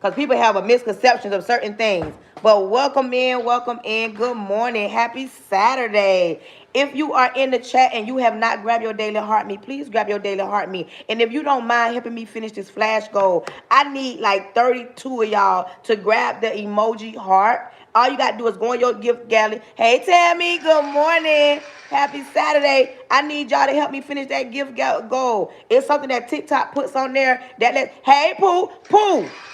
because people have a misconceptions of certain things. But welcome in, welcome in. Good morning. Happy Saturday. If you are in the chat and you have not grabbed your daily heart me, please grab your daily heart me. And if you don't mind helping me finish this flash goal, I need like 32 of y'all to grab the emoji heart. All you got to do is go in your gift gallery. Hey, Tammy, good morning. Happy Saturday. I need y'all to help me finish that gift goal. It's something that TikTok puts on there that hey, Pooh,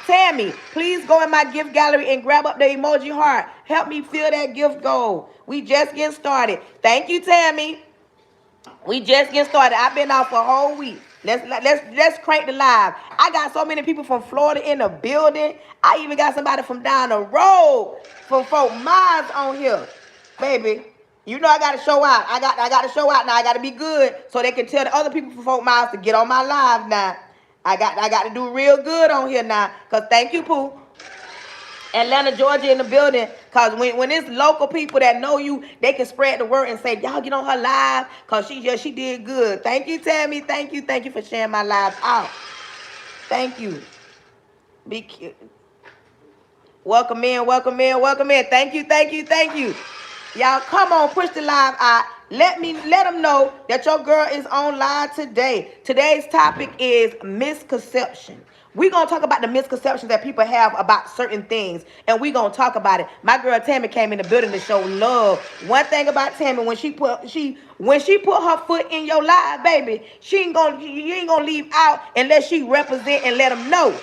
Tammy, please go in my gift gallery and grab up the emoji heart. Help me fill that gift goal. We just getting started. Thank you, Tammy. We just get started. I've been out for a whole week. Let's crank the live. I got so many people from Florida in the building. I even got somebody from down the road from Fort Myers on here, baby. You know I gotta show out. I got to show out now. I gotta be good so they can tell the other people from Fort Myers to get on my live now. I got to do real good on here now. Cause thank you, Pooh. Atlanta, Georgia in the building. Because when it's local people that know you, they can spread the word and say, y'all get on her live because she did good. Thank you, Tammy. Thank you for sharing my live out. Thank you. Be cute. Welcome in, welcome in, welcome in. Thank you. Y'all, come on, push the live out. Let them know that your girl is on live today. Today's topic is misconception. We're going to talk about the misconceptions that people have about certain things, and we're going to talk about it. My girl Tammy came in the building to show love. One thing about Tammy, when she put her foot in your life, baby, you ain't going to leave out unless she represent and let them know.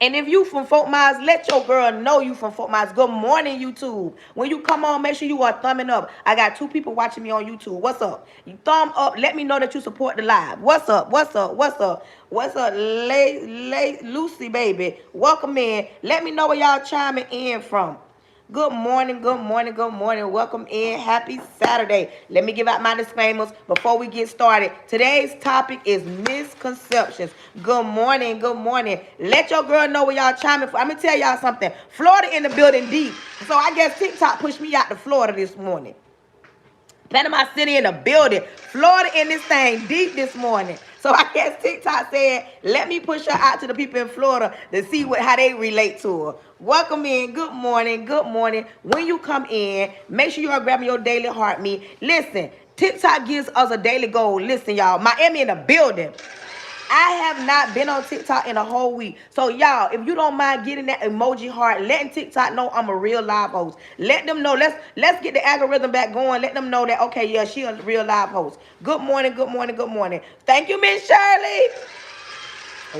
And if you from Fort Myers, let your girl know you from Fort Myers. Good morning, YouTube. When you come on, make sure you are thumbing up. I got 2 people watching me on YouTube. What's up? You thumb up. Let me know that you support the live. What's up? Lucy, baby. Welcome in. Let me know where y'all chiming in from. Good morning. Welcome in. Happy Saturday. Let me give out my disclaimers before we get started. Today's topic is misconceptions. Good morning. Let your girl know where y'all chiming from. I'm going to tell y'all something. Florida in the building deep. So I guess TikTok pushed me out to Florida this morning. Panama City in the building. Florida in this thing deep this morning. So I guess TikTok said, let me push her out to the people in Florida to see how they relate to her. Welcome in. Good morning. When you come in, make sure you are grabbing your daily heart me. Listen, TikTok gives us a daily goal. Listen, y'all, Miami in the building. I have not been on TikTok in a whole week. So, y'all, if you don't mind getting that emoji heart, letting TikTok know I'm a real live host. Let them know. Let's get the algorithm back going. Let them know that, okay, yeah, she a real live host. Good morning. Thank you, Miss Shirley.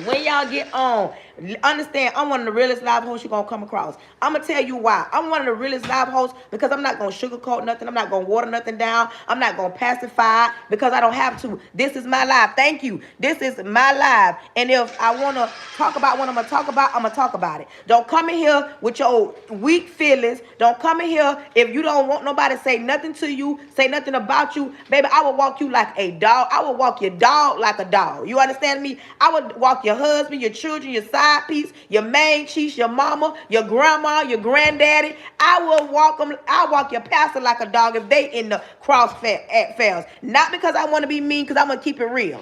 When y'all get on, understand, I'm one of the realest live hosts you're going to come across. I'm going to tell you why. I'm one of the realest live hosts because I'm not going to sugarcoat nothing. I'm not going to water nothing down. I'm not going to pacify because I don't have to. This is my live. Thank you. This is my live. And if I want to talk about what I'm going to talk about, I'm going to talk about it. Don't come in here with your weak feelings. Don't come in here if you don't want nobody to say nothing to you, say nothing about you. Baby, I will walk you like a dog. I will walk your dog like a dog. You understand me? I would walk your husband, your children, your side piece, your main chief, your mama, your grandma, your granddaddy. I walk your pastor like a dog if they in the crossfairs. Not because I want to be mean, because I'm going to keep it real.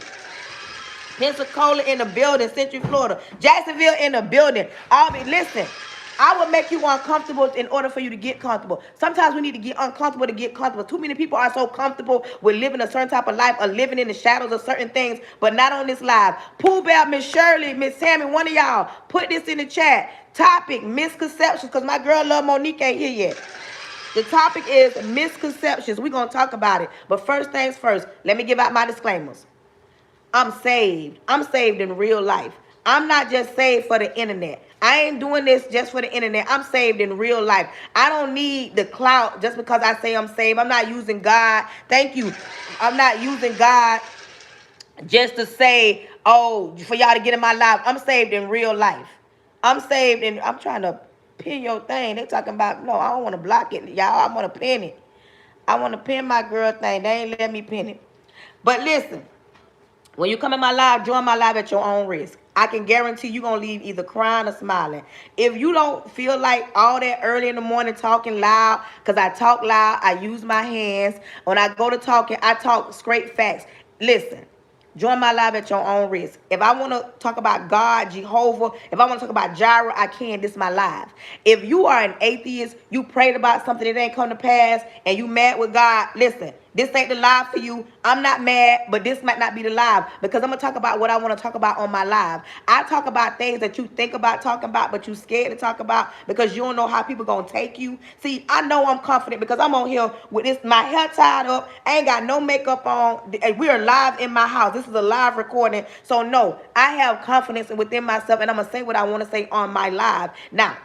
Pensacola in the building, Central Florida, Jacksonville in the building. Listen, I will make you uncomfortable in order for you to get comfortable. Sometimes we need to get uncomfortable to get comfortable. Too many people are so comfortable with living a certain type of life or living in the shadows of certain things, but not on this live. Pooh Bear, Miss Shirley, Miss Tammy, one of y'all, put this in the chat. Topic, misconceptions, because my girl Love Monique ain't here yet. The topic is misconceptions. We're going to talk about it. But first things first, let me give out my disclaimers. I'm saved. I'm saved in real life. I'm not just saved for the internet. I ain't doing this just for the internet. I'm saved in real life. I don't need the clout just because I say I'm saved. I'm not using God. Thank you. I'm not using God just to say, oh, for y'all to get in my life. I'm saved in real life. I'm saved and I'm trying to pin your thing. They talking about, no, I don't want to block it. Y'all, I want to pin it. I want to pin my girl thing. They ain't let me pin it. But listen, when you come in my live, join my live at your own risk. I can guarantee you're going to leave either crying or smiling. If you don't feel like all that early in the morning talking loud, because I talk loud, I use my hands. When I go to talking, I talk straight facts. Listen, Join my live at your own risk. If I want to talk about God, Jehovah, if I want to talk about Jireh, I can. This is my live. If you are an atheist, you prayed about something that ain't come to pass, and you mad with God, listen, this ain't the live for you. I'm not mad, but this might not be the live, because I'm going to talk about what I want to talk about on my live. I talk about things that you think about talking about, but you scared to talk about because you don't know how people going to take you. See, I know I'm confident because I'm on here with this, my hair tied up. I ain't got no makeup on. We are live in my house. This is a live recording. So no, I have confidence within myself, and I'm going to say what I want to say on my live. Now,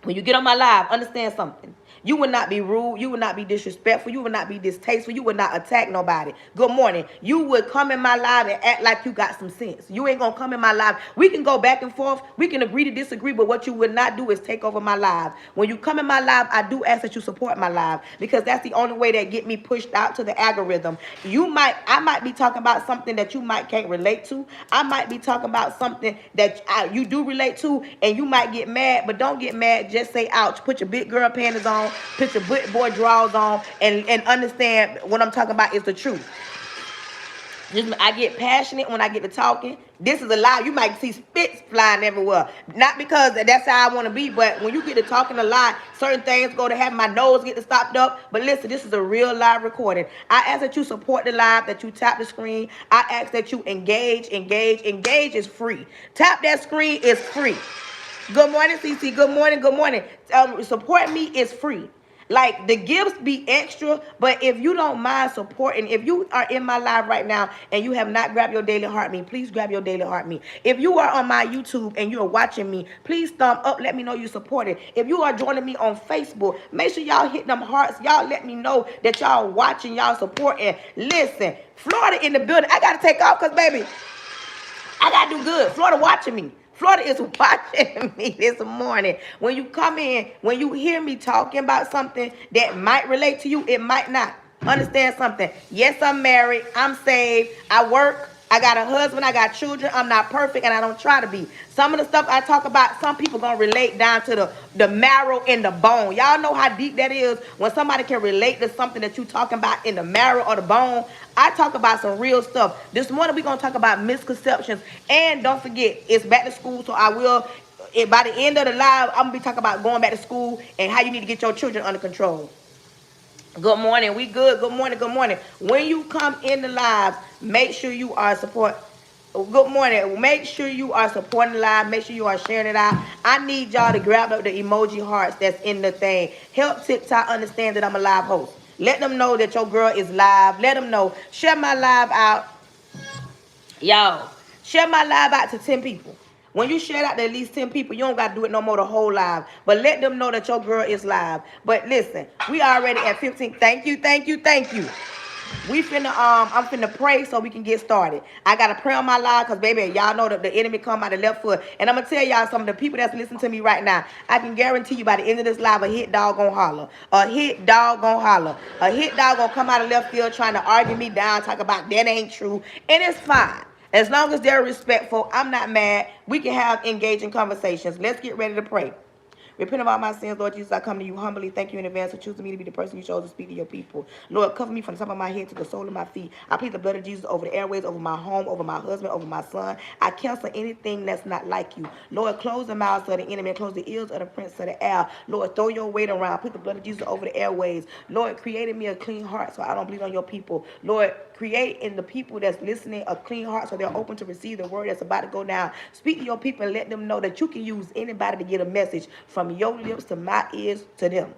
when you get on my live, understand something. You will not be rude. You will not be disrespectful. You will not be distasteful. You will not attack nobody. Good morning. You would come in my live and act like you got some sense. You ain't going to come in my live. We can go back and forth. We can agree to disagree, but what you would not do is take over my live. When you come in my live, I do ask that you support my live, because that's the only way that get me pushed out to the algorithm. I might be talking about something that you might can't relate to. I might be talking about something that you do relate to, and you might get mad, but don't get mad. Just say ouch. Put your big girl panties on. Put your big boy drawers on, and understand what I'm talking about is the truth. I get passionate when I get to talking. This is a lie. You might see spits flying everywhere. Not because that's how I want to be, but when you get to talking a lot, certain things go to happen. My nose get to stopped up. But listen, this is a real live recording. I ask that you support the live, that you tap the screen. I ask that you engage. Engage is free. Tap that screen is free. Good morning, CC. Good morning. Support me is free. Like, the gifts be extra, but if you don't mind supporting, if you are in my live right now and you have not grabbed your daily heart me, please grab your daily heart me. If you are on my YouTube and you're watching me, please thumb up, let me know you support it. If you are joining me on Facebook, make sure y'all hit them hearts. Y'all let me know that y'all watching, y'all supporting. Listen, Florida in the building. I got to take off because, baby, I got to do good. Florida watching me. Florida is watching me this morning. When you come in, when you hear me talking about something that might relate to you, it might not. Understand something. Yes, I'm married. I'm saved. I work. I got a husband. I got children. I'm not perfect, and I don't try to be. Some of the stuff I talk about, some people going to relate down to the marrow in the bone. Y'all know how deep that is when somebody can relate to something that you talking about in the marrow or the bone. I talk about some real stuff. This morning we're going to talk about misconceptions. And don't forget, it's back to school, so I will, by the end of the live, I'm going to be talking about going back to school and how you need to get your children under control. Good morning. We good. Good morning. When you come in the live, make sure you are support. Good morning. Make sure you are supporting the live. Make sure you are sharing it out. I need y'all to grab up the emoji hearts that's in the thing. Help TikTok understand that I'm a live host. Let them know that your girl is live. Let them know. Share my live out. Y'all, share my live out to 10 people. When you share out to at least 10 people, you don't got to do it no more the whole live. But let them know that your girl is live. But listen, we already at 15. Thank you. We finna, I'm finna pray so we can get started. I got to pray on my live because, baby, y'all know that the enemy come out the left foot. And I'm going to tell y'all, some of the people that's listening to me right now, I can guarantee you by the end of this live, a hit dog gonna holler. A hit dog gonna come out of left field trying to argue me down, talk about that ain't true. And it's fine. As long as they're respectful, I'm not mad. We can have engaging conversations. Let's get ready to pray. Repent of all my sins, Lord Jesus. I come to you humbly. Thank you in advance for choosing me to be the person you chose to speak to your people. Lord, cover me from the top of my head to the sole of my feet. I plead the blood of Jesus over the airways, over my home, over my husband, over my son. I cancel anything that's not like you. Lord, close the mouths of the enemy and close the ears of the prince of the air. Lord, throw your weight around. Put the blood of Jesus over the airways. Lord, create in me a clean heart so I don't bleed on your people. Lord, create in the people that's listening a clean heart so they're open to receive the word that's about to go down. Speak to your people and let them know that you can use anybody to get a message from your lips to my ears to them.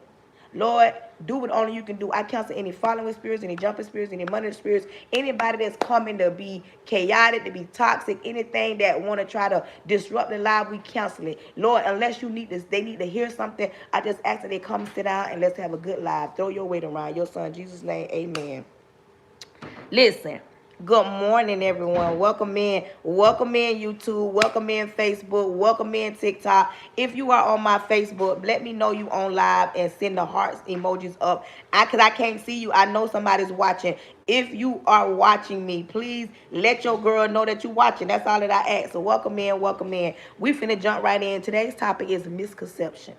Lord, do what only you can do. I cancel any following spirits, any jumping spirits, any money spirits, anybody that's coming to be chaotic, to be toxic, anything that want to try to disrupt the life, we cancel it. Lord, unless you need this, they need to hear something, I just ask that they come sit down and let's have a good life. Throw your weight around. Your son, Jesus' name, amen. Listen, good morning, everyone. Welcome in YouTube. Welcome in Facebook. Welcome in TikTok. If you are on my Facebook, let me know you on live and send the hearts emojis up. Because I can't see you. I know somebody's watching. If you are watching me, please let your girl know that you're watching. That's all that I ask. So welcome in. We finna jump right in. Today's topic is misconception.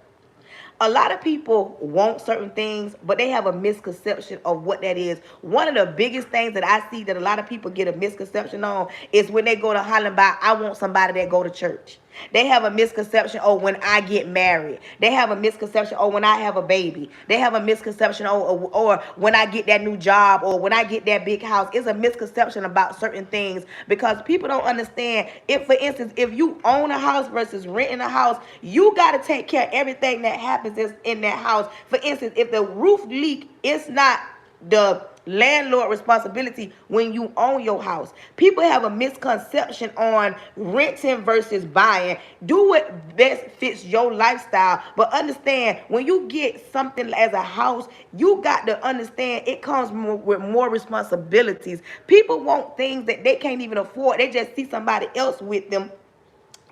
A lot of people want certain things, but they have a misconception of what that is. One of the biggest things that I see that a lot of people get a misconception on is when they go to hollering about, I want somebody that go to church. They have a misconception, oh, when I get married. They have a misconception, oh, when I have a baby. They have a misconception, oh, or when I get that new job, or when I get that big house. It's a misconception about certain things because people don't understand. If, for instance, if you own a house versus renting a house, you got to take care of everything that happens in that house. For instance, if the roof leak, it's not the landlord responsibility when you own your house. People have a misconception on renting versus buying. Do what best fits your lifestyle, but understand when you get something as a house, you got to understand it comes with more responsibilities. People want things that they can't even afford. They just see somebody else with them.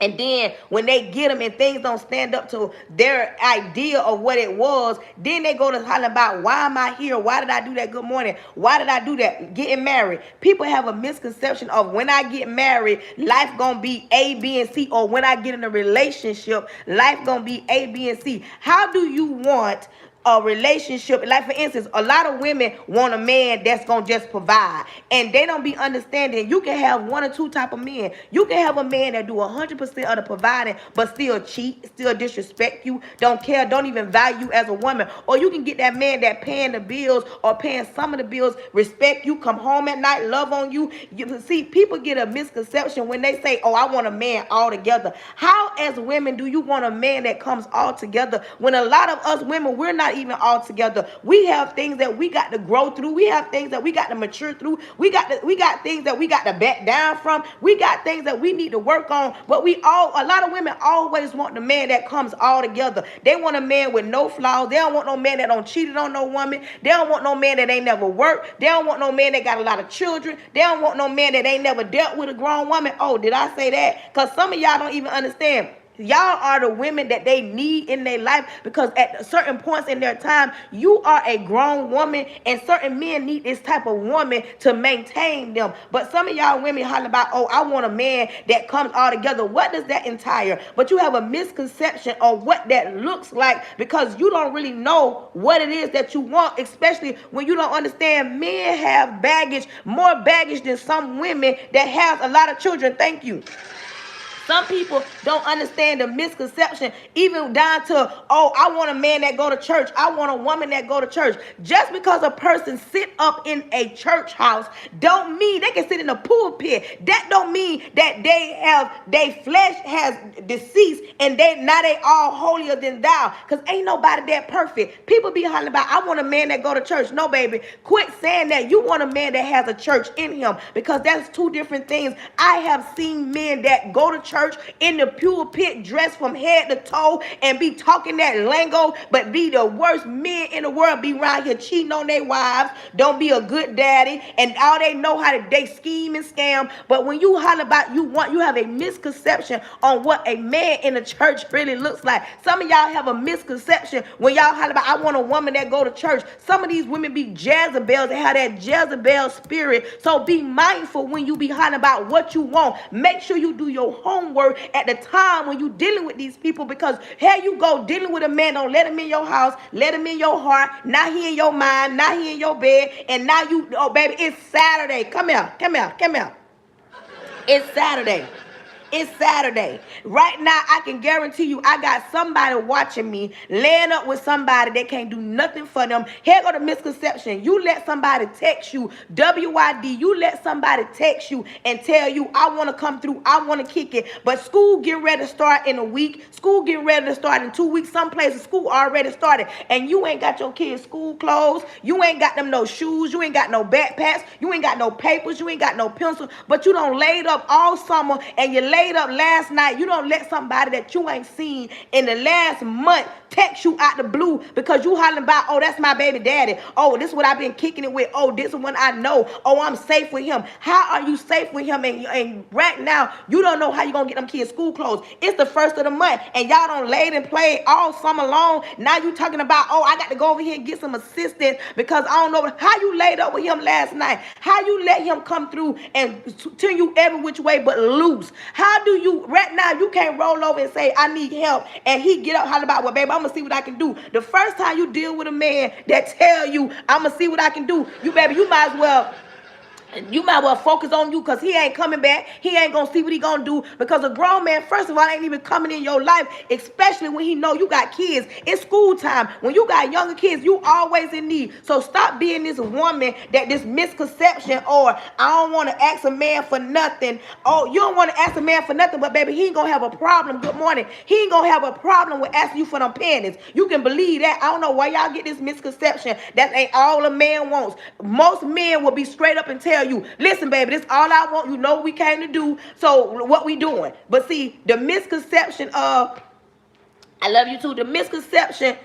And then when they get them and things don't stand up to their idea of what it was, then they go to holler about, why am I here? Why did I do that? Good morning. Why did I do that? Getting married. People have a misconception of when I get married, life gonna be A, B, and C. Or when I get in a relationship, life gonna be A, B, and C. How do you want a relationship? Like, for instance, a lot of women want a man that's gonna just provide, and they don't be understanding. You can have one or two type of men. You can have a man that do 100% of the providing but still cheat, still disrespect you, don't care, don't even value you as a woman. Or you can get that man that paying the bills or paying some of the bills, respect you, come home at night, love on you. You see, people get a misconception when they say, oh, I want a man all together. How, as women, do you want a man that comes all together when a lot of us women, we're not even all together? We have things that we got to grow through. We have things that we got to mature through. We got things that we got to back down from. We got things that we need to work on. But a lot of women always want the man that comes all together. They want a man with no flaws. They don't want no man that don't cheated on no woman. They don't want no man that ain't never worked. They don't want no man that got a lot of children. They don't want no man that ain't never dealt with a grown woman. Oh, did I say that? Because some of y'all don't even understand. Y'all are the women that they need in their life, because at certain points in their time, you are a grown woman, and certain men need this type of woman to maintain them. But some of y'all women holler about, oh, I want a man that comes all together. What does that entail? But you have a misconception of what that looks like because you don't really know what it is that you want, especially when you don't understand men have baggage, more baggage than some women that has a lot of children. Thank you. Some people don't understand the misconception, even down to, oh, I want a man that go to church. I want a woman that go to church. Just because a person sit up in a church house don't mean they can sit in a pulpit. That don't mean that their flesh has deceased and now they all holier than thou. Because ain't nobody that perfect. People be hollering about, I want a man that go to church. No, baby. Quit saying that. You want a man that has a church in him, because that's two different things. I have seen men that go to church in the pulpit, dressed from head to toe, and be talking that lingo, but be the worst men in the world, be around here cheating on their wives, don't be a good daddy, and all they know how to they scheme and scam. But when you holler about you have a misconception on what a man in the church really looks like. Some of y'all have a misconception when y'all holler about, I want a woman that go to church. Some of these women be Jezebels, they have that Jezebel spirit. So be mindful when you be hollering about what you want. Make sure you do your homework at the time when you dealing with these people, because here you go dealing with a man. Don't let him in your house, let him in your heart. Now he in your mind, now he in your bed, and now you, oh baby, it's Saturday. Come here. It's Saturday. It's Saturday. Right now, I can guarantee you, I got somebody watching me, laying up with somebody that can't do nothing for them. Here go the misconception. You let somebody text you, WID, you let somebody text you and tell you, I want to come through, I want to kick it. But school getting ready to start in a week. School getting ready to start in 2 weeks. Some places school already started. And you ain't got your kids' school clothes. You ain't got them no shoes. You ain't got no backpacks. You ain't got no papers. You ain't got no pencils. But you don't laid up all summer, and you laid up last night. You don't let somebody that you ain't seen in the last month text you out the blue because you hollering about, oh, that's my baby daddy. Oh, this is what I've been kicking it with. Oh, this is one I know. Oh, I'm safe with him. How are you safe with him? And right now, you don't know how you're going to get them kids school clothes. It's the first of the month, and y'all done laid and played all summer long. Now you talking about, oh, I got to go over here and get some assistance because I don't know how you laid up with him last night. How you let him come through and turn you every which way but loose. How How do you, right now, you can't roll over and say, I need help, and he get up, holler about, well, baby, I'm going to see what I can do. The first time you deal with a man that tell you, I'm going to see what I can do, baby, you might as well focus on you, because he ain't coming back. He ain't gonna see what he gonna do, because a grown man, first of all, ain't even coming in your life, especially when he know you got kids. It's school time. When you got younger kids, you always in need. So stop being this woman that this misconception, or I don't want to ask a man for nothing. Oh, you don't want to ask a man for nothing, but baby, he ain't gonna have a problem. Good morning. He ain't gonna have a problem with asking you for them panties. You can believe that. I don't know why y'all get this misconception that ain't all a man wants. Most men will be straight up and tell you, listen, baby, this all I want. You know what we came to do, so what we doing? But see, the misconception of, I love you too, the misconception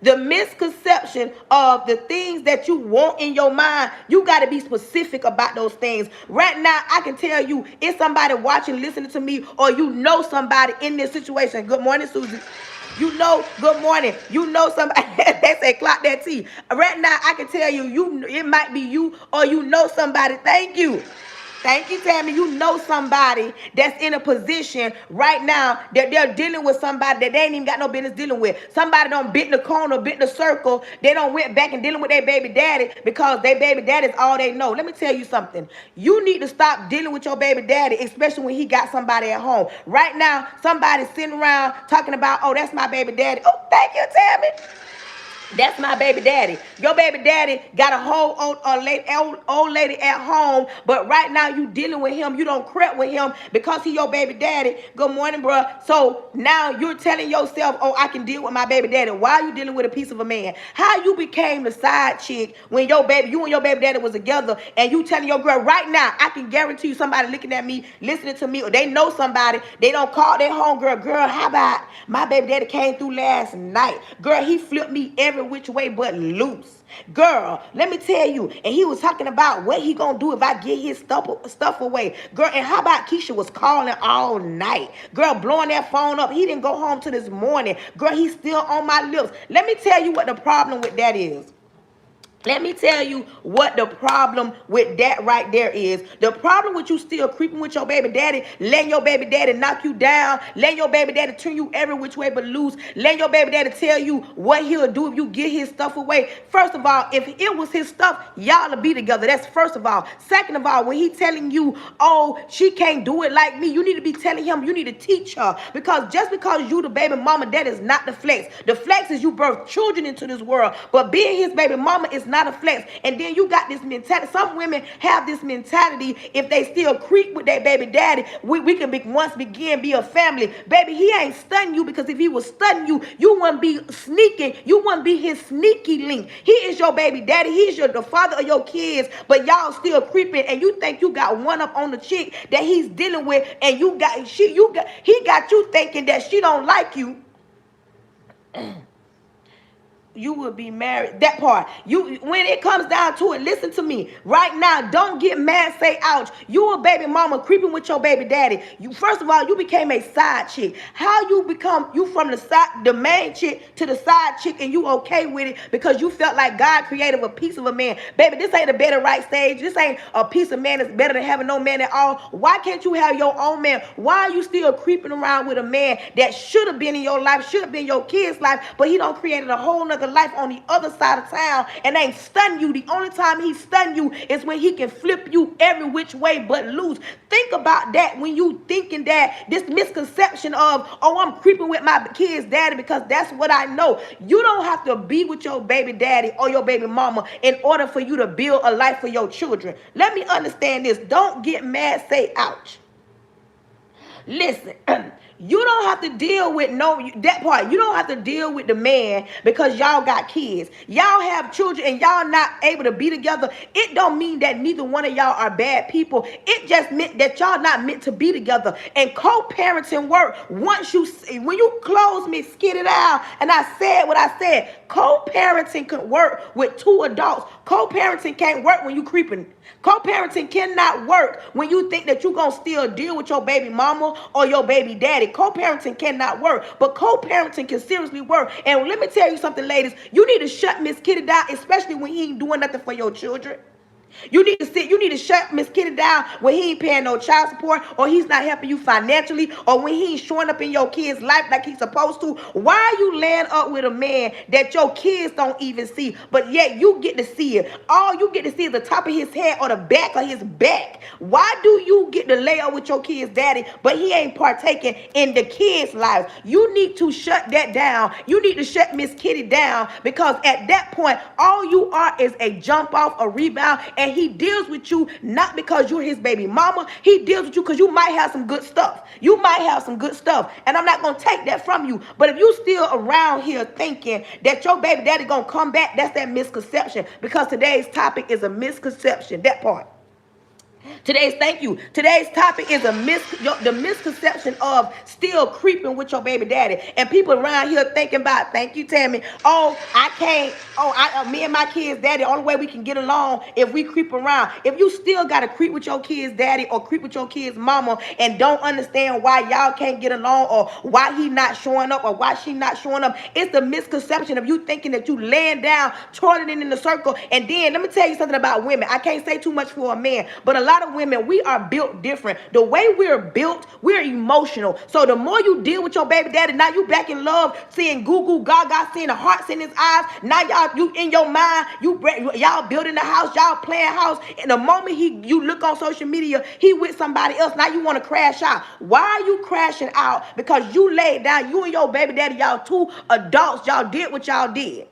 the misconception of the things that you want in your mind, you got to be specific about those things. Right now, I can tell you, it's somebody watching, listening to me, or you know somebody in this situation. Good morning, Susie. You know, good morning. You know somebody, they say clock that T. Right now, I can tell you, it might be you, or you know somebody. Thank you. Thank you, Tammy. You know somebody that's in a position right now that they're dealing with somebody that they ain't even got no business dealing with. Somebody done bit in the corner, bit in the circle. They done went back and dealing with their baby daddy because their baby daddy is all they know. Let me tell you something. You need to stop dealing with your baby daddy, especially when he got somebody at home. Right now, somebody's sitting around talking about, oh, that's my baby daddy. Oh, thank you, Tammy. That's my baby daddy. Your baby daddy got a whole old lady at home, but right now you dealing with him. You don't crep with him because he your baby daddy. Good morning, bro. So now you're telling yourself, oh, I can deal with my baby daddy. Why are you dealing with a piece of a man? How you became the side chick when you and your baby daddy was together, and you telling your girl right now, I can guarantee you somebody looking at me, listening to me, or they know somebody, they don't call their homegirl, girl, how about my baby daddy came through last night? Girl, he flipped me every which way but loose. Girl, let me tell you, and he was talking about what he gonna do if I get his stuff away. Girl, and how about Keisha was calling all night? Girl, blowing that phone up. He didn't go home till this morning. Girl, he's still on my lips. Let me tell you what the problem with that is. Let me tell you what the problem with that right there is. The problem with you still creeping with your baby daddy, letting your baby daddy knock you down, letting your baby daddy turn you every which way but loose, letting your baby daddy tell you what he'll do if you get his stuff away. First of all, if it was his stuff, y'all will be together. That's first of all. Second of all, when he telling you, oh, she can't do it like me, you need to be telling him, you need to teach her. Because just because you the baby mama, that is not the flex. The flex is you birth children into this world. But being his baby mama is not a flex. And then you got this mentality. Some women have this mentality, if they still creep with their baby daddy, we can once again be a family. Baby, he ain't stunning you, because if he was stunning you, you wouldn't be sneaking. You wouldn't be his sneaky link. He is your baby daddy. He's the father of your kids, but y'all still creeping, and you think you got one up on the chick that he's dealing with, and he got you thinking that she don't like you. You will be married. That part. When it comes down to it, listen to me. Right now, don't get mad, say ouch. You a baby mama creeping with your baby daddy. First of all, you became a side chick. How you become, you from the main chick to the side chick, and you okay with it because you felt like God created a piece of a man. Baby, this ain't a better right stage. This ain't a piece of man that's better than having no man at all. Why can't you have your own man? Why are you still creeping around with a man that should have been in your life, should have been your kid's life, but he don't created a whole nother life on the other side of town and ain't stun you? The only time he stun you is when he can flip you every which way but loose. Think about that when you thinking that this misconception of, oh, I'm creeping with my kid's daddy because that's what I know. You don't have to be with your baby daddy or your baby mama in order for you to build a life for your children. Let me understand this. Don't get mad, say ouch. Listen, you don't have to deal with that part. You don't have to deal with the man because y'all got kids. Y'all have children and y'all not able to be together. It don't mean that neither one of y'all are bad people. It just meant that y'all not meant to be together. And co-parenting work. When you close me, skid it out, and I said what I said, co-parenting can work with two adults. Co-parenting can't work when you creeping. Co-parenting cannot work when you think that you're going to still deal with your baby mama or your baby daddy. Co-parenting cannot work, but co-parenting can seriously work. And let me tell you something, ladies. You need to shut Miss Kitty down, especially when he ain't doing nothing for your children. You need to shut Miss Kitty down when he ain't paying no child support, or he's not helping you financially, or when he ain't showing up in your kid's life like he's supposed to. Why are you laying up with a man that your kids don't even see, but yet you get to see it? All you get to see is the top of his head or the back of his back. Why do you get to lay up with your kid's daddy, but he ain't partaking in the kids' lives? You need to shut that down. You need to shut Miss Kitty down, because at that point, all you are is a jump off, a rebound, and he deals with you not because you're his baby mama. He deals with you because you might have some good stuff. You might have some good stuff, and I'm not going to take that from you. But if you still around here thinking that your baby daddy going to come back, that's that misconception, because today's topic is a misconception, that part. Today's topic is the misconception of still creeping with your baby daddy. And people around here thinking about, thank you, Tammy. Me and my kids' daddy, the only way we can get along if we creep around. If you still got to creep with your kids' daddy or creep with your kids' mama and don't understand why y'all can't get along, or why he not showing up, or why she not showing up, it's the misconception of you thinking that you laying down, twirling in the circle. And then let me tell you something about women. I can't say too much for a man, but a lot of women, we are built different. The way we're built, we're emotional. So the more you deal with your baby daddy, now you back in love, seeing goo goo gaga, seeing the hearts in his eyes. Now you in your mind, y'all building the house, y'all playing house. And the moment you look on social media, he with somebody else. Now you want to crash out. Why are you crashing out? Because you laid down, you and your baby daddy, y'all two adults, y'all did what y'all did.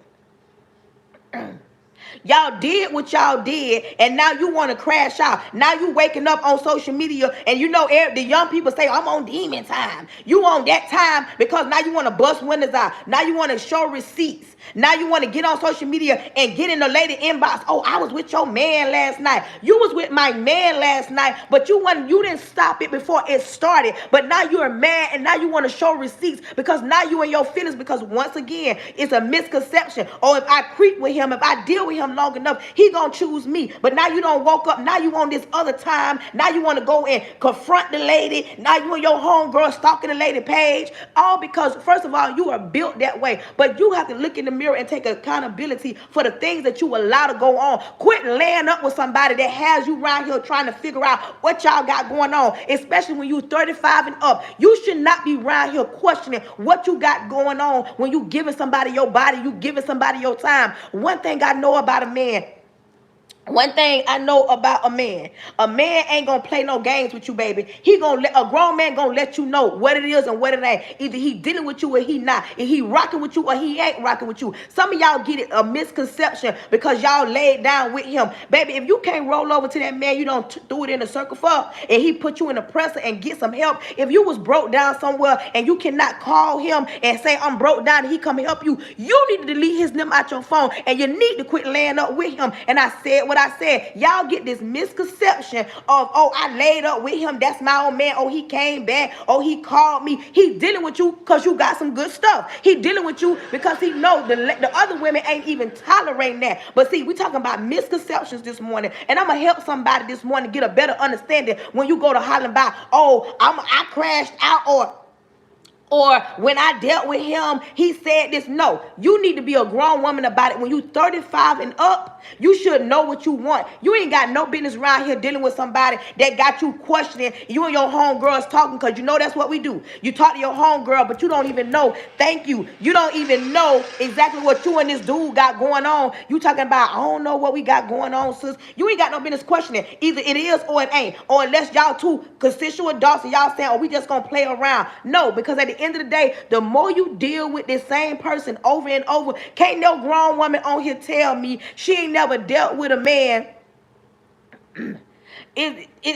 Y'all did what y'all did, and now you want to crash out. Now you waking up on social media, and you know the young people say, I'm on demon time. You on that time because now you want to bust windows out. Now you want to show receipts. Now you want to get on social media and get in the lady inbox. Oh, I was with your man last night. You was with my man last night, but you didn't stop it before it started. But now you're mad, and now you want to show receipts because now you in your feelings, because once again, it's a misconception. Oh, if I creep with him, if I deal with him long enough, he gonna choose me. But now you don't woke up. Now you on this other time. Now you want to go and confront the lady. Now you and your homegirl stalking the lady page. All because, first of all, you are built that way. But you have to look in the mirror and take accountability for the things that you allow to go on. Quit laying up with somebody that has you around here trying to figure out what y'all got going on, especially when you 35 and up. You should not be around here questioning what you got going on when you giving somebody your body, you giving somebody your time. One thing I know about a man, one thing I know about a man ain't gonna play no games with you, baby. A grown man gonna let you know what it is and what it ain't. Either he dealing with you or he not. If he rocking with you or he ain't rocking with you. Some of y'all get it a misconception because y'all laid down with him. Baby, if you can't roll over to that man you don't threw it in a circle for, and he put you in a presser and get some help. If you was broke down somewhere and you cannot call him and say, I'm broke down, and he come help you, you need to delete his number out your phone, and you need to quit laying up with him. And I said what I said. Y'all get this misconception of, oh, I laid up with him, that's my old man, oh, he came back, oh, he called me. He dealing with you because you got some good stuff. He dealing with you because he know the other women ain't even tolerating that. But see, we talking about misconceptions this morning, and I'm gonna help somebody this morning get a better understanding when you go to hollering about, oh, I crashed out, or when I dealt with him, he said this. No, you need to be a grown woman about it. When you 35 and up, you should know what you want. You ain't got no business around here dealing with somebody that got you questioning. You and your homegirls talking, because you know that's what we do. You talk to your homegirl, but you don't even know. Thank you. You don't even know exactly what you and this dude got going on. You talking about, I don't know what we got going on, sis. You ain't got no business questioning. Either it is or it ain't. Or unless y'all two consensual adults and y'all saying, oh, we just gonna play around. No, because at the end of the day, the more you deal with this same person over and over, can't no grown woman on here tell me she ain't never dealt with a man.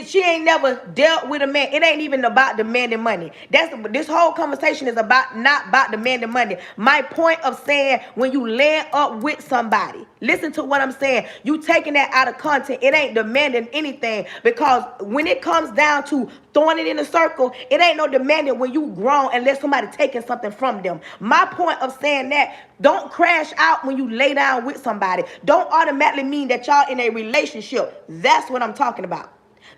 She ain't never dealt with a man. It ain't even about demanding money. This whole conversation is not about demanding money. My point of saying, when you land up with somebody, listen to what I'm saying. You taking that out of content. It ain't demanding anything, because when it comes down to throwing it in a circle, it ain't no demanding when you grown unless somebody taking something from them. My point of saying that, don't crash out when you lay down with somebody. Don't automatically mean that y'all in a relationship. That's what I'm talking about.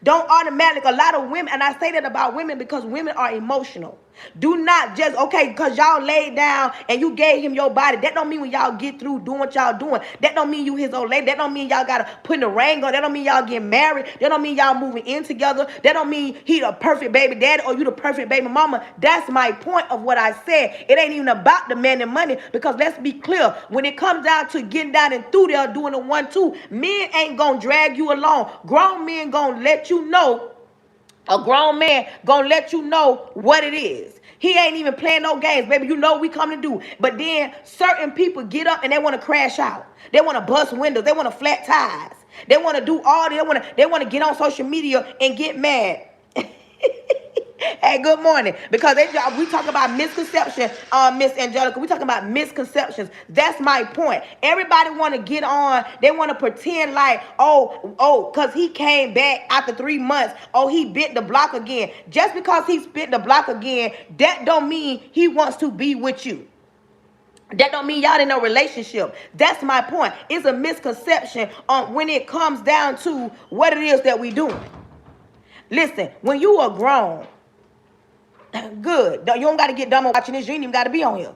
Don't automatically, a lot of women, and I say that about women because women are emotional. Do not just, okay, because y'all laid down and you gave him your body. That don't mean when y'all get through doing what y'all doing. That don't mean you his old lady. That don't mean y'all got to put the ring on. That don't mean y'all getting married. That don't mean y'all moving in together. That don't mean he the perfect baby daddy or you the perfect baby mama. That's my point of what I said. It ain't even about the man and money, because let's be clear. When it comes down to getting down and through there doing the 1-2, men ain't going to drag you along. Grown men going to let you know. A grown man gonna let you know what it is. He ain't even playing no games, baby. You know what we come to do. But then certain people get up and they want to crash out. They want to bust windows. They want to flat tires. They want to do all this. They want to get on social media and get mad. Hey, good morning. Because we talk about misconception, Miss Angelica. We talking about misconceptions. That's my point. Everybody want to get on. They want to pretend like, because he came back after 3 months. Oh, he bit the block again. Just because he bit the block again, that don't mean he wants to be with you. That don't mean y'all in a relationship. That's my point. It's a misconception on when it comes down to what it is that we doing. Listen, when you are grown, good. You don't got to get dumb on watching this. You ain't even got to be on here.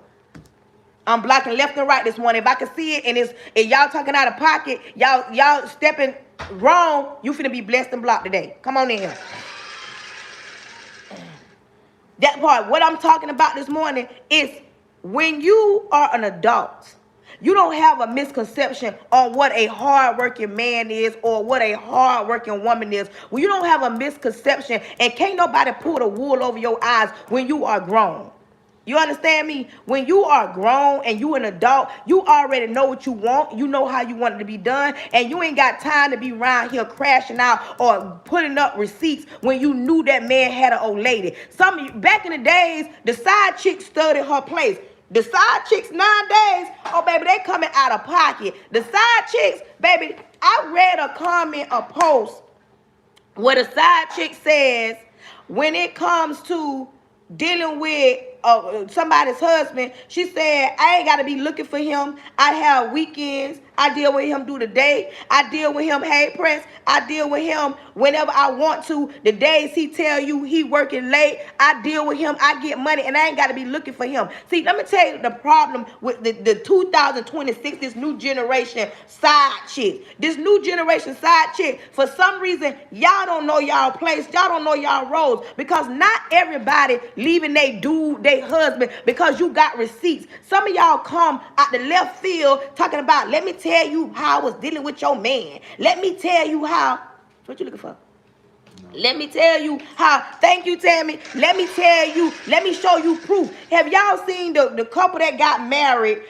I'm blocking left and right this morning. If I can see it and if y'all talking out of pocket, y'all stepping wrong, you finna be blessed and blocked today. Come on in here. That part, what I'm talking about this morning is when you are an adult, you don't have a misconception on what a hard-working man is or what a hard-working woman is. When you don't have a misconception and can't nobody pull the wool over your eyes when you are grown. You understand me? When you are grown and you an adult, you already know what you want. You know how you want it to be done. And you ain't got time to be around here crashing out or putting up receipts when you knew that man had an old lady. Back in the days, the side chick stood in her place. The side chicks nowadays, oh, baby, they coming out of pocket. The side chicks, baby, I read a comment, a post, where the side chick says, when it comes to dealing with somebody's husband, she said, I ain't got to be looking for him. I have weekends. I deal with him through the day. I deal with him, hey, Prince. I deal with him whenever I want to. The days he tell you he working late, I deal with him. I get money, and I ain't got to be looking for him. See, let me tell you the problem with the 2026, this new generation side chick. This new generation side chick, for some reason, y'all don't know y'all place. Y'all don't know y'all roles, because not everybody leaving they dude, they husband, because you got receipts. Some of y'all come out the left field talking about, let me tell you how I was dealing with your man. Let me tell you how. What you looking for? Let me tell you how. Thank you, Tammy. Let me tell you. Let me show you proof. Have y'all seen the couple that got married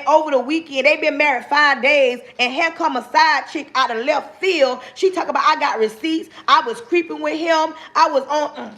over the weekend? They been married 5 days, and here come a side chick out of left field. She talk about, I got receipts. I was creeping with him. I was on.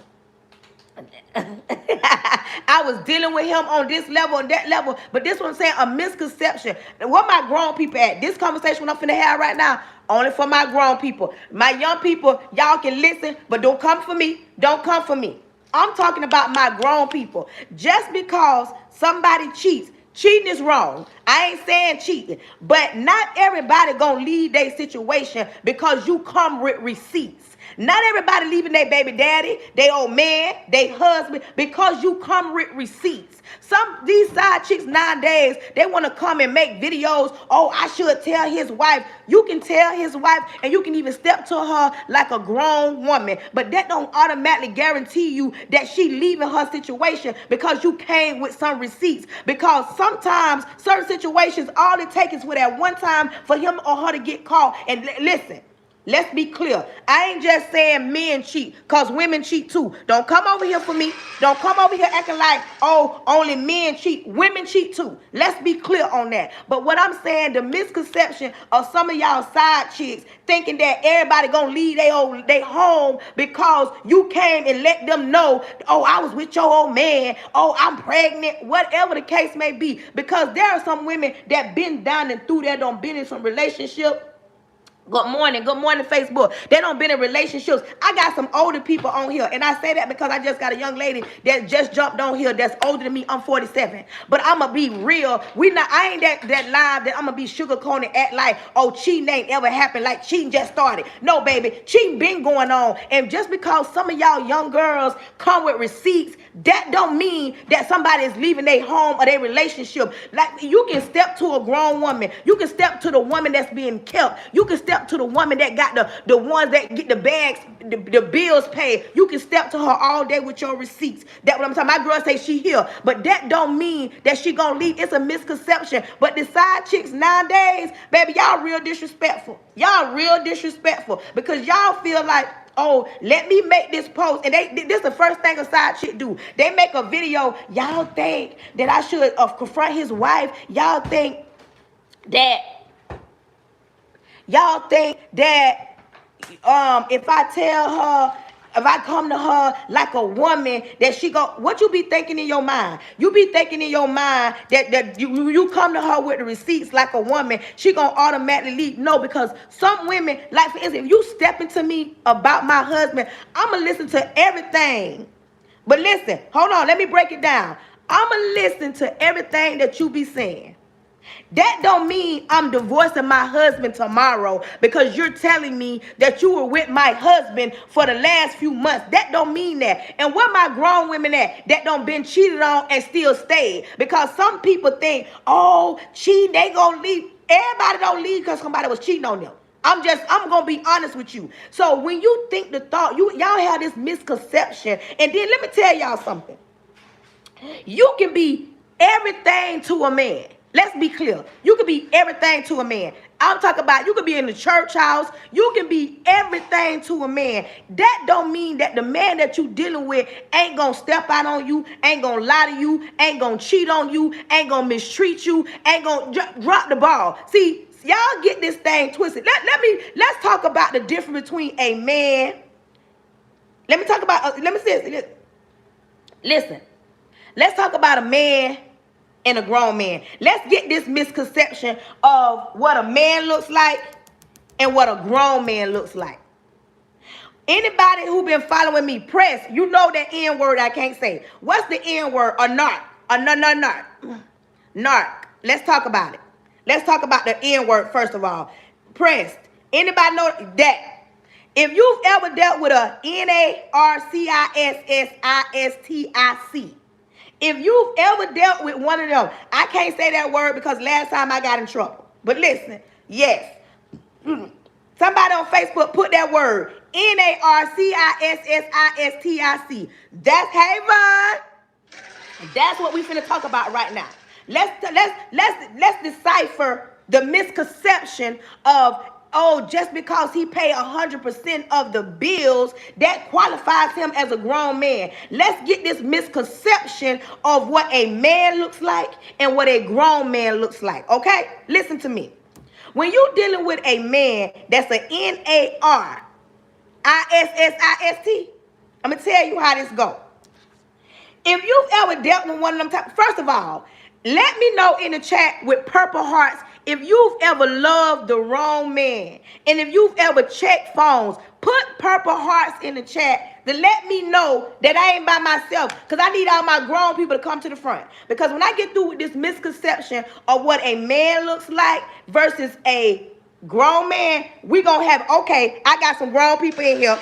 I was dealing with him on this level and that level. But this one I'm saying, a misconception. What my grown people at? This conversation I'm finna have right now, only for my grown people. My young people, y'all can listen, but don't come for me. Don't come for me. I'm talking about my grown people. Just because somebody cheats, cheating is wrong. I ain't saying cheating, but not everybody gonna leave their situation because you come with receipts. Not everybody leaving their baby daddy, their old man, their husband, because you come with receipts. These side chicks nowadays, they want to come and make videos. Oh, I should tell his wife. You can tell his wife, and you can even step to her like a grown woman. But that don't automatically guarantee you that she leaving her situation because you came with some receipts. Because sometimes certain situations, all it takes is for that one time for him or her to get caught. And listen. Let's be clear. I ain't just saying men cheat, because women cheat too. Don't come over here for me. Don't come over here acting like, oh, only men cheat. Women cheat too. Let's be clear on that. But what I'm saying, the misconception of some of y'all side chicks thinking that everybody gonna leave they home because you came and let them know, oh, I was with your old man. Oh, I'm pregnant. Whatever the case may be. Because there are some women that been down and through there, don't been in some relationship. Good morning, Facebook. They don't been in relationships. I got some older people on here, and I say that because I just got a young lady that just jumped on here that's older than me. I'm 47, but I'ma be real. I ain't that live that I'ma be sugarcoating, act like, oh, cheating ain't ever happened, like cheating just started. No, baby, cheating been going on, and just because some of y'all young girls come with receipts, that don't mean that somebody is leaving their home or their relationship. Like, you can step to a grown woman, you can step to the woman that's being kept, you can step to the woman that got the ones that get the bags, the bills paid. You can step to her all day with your receipts. That's what I'm talking. My girl say she here, but that don't mean that she gonna leave. It's a misconception. But the side chicks nowadays, baby, y'all real disrespectful. Y'all real disrespectful because y'all feel like, oh, let me make this post. And this is the first thing a side chick do. They make a video. Y'all think that I should confront his wife. Y'all think that if I come to her like a woman, that she go, what you be thinking in your mind? You be thinking in your mind that you come to her with the receipts like a woman, she gonna automatically leave. No, because some women, like for instance, if you step into me about my husband, I'ma listen to everything. But listen, hold on, let me break it down. I'ma listen to everything that you be saying. That don't mean I'm divorcing my husband tomorrow because you're telling me that you were with my husband for the last few months. That don't mean that. And where my grown women at that don't been cheated on and still stayed? Because some people think, oh, cheating, they gonna leave. Everybody don't leave because somebody was cheating on them. I'm gonna be honest with you. So when you think the thought, y'all have this misconception. And then let me tell y'all something. You can be everything to a man. Let's be clear. You can be everything to a man. I'm talking about you can be in the church house. You can be everything to a man. That don't mean that the man that you dealing with ain't gonna step out on you, ain't gonna lie to you, ain't gonna cheat on you, ain't gonna mistreat you, ain't gonna drop the ball. See, y'all get this thing twisted. Let's talk about the difference between a man. Let me say this. Listen. Let's talk about a man and a grown man. Let's get this misconception of what a man looks like and what a grown man looks like. Anybody who been following me, press, you know that N word I can't say. What's the N word? A narc. A narc. Narc. Let's talk about it. Let's talk about the N word first of all. Pressed. Anybody know that? If you've ever dealt with a NARCISSISTIC, if you've ever dealt with one of them, I can't say that word because last time I got in trouble. But listen, yes. Somebody on Facebook put that word, NARCISSISTIC. That's Haven. That's what we finna talk about right now. Let's decipher the misconception of, oh, just because he paid 100% of the bills, that qualifies him as a grown man. Let's get this misconception of what a man looks like and what a grown man looks like, okay? Listen to me. When you're dealing with a man that's an NARISSIST, I'm going to tell you how this goes. If you've ever dealt with one of them first of all, let me know in the chat with purple hearts if you've ever loved the wrong man. And if you've ever checked phones, put purple hearts in the chat to let me know that I ain't by myself. Because I need all my grown people to come to the front. Because when I get through with this misconception of what a man looks like versus a grown man, we going to have, okay, I got some grown people in here.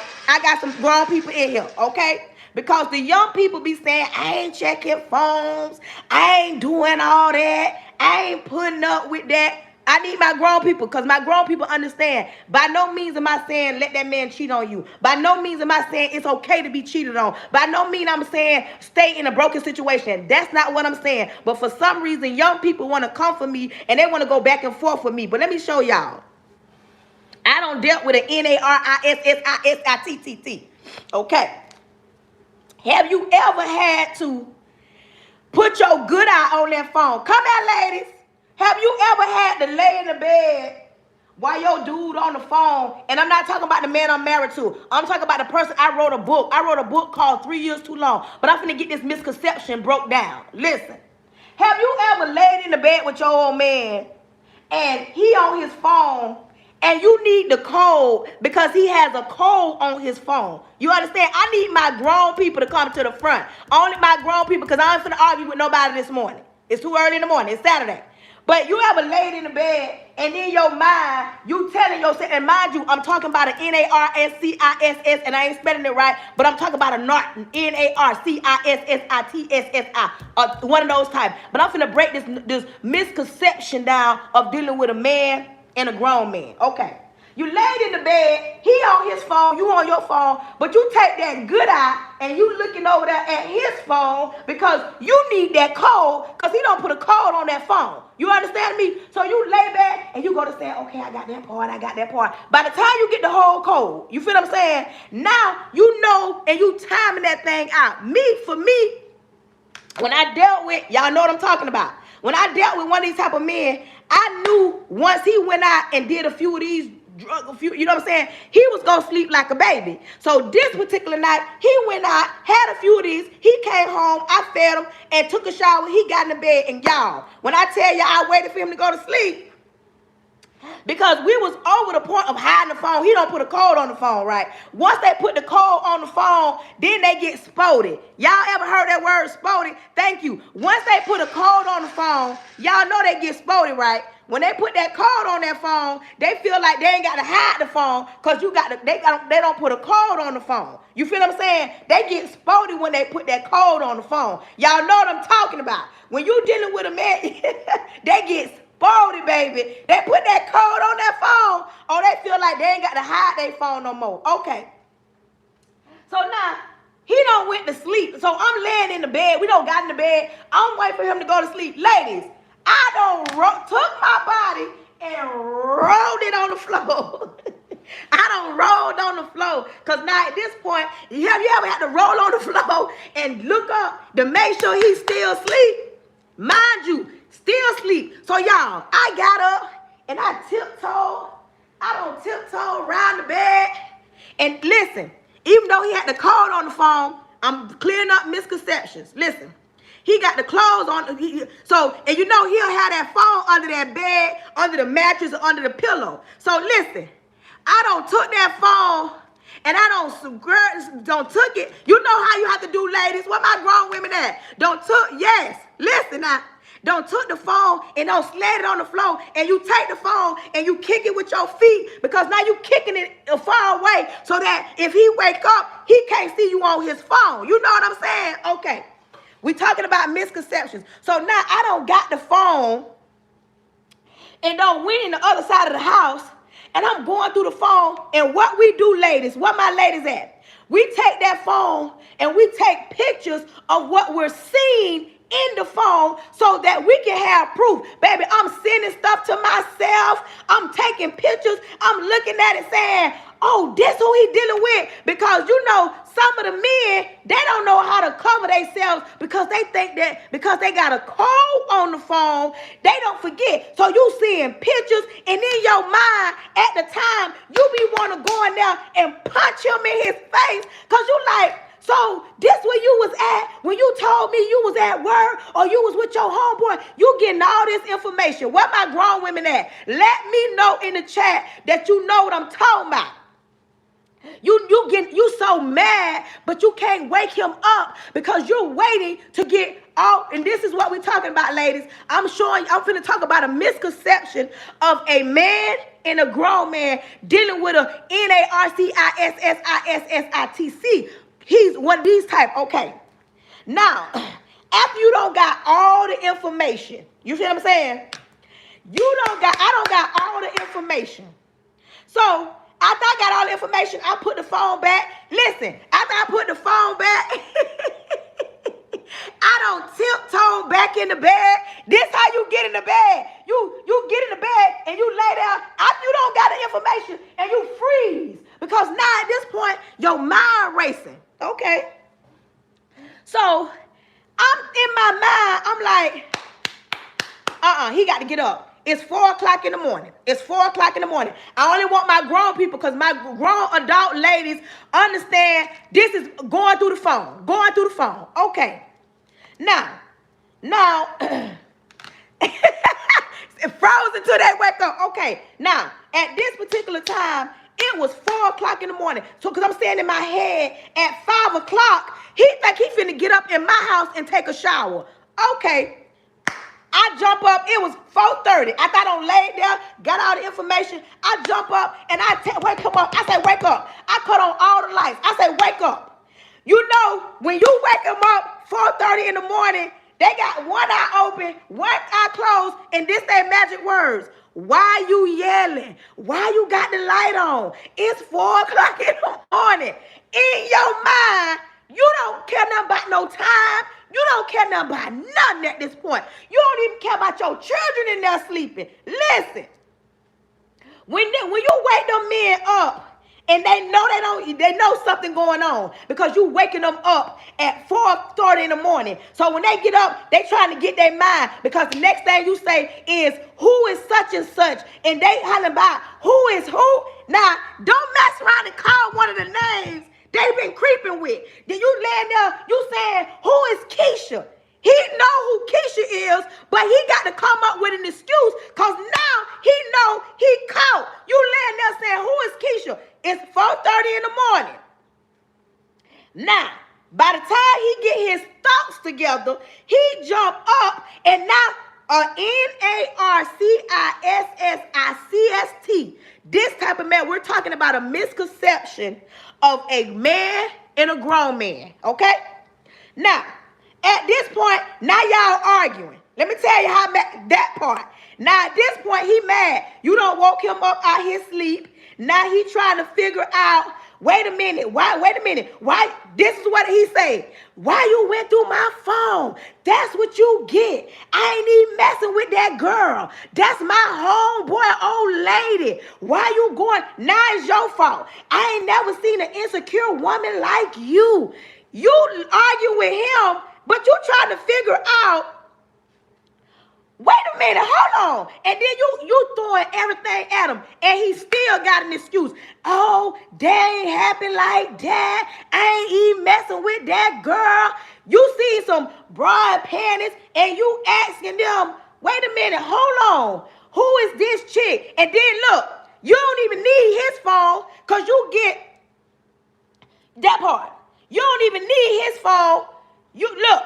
Okay? Because the young people be saying, I ain't checking phones. I ain't doing all that. I ain't putting up with that. I need my grown people because my grown people understand. By no means am I saying let that man cheat on you. By no means am I saying it's okay to be cheated on. By no means I'm saying stay in a broken situation. That's not what I'm saying. But for some reason, young people want to come for me and they want to go back and forth with me. But let me show y'all. I don't dealt with an NARISSISTICT. Okay. Have you ever had to put your good eye on that phone? Come here, ladies. Have you ever had to lay in the bed while your dude on the phone? And I'm not talking about the man I'm married to. I'm talking about the person I wrote a book. I wrote a book called 3 Years Too Long. But I'm finna get this misconception broke down. Listen. Have you ever laid in the bed with your old man and he on his phone And you need the code because he has a code on his phone. You understand? I need my grown people to come to the front. Only my grown people, because I ain't finna argue with nobody this morning. It's too early in the morning. It's Saturday. But you ever laid in the bed and in your mind, you telling yourself, and mind you, I'm talking about an Narcississ, and I ain't spelling it right, but I'm talking about a Narcississi, one of those types. But I'm finna break this misconception down of dealing with a man and a grown man. Okay. You laid in the bed, he on his phone, you on your phone, but you take that good eye and you looking over there at his phone because you need that code because he don't put a code on that phone. You understand me? So you lay back and you go to say, okay, I got that part, I got that part. By the time you get the whole code, you feel what I'm saying? Now you know and you timing that thing out. For me, when I dealt with, y'all know what I'm talking about. When I dealt with one of these type of men, I knew once he went out and did a few of these drugs, you know what I'm saying? He was going to sleep like a baby. So this particular night, he went out, had a few of these. He came home, I fed him, and took a shower. He got in the bed, and y'all, when I tell y'all I waited for him to go to sleep, because we was over the point of hiding the phone. He don't put a code on the phone, right? Once they put the code on the phone, then they get spotted. Y'all ever heard that word spotted? Thank you. Once they put a code on the phone, y'all know they get spotted, right? When they put that code on their phone, they feel like they ain't got to hide the phone because they don't put a code on the phone. You feel what I'm saying? They get spotted when they put that code on the phone. Y'all know what I'm talking about. When you dealing with a man, they get spotted, baby. They put that code on their phone. Oh, they feel like they ain't got to hide their phone no more. Okay. So now, he don't went to sleep. So I'm laying in the bed. We don't got in the bed. I'm waiting for him to go to sleep. Ladies, I took my body and rolled it on the floor. I done rolled on the floor. Because now at this point, have you ever had to roll on the floor and look up to make sure he's still asleep? Mind you, still asleep. So y'all, I got up and I tiptoed around the bed. And listen, even though he had the code on the phone, I'm clearing up misconceptions. Listen. He got the clothes on. And you know he'll have that phone under that bed, under the mattress, or under the pillow. So listen, I don't took that phone and I don't took it. You know how you have to do, ladies. Where my grown women at? Listen now. Don't took the phone and don't slide it on the floor and you take the phone and you kick it with your feet because now you kicking it far away so that if he wake up, he can't see you on his phone. You know what I'm saying? Okay. We talking about misconceptions. So now I don't got the phone and don't went in the other side of the house and I'm going through the phone. And what we do, ladies, what my ladies at? We take that phone and we take pictures of what we're seeing in the phone so that we can have proof. Baby, I'm sending stuff to myself. I'm taking pictures. I'm looking at it saying, oh, this who he dealing with. Because you know, some of the men, they don't know how to cover themselves because they think that because they got a code on the phone, they don't forget. So you seeing pictures and in your mind at the time, you be want to go in there and punch him in his face because you like, so this where you was at when you told me you was at work or you was with your homeboy. You getting all this information. Where my grown women at? Let me know in the chat that you know what I'm talking about. You so mad, but you can't wake him up because you're waiting to get out. And this is what we're talking about, ladies. I'm finna talk about a misconception of a man and a grown man dealing with a Narcississi. He's one of these type. Okay. Now, after you don't got all the information, you see what I'm saying? I don't got all the information. So after I got all the information, I put the phone back. Listen, after I put the phone back, I don't tiptoe back in the bed. This how you get in the bed. You get in the bed and you lay down. After you don't got the information and you freeze. Because now at this point, your mind racing. Okay. So I'm in my mind, I'm like, he got to get up. It's 4 o'clock in the morning. It's 4 o'clock in the morning. I only want my grown people because my grown adult ladies understand this is going through the phone. Going through the phone. Okay. Now, it froze until they wake up. Okay. Now, at this particular time, it was 4 o'clock in the morning. So, because I'm standing in my head at 5 o'clock, he think he finna get up in my house and take a shower. Okay. I jump up. It was 4:30. After I done laid there, got all the information, I jump up and I wake him up. I say, wake up. I cut on all the lights. I say, wake up. You know, when you wake them up 4:30 in the morning, they got one eye open, one eye closed, and this they magic words. Why you yelling? Why you got the light on? It's 4 o'clock in the morning. In your mind, you don't care nothing about no time. You don't care nothing about nothing at this point. You don't even care about your children in there sleeping. Listen, when you wake them men up and they know something going on because you waking them up at 4:30 in the morning. So when they get up, they trying to get their mind because the next thing you say is who is such and such, and they hollering about who is who. Now don't mess around and call one of the names they've been creeping with. Then you laying there, you saying, who is Keisha? He know who Keisha is, but he got to come up with an excuse because now he know he caught. You laying there saying, who is Keisha? It's 4:30 in the morning. Now, by the time he get his thoughts together, he jump up and now NARCISSICST. This type of man, we're talking about a misconception of a man and a grown man, okay? Now, at this point, now y'all arguing. Let me tell you how that part. Now, at this point, he mad. You done woke him up out his sleep. Now he trying to figure out, wait a minute, why, this is what he say. Why you went through my phone? That's what you get. I ain't even messing with that girl. That's my homeboy, old lady. Why you going? Now it's your fault. I ain't never seen an insecure woman like you. You argue with him, but you trying to figure out, wait a minute, hold on. And then you throwing everything at him, and he still got an excuse. Oh, that ain't happen like that. I ain't even messing with that girl. You see some broad panties, and you asking them, wait a minute, hold on. Who is this chick? And then look, you don't even need his phone because you get that part. You don't even need his phone. You look.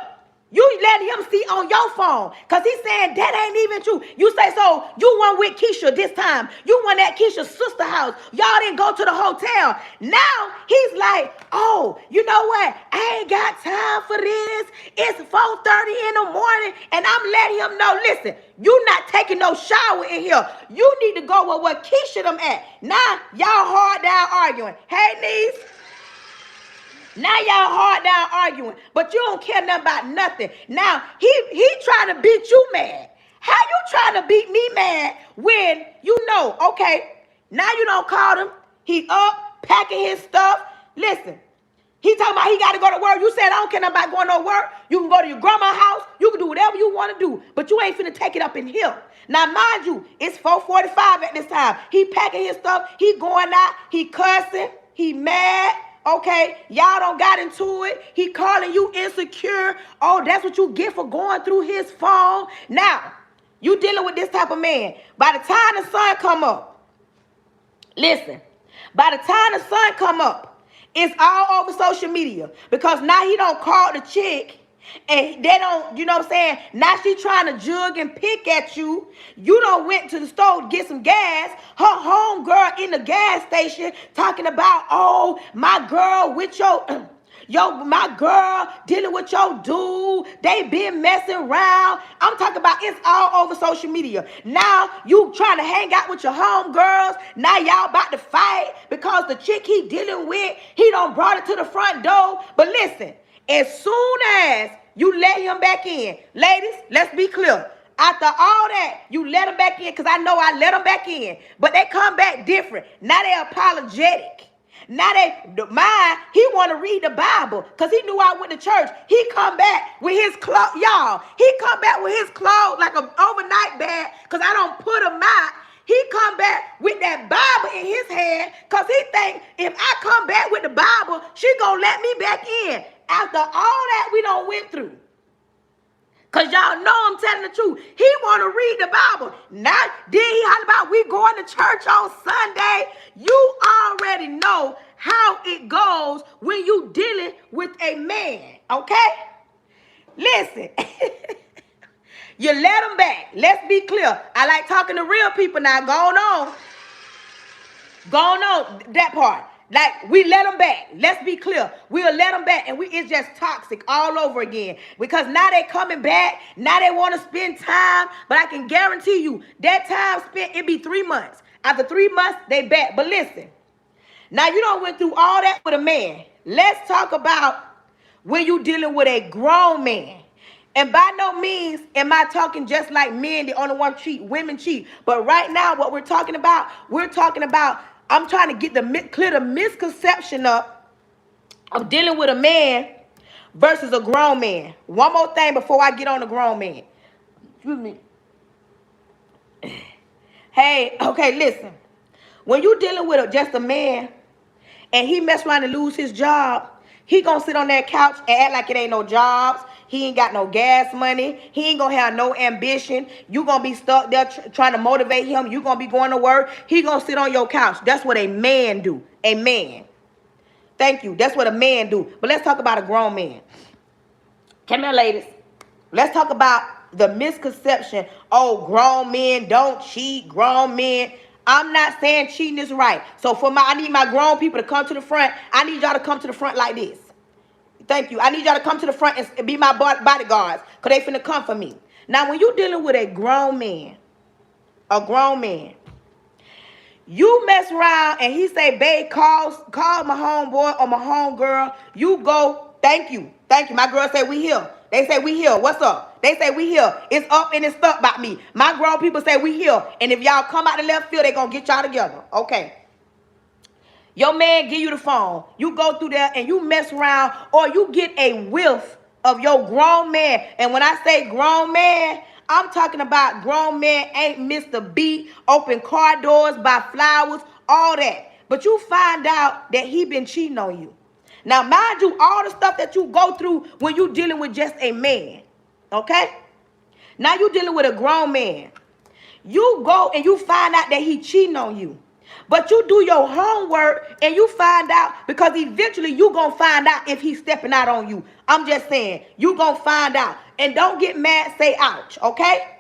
You let him see on your phone because he's saying that ain't even true. You say, so you went with Keisha this time. You went at Keisha's sister house. Y'all didn't go to the hotel. Now he's like, oh, you know what? I ain't got time for this. It's 4:30 in the morning and I'm letting him know, listen, you not taking no shower in here. You need to go with what Keisha them at. Now y'all hard down arguing. Hey, niece. Now y'all hard down arguing, but you don't care nothing about nothing. Now he trying to beat you mad. How you trying to beat me mad when you know, okay, now you don't call him. He up, packing his stuff. Listen, he talking about he got to go to work. You said, I don't care nothing about going to work. You can go to your grandma's house. You can do whatever you want to do, but you ain't finna take it up in here. Now, mind you, it's 4:45 at this time. He packing his stuff. He going out. He cussing. He mad. Okay, y'all don't got into it. He calling you insecure. Oh, that's what you get for going through his phone. Now, you dealing with this type of man. By the time the sun come up, listen, by the time the sun come up, it's all over social media because now he don't call the chick and they don't, you know what I'm saying? Now she trying to jug and pick at you. You done went to the store to get some gas. Her homegirl in the gas station talking about, oh, my girl with my girl dealing with your dude. They been messing around. I'm talking about it's all over social media. Now you trying to hang out with your homegirls. Now y'all about to fight because the chick he dealing with, he done brought it to the front door. But listen, as soon as you let him back in, ladies, let's be clear. After all that, you let him back in because I know I let him back in. But they come back different. Now they apologetic. Now he want to read the Bible because he knew I went to church. He come back with his clothes, y'all. He come back with his clothes like an overnight bag because I don't put him out. He come back with that Bible in his hand because he think if I come back with the Bible, she gonna let me back in. After all that we done went through. Cause y'all know I'm telling the truth. He want to read the Bible. Not then he holler about we going to church on Sunday. You already know how it goes when you dealing with a man. Okay? Listen. You let them back. Let's be clear. I like talking to real people now. Going on. That part. Like, we let them back. Let's be clear. We'll let them back. And it's just toxic all over again. Because now they coming back. Now they want to spend time. But I can guarantee you, that time spent, it be 3 months. After 3 months, they back. But listen. Now, you done went through all that with a man. Let's talk about when you dealing with a grown man. And by no means am I talking just like men, the only one cheat, women cheat. But right now, what we're talking about, I'm trying to clear the misconception up of dealing with a man versus a grown man. One more thing before I get on the grown man. Excuse me. Hey, okay, listen. When you dealing with just a man and he mess around and lose his job, he gonna sit on that couch and act like it ain't no jobs. He ain't got no gas money. He ain't gonna have no ambition. You gonna be stuck there trying to motivate him. You gonna be going to work. He gonna sit on your couch. That's what a man do. A man. Thank you. That's what a man do. But let's talk about a grown man. Come here, ladies. Let's talk about the misconception. Oh, grown men don't cheat. Grown men. I'm not saying cheating is right. So I need my grown people to come to the front. I need y'all to come to the front like this. Thank you. I need y'all to come to the front and be my bodyguards, because they finna come for me. Now, when you dealing with a grown man, you mess around and he say, babe, call my homeboy or my homegirl. You go, thank you. My girl say, we here. They say, we here. What's up? They say, we here. It's up and it's stuck by me. My grown people say, we here. And if y'all come out the left field, they gonna get y'all together. Okay. Your man give you the phone. You go through there and you mess around, or you get a whiff of your grown man. And when I say grown man, I'm talking about grown man ain't Mr. B, open car doors, buy flowers, all that. But you find out that he been cheating on you. Now, mind you, all the stuff that you go through when you dealing with just a man, okay? Now you dealing with a grown man. You go and you find out that he cheating on you. But you do your homework and you find out, because eventually you going to find out if he's stepping out on you. I'm just saying, you going to find out. And don't get mad, say ouch, okay?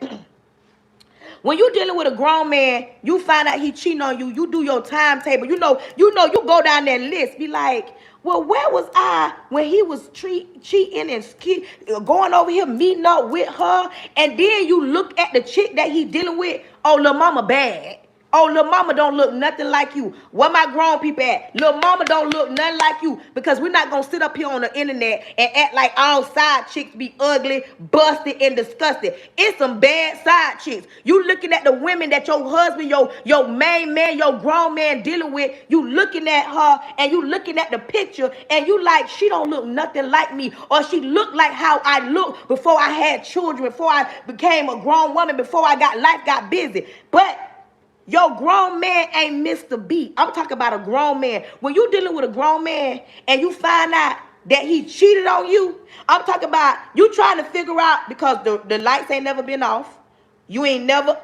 When you dealing with a grown man, you find out he cheating on you. You do your timetable. You go down that list. Be like, well, where was I when he was cheating and going over here, meeting up with her? And then you look at the chick that he dealing with. Oh, little mama bad. Oh, little mama don't look nothing like you. Where my grown people at? Little mama don't look nothing like you. Because we're not going to sit up here on the internet and act like all side chicks be ugly, busted, and disgusted. It's some bad side chicks. You looking at the women that your husband, your main man, your grown man dealing with. You looking at her and you looking at the picture and you like, she don't look nothing like me. Or she look like how I looked before I had children, before I became a grown woman, before life got busy. But your grown man ain't Mr. B. I'm talking about a grown man. When you dealing with a grown man and you find out that he cheated on you, I'm talking about you trying to figure out, because the lights ain't never been off. You ain't never,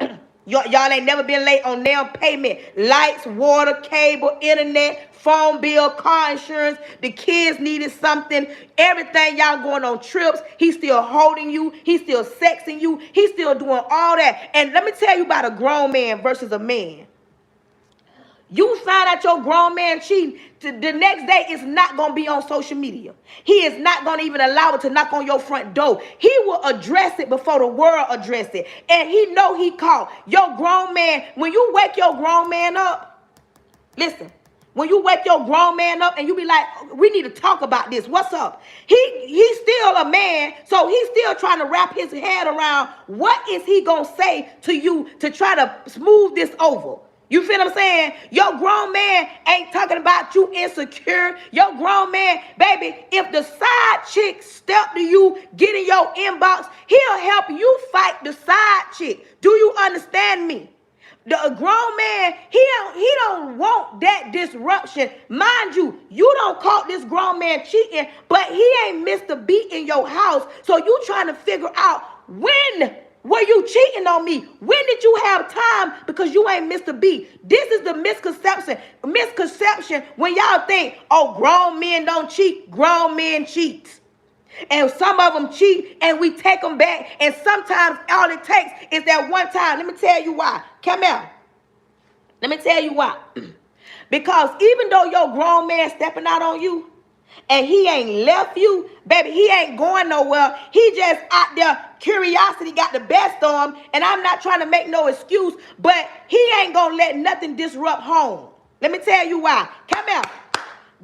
y'all ain't never been late on their payment. Lights, water, cable, internet, phone bill, car insurance. The kids needed something. Everything, y'all going on trips. He's still holding you. He's still sexing you. He's still doing all that. And let me tell you about a grown man versus a man. You find out your grown man cheating, the next day it's not going to be on social media. He is not going to even allow it to knock on your front door. He will address it before the world address it. And he know he caught. Your grown man, when you wake your grown man up, listen, when you wake your grown man up and you be like, we need to talk about this. What's up? He's still a man, so he's still trying to wrap his head around what is he going to say to you to try to smooth this over. You feel what I'm saying? Your grown man ain't talking about you insecure. Your grown man, baby, if the side chick step to you, get in your inbox, he'll help you fight the side chick. Do you understand me? The grown man, he don't want that disruption. Mind you, you don't caught this grown man cheating, but he ain't Mr. B in your house. So you trying to figure out when were you cheating on me? When did you have time? Because you ain't Mr. B. This is the misconception when y'all think, oh, grown men don't cheat. Grown men cheat. And some of them cheat and we take them back. And sometimes all it takes is that one time. Let me tell you why. Come here. Let me tell you why. Because even though your grown man stepping out on you, and he ain't left you, baby, he ain't going nowhere. He just out there. Curiosity got the best of him. And I'm not trying to make no excuse, but he ain't going to let nothing disrupt home. Let me tell you why. Come here.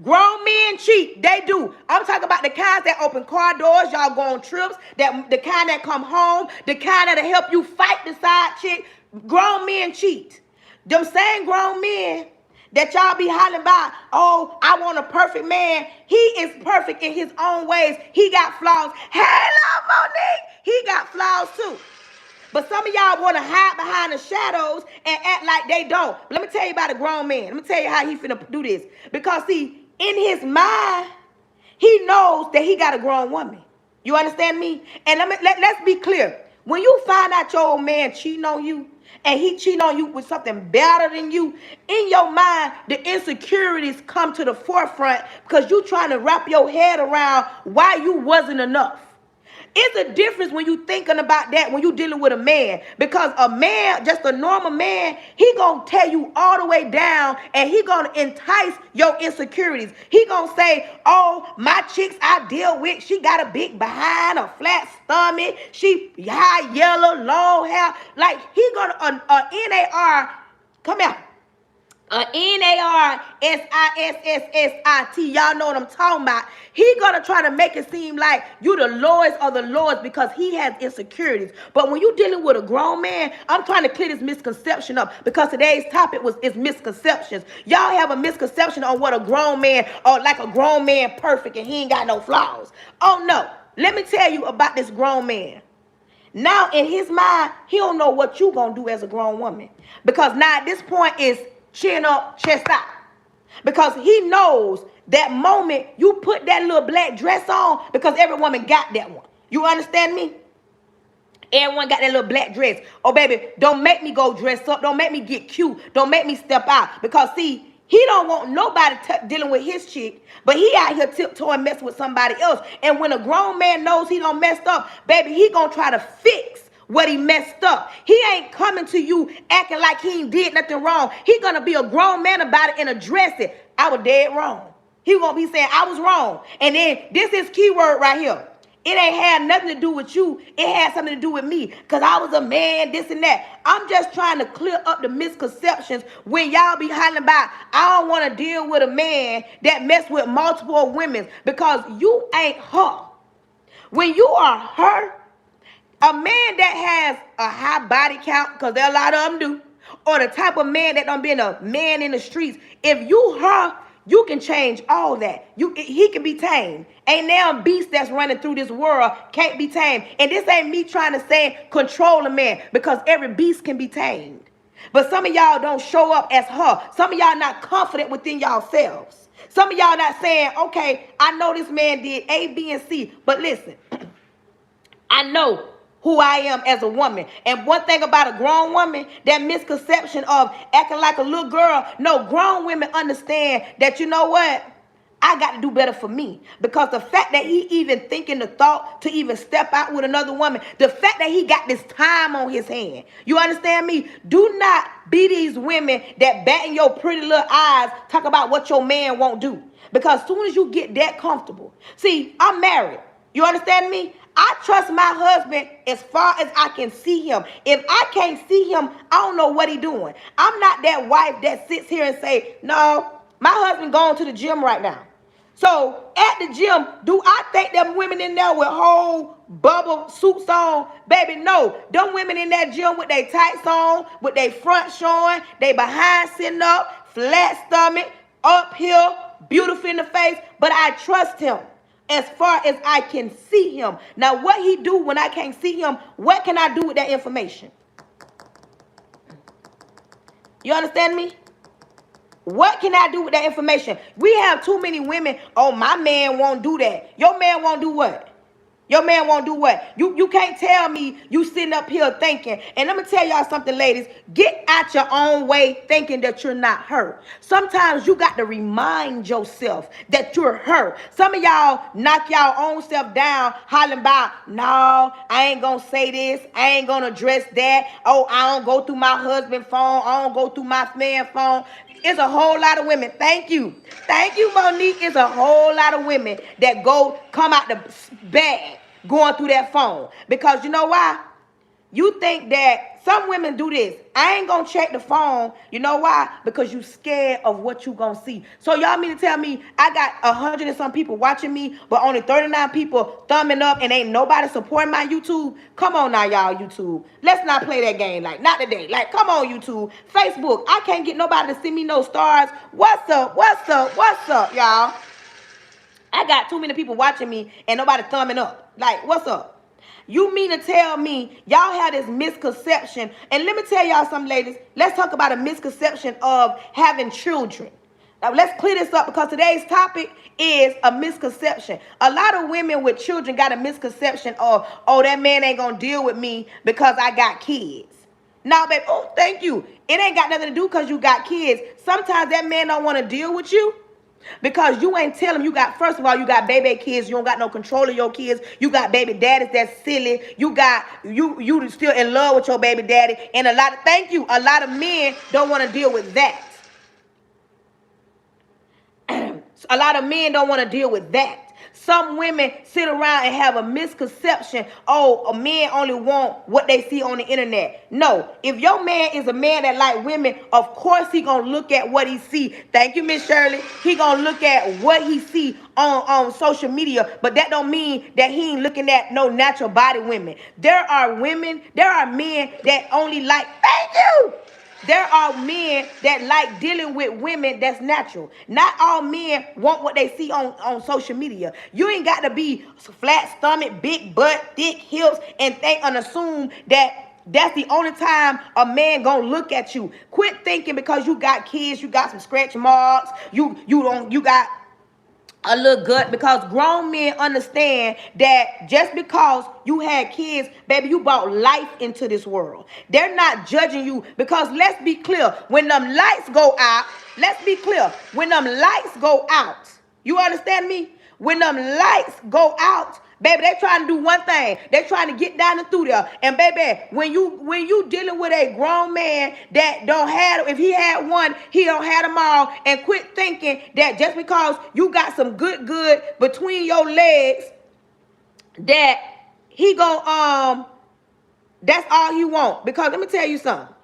Grown men cheat. They do. I'm talking about the kinds that open car doors. Y'all go on trips. The kind that come home. The kind that'll help you fight the side chick. Grown men cheat. Them same grown men that y'all be hollering about, oh, I want a perfect man. He is perfect in his own ways. He got flaws. Hello, Monique. He got flaws too. But some of y'all want to hide behind the shadows and act like they don't. Let me tell you about a grown man. Let me tell you how he finna do this. Because see, in his mind, he knows that he got a grown woman. You understand me? And let's be clear. When you find out your old man cheating on you, and he cheating on you with something better than you, in your mind, the insecurities come to the forefront because you trying to wrap your head around why you wasn't enough. It's a difference when you thinking about that when you dealing with a man. Because a man, just a normal man, he gonna tear you all the way down and he gonna entice your insecurities. He gonna say, oh, my chicks I deal with, she got a big behind, a flat stomach, she high yellow, long hair. Like he gonna, NAR, come out. NARSISSSIT. Y'all know what I'm talking about. He gonna try to make it seem like you the lowest of the lowest because he has insecurities. But when you dealing with a grown man, I'm trying to clear this misconception up because today's topic is misconceptions. Y'all have a misconception on what a grown man, or like a grown man perfect and he ain't got no flaws. Oh no. Let me tell you about this grown man. Now in his mind, he don't know what you gonna do as a grown woman. Because now at this point is chin up, chest out. Because he knows that moment you put that little black dress on, because every woman got that one. You understand me? Everyone got that little black dress. Oh, baby, don't make me go dress up. Don't make me get cute. Don't make me step out. Because, see, he don't want nobody dealing with his chick, but he out here tiptoeing messing with somebody else. And when a grown man knows he done messed up, baby, he gonna try to fix what he messed up. He ain't coming to you acting like he ain't did nothing wrong. He gonna be a grown man about it and address it. I was dead wrong. He gonna be saying, I was wrong. And then this is keyword right here. It ain't had nothing to do with you. It had something to do with me. Because I was a man, this and that. I'm just trying to clear up the misconceptions when y'all be hollering about, I don't want to deal with a man that mess with multiple women. Because you ain't her. When you are her, a man that has a high body count, because there are a lot of them do, or the type of man that done been a man in the streets, if you her, you can change all that. He can be tamed. Ain't now a beast that's running through this world can't be tamed. And this ain't me trying to say control a man, because every beast can be tamed. But some of y'all don't show up as her. Some of y'all not confident within yourselves. Some of y'all not saying, okay, I know this man did A, B, and C. But listen, I know who I am as a woman. And one thing about a grown woman, that misconception of acting like a little girl. No, grown women understand that, you know what? I got to do better for me. Because the fact that he even thinking the thought to even step out with another woman, the fact that he got this time on his hand. You understand me? Do not be these women that bat in your pretty little eyes talk about what your man won't do. Because as soon as you get that comfortable. See, I'm married. You understand me? I trust my husband as far as I can see him. If I can't see him, I don't know what he's doing. I'm not that wife that sits here and say, no, my husband going to the gym right now. So at the gym, do I think them women in there with whole bubble suits on? Baby, no. Them women in that gym with their tights on, with their front showing, they behind sitting up, flat stomach, uphill, beautiful in the face. But I trust him as far as I can see him. Now, what he do when I can't see him, what can I do with that information? You understand me? What can I do with that information? We have too many women, oh, my man won't do that. Your man won't do what? Your man won't do what? You can't tell me you sitting up here thinking. And let me tell y'all something, ladies. Get out your own way thinking that you're not her. Sometimes you got to remind yourself that you're her. Some of y'all knock y'all own self down, hollering about, no, I ain't gonna say this. I ain't gonna address that. Oh, I don't go through my husband's phone. I don't go through my man's phone. It's a whole lot of women. Thank you. Thank you, Monique. It's a whole lot of women that come out the bag going through that phone. Because you know why? You think that some women do this. I ain't gonna check the phone. You know why? Because you scared of what you gonna see. So y'all mean to tell me I got 100 and some people watching me, but only 39 people thumbing up and ain't nobody supporting my YouTube? Come on now, y'all, YouTube. Let's not play that game. Like, not today. Like, come on, YouTube. Facebook, I can't get nobody to send me no stars. What's up? What's up? What's up, y'all? I got too many people watching me and nobody thumbing up. Like, what's up? You mean to tell me y'all have this misconception? And let me tell y'all something, ladies. Let's talk about a misconception of having children. Now, let's clear this up because today's topic is a misconception. A lot of women with children got a misconception of, oh, that man ain't going to deal with me because I got kids. No, babe, oh, thank you. It ain't got nothing to do because you got kids. Sometimes that man don't want to deal with you. Because you ain't telling you got, first of all, you got baby kids. You don't got no control of your kids. You got baby daddies that's silly. You still in love with your baby daddy. And a lot of men don't want to deal with that. A lot of men don't want to deal with that. Some women sit around and have a misconception. Oh, a man only want what they see on the internet. No, if your man is a man that like women, of course he gonna look at what he see. Thank you, Miss Shirley. He gonna look at what he see on social media, but that don't mean that he ain't looking at no natural body women. There are men that only like, thank you. There are men that like dealing with women that's natural. Not all men want what they see on social media. You ain't got to be flat stomach, big butt, thick hips, and think and assume that that's the only time a man gonna look at you. Quit thinking because you got kids, you got some scratch marks, you got a little gut, because grown men understand that just because you had kids, baby, you brought life into this world. They're not judging you, because let's be clear, when them lights go out, you understand me? When them lights go out, baby, they trying to do one thing. They trying to get down and through there. And baby, when you dealing with a grown man that don't have, if he had one, he don't have them all. And quit thinking that just because you got some good between your legs, that he gon' that's all he want. Because let me tell you something.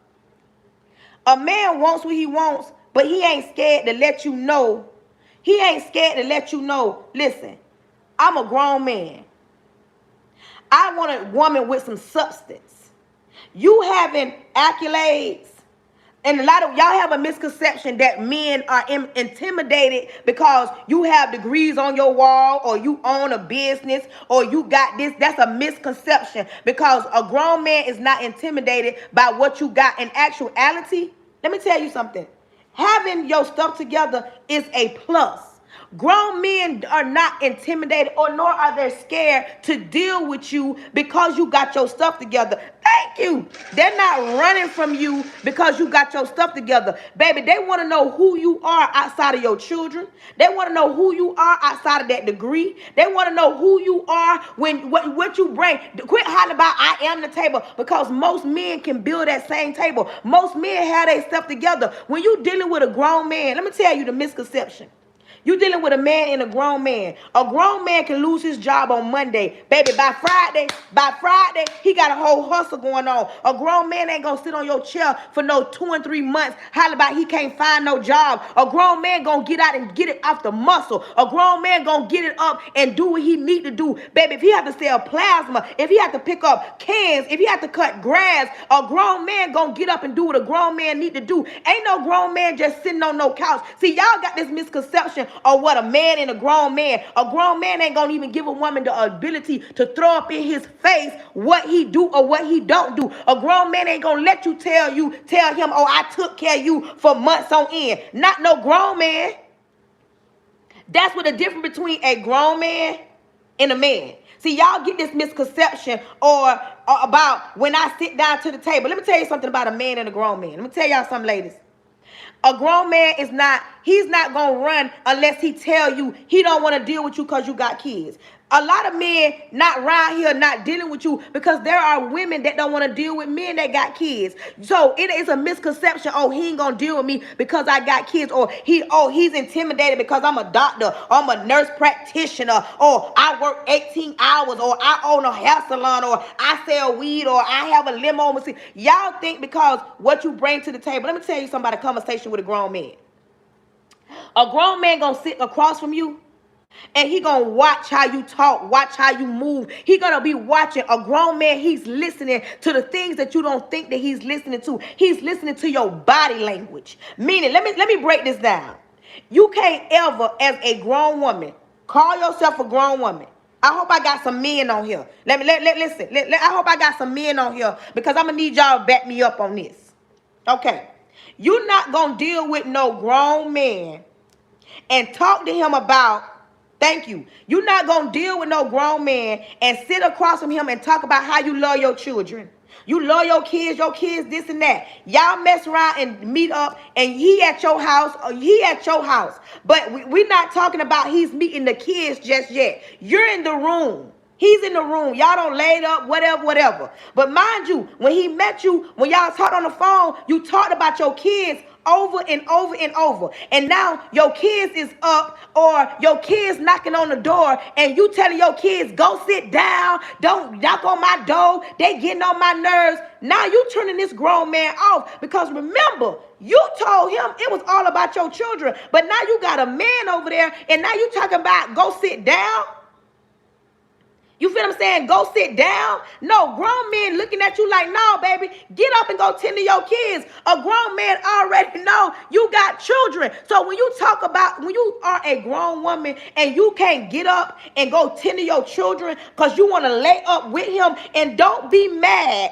A man wants what he wants, but he ain't scared to let you know. Listen, I'm a grown man. I want a woman with some substance. You having accolades, and a lot of y'all have a misconception that men are intimidated because you have degrees on your wall, or you own a business, or you got this. That's a misconception, because a grown man is not intimidated by what you got. In actuality, let me tell you something. Having your stuff together is a plus. Grown men are not intimidated, or nor are they scared to deal with you because you got your stuff together. Thank you. They're not running from you because you got your stuff together. Baby, they want to know who you are outside of your children. They want to know who you are outside of that degree. They want to know who you are when what you bring. Quit hollering about I am the table, because most men can build that same table. Most men have their stuff together. When you dealing with a grown man, let me tell you the misconception. You dealing with a man and a grown man. A grown man can lose his job on Monday. Baby, by Friday, he got a whole hustle going on. A grown man ain't gonna sit on your chair for no 2 and 3 months hollering about he can't find no job. A grown man gonna get out and get it off the muscle. A grown man gonna get it up and do what he need to do. Baby, if he have to sell plasma, if he have to pick up cans, if he have to cut grass, a grown man gonna get up and do what a grown man need to do. Ain't no grown man just sitting on no couch. See, y'all got this misconception or what a man and a grown man. A grown man ain't gonna even give a woman the ability to throw up in his face what he do or what he don't do. A grown man ain't gonna let you tell him, oh, I took care of you for months on end. Not no grown man. That's what the difference between a grown man and a man. See, y'all get this misconception or about when I sit down to the table. Let me tell you something about a man and a grown man. Let me tell y'all something, ladies. A grown man he's not going to run unless he tell you he don't want to deal with you because you got kids. A lot of men not around here not dealing with you because there are women that don't want to deal with men that got kids. So it is a misconception. Oh, he ain't going to deal with me because I got kids. Or he's intimidated because I'm a doctor or I'm a nurse practitioner or I work 18 hours or I own a hair salon or I sell weed or I have a limo. Y'all think because what you bring to the table. Let me tell you something about a conversation with a grown man. A grown man going to sit across from you. And he gonna watch how you talk, watch how you move. He gonna be watching. A grown man, he's listening to the things that you don't think that he's listening to. He's listening to your body language. Meaning, let me break this down. You can't ever, as a grown woman, call yourself a grown woman. I hope I got some men on here. Listen. I hope I got some men on here because I'm gonna need y'all to back me up on this. Okay, you're not gonna deal with no grown man and talk to him about. Thank you. You're not going to deal with no grown man and sit across from him and talk about how you love your children. You love your kids, this and that. Y'all mess around and meet up and he at your house or he at your house. But we're not talking about he's meeting the kids just yet. You're in the room. He's in the room. Y'all don't laid up, whatever. But mind you, when he met you, when y'all talked on the phone, you talked about your kids over and over and over. And now your kids is up or your kids knocking on the door and you telling your kids, go sit down. Don't knock on my door. They getting on my nerves. Now you turning this grown man off because remember, you told him it was all about your children. But now you got a man over there and now you talking about go sit down. You feel what I'm saying? Go sit down. No, grown men looking at you like, no, baby, get up and go tend to your kids. A grown man already know you got children. So when you are a grown woman and you can't get up and go tend to your children because you want to lay up with him, and don't be mad.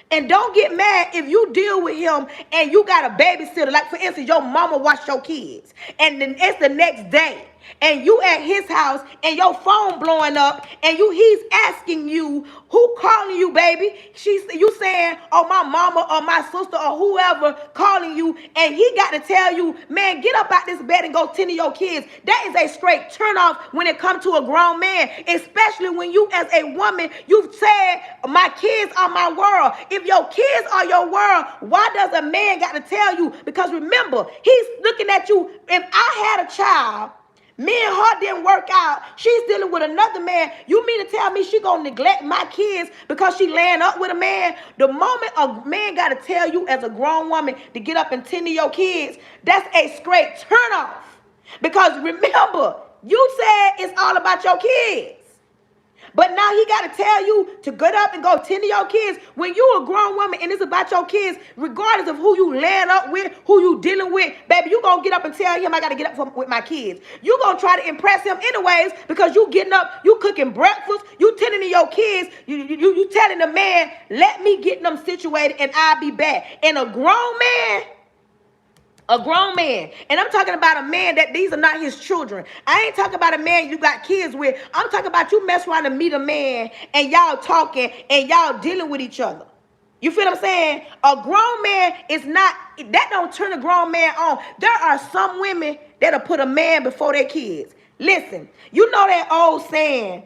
And don't get mad if you deal with him and you got a babysitter. Like, for instance, your mama watch your kids. And then it's the next day. And you at his house and your phone blowing up and he's asking you, who calling you, baby? You saying, oh, my mama or my sister or whoever calling you, and he got to tell you, man, get up out this bed and go tend to your kids. That is a straight turn off when it comes to a grown man, especially when you as a woman, you've said, my kids are my world. If your kids are your world, why does a man got to tell you? Because remember, he's looking at you. If I had a child, me and her didn't work out, she's dealing with another man. You mean to tell me she gonna neglect my kids because she laying up with a man? The moment a man gotta tell you as a grown woman to get up and tend to your kids, that's a straight turn off. Because remember, you said it's all about your kids. But now he got to tell you to get up and go tend to your kids. When you a grown woman and it's about your kids, regardless of who you laying up with, who you dealing with, baby, you going to get up and tell him I got to get up with my kids. You going to try to impress him anyways because you getting up, you cooking breakfast, you tending to your kids, you telling the man, let me get them situated and I'll be back. And a grown man, and I'm talking about a man that these are not his children. I ain't talking about a man you got kids with. I'm talking about you mess around to meet a man and y'all talking and y'all dealing with each other. You feel what I'm saying? A grown man is not, that don't turn a grown man on. There are some women that'll put a man before their kids. Listen, you know that old saying,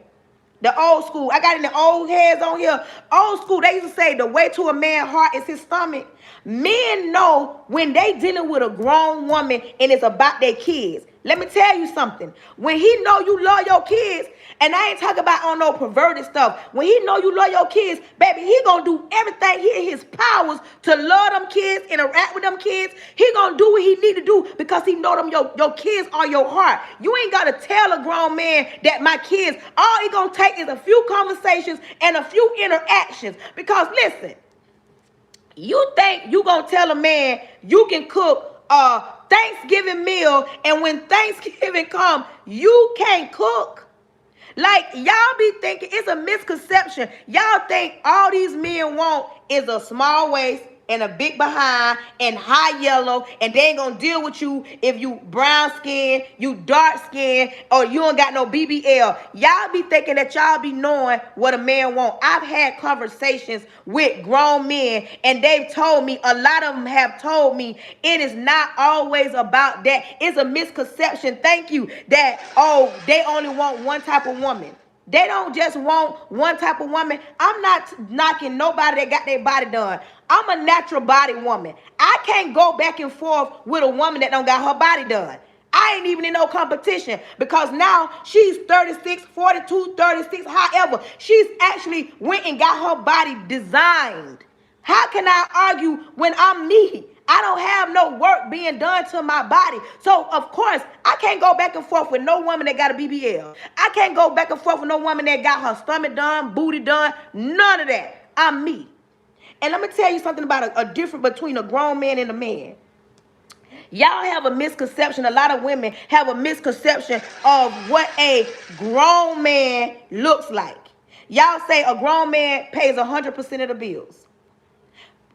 the old school. I got in the old heads on here. Old school, they used to say the way to a man's heart is his stomach. Men know when they dealing with a grown woman and it's about their kids. Let me tell you something. When he know you love your kids, and I ain't talking about on no perverted stuff. When he know you love your kids, baby, he gonna do everything in his powers to love them kids, interact with them kids. He gonna do what he need to do because he know them your kids are your heart. You ain't gotta tell a grown man that my kids, all he gonna take is a few conversations and a few interactions. Because listen, you think you gonna tell a man you can cook Thanksgiving meal, and when Thanksgiving come, you can't cook? Like, y'all be thinking, it's a misconception. Y'all think all these men want is a small waist and a big behind and high yellow, and they ain't gonna deal with you if you brown skin, you dark skin, or you don't got no BBL. Y'all be thinking that y'all be knowing what a man want. I've had conversations with grown men, and they've told me, a lot of them have told me, it is not always about that. It's a misconception, thank you, that, oh, they only want one type of woman. They don't just want one type of woman. I'm not knocking nobody that got their body done. I'm a natural body woman. I can't go back and forth with a woman that don't got her body done. I ain't even in no competition, because now she's 36, 42, 36, however. She's actually went and got her body designed. How can I argue when I'm me? I don't have no work being done to my body. So, of course, I can't go back and forth with no woman that got a BBL. I can't go back and forth with no woman that got her stomach done, booty done, none of that. I'm me. And let me tell you something about a difference between a grown man and a man. Y'all have a misconception, a lot of women have a misconception of what a grown man looks like. Y'all say a grown man pays 100% of the bills.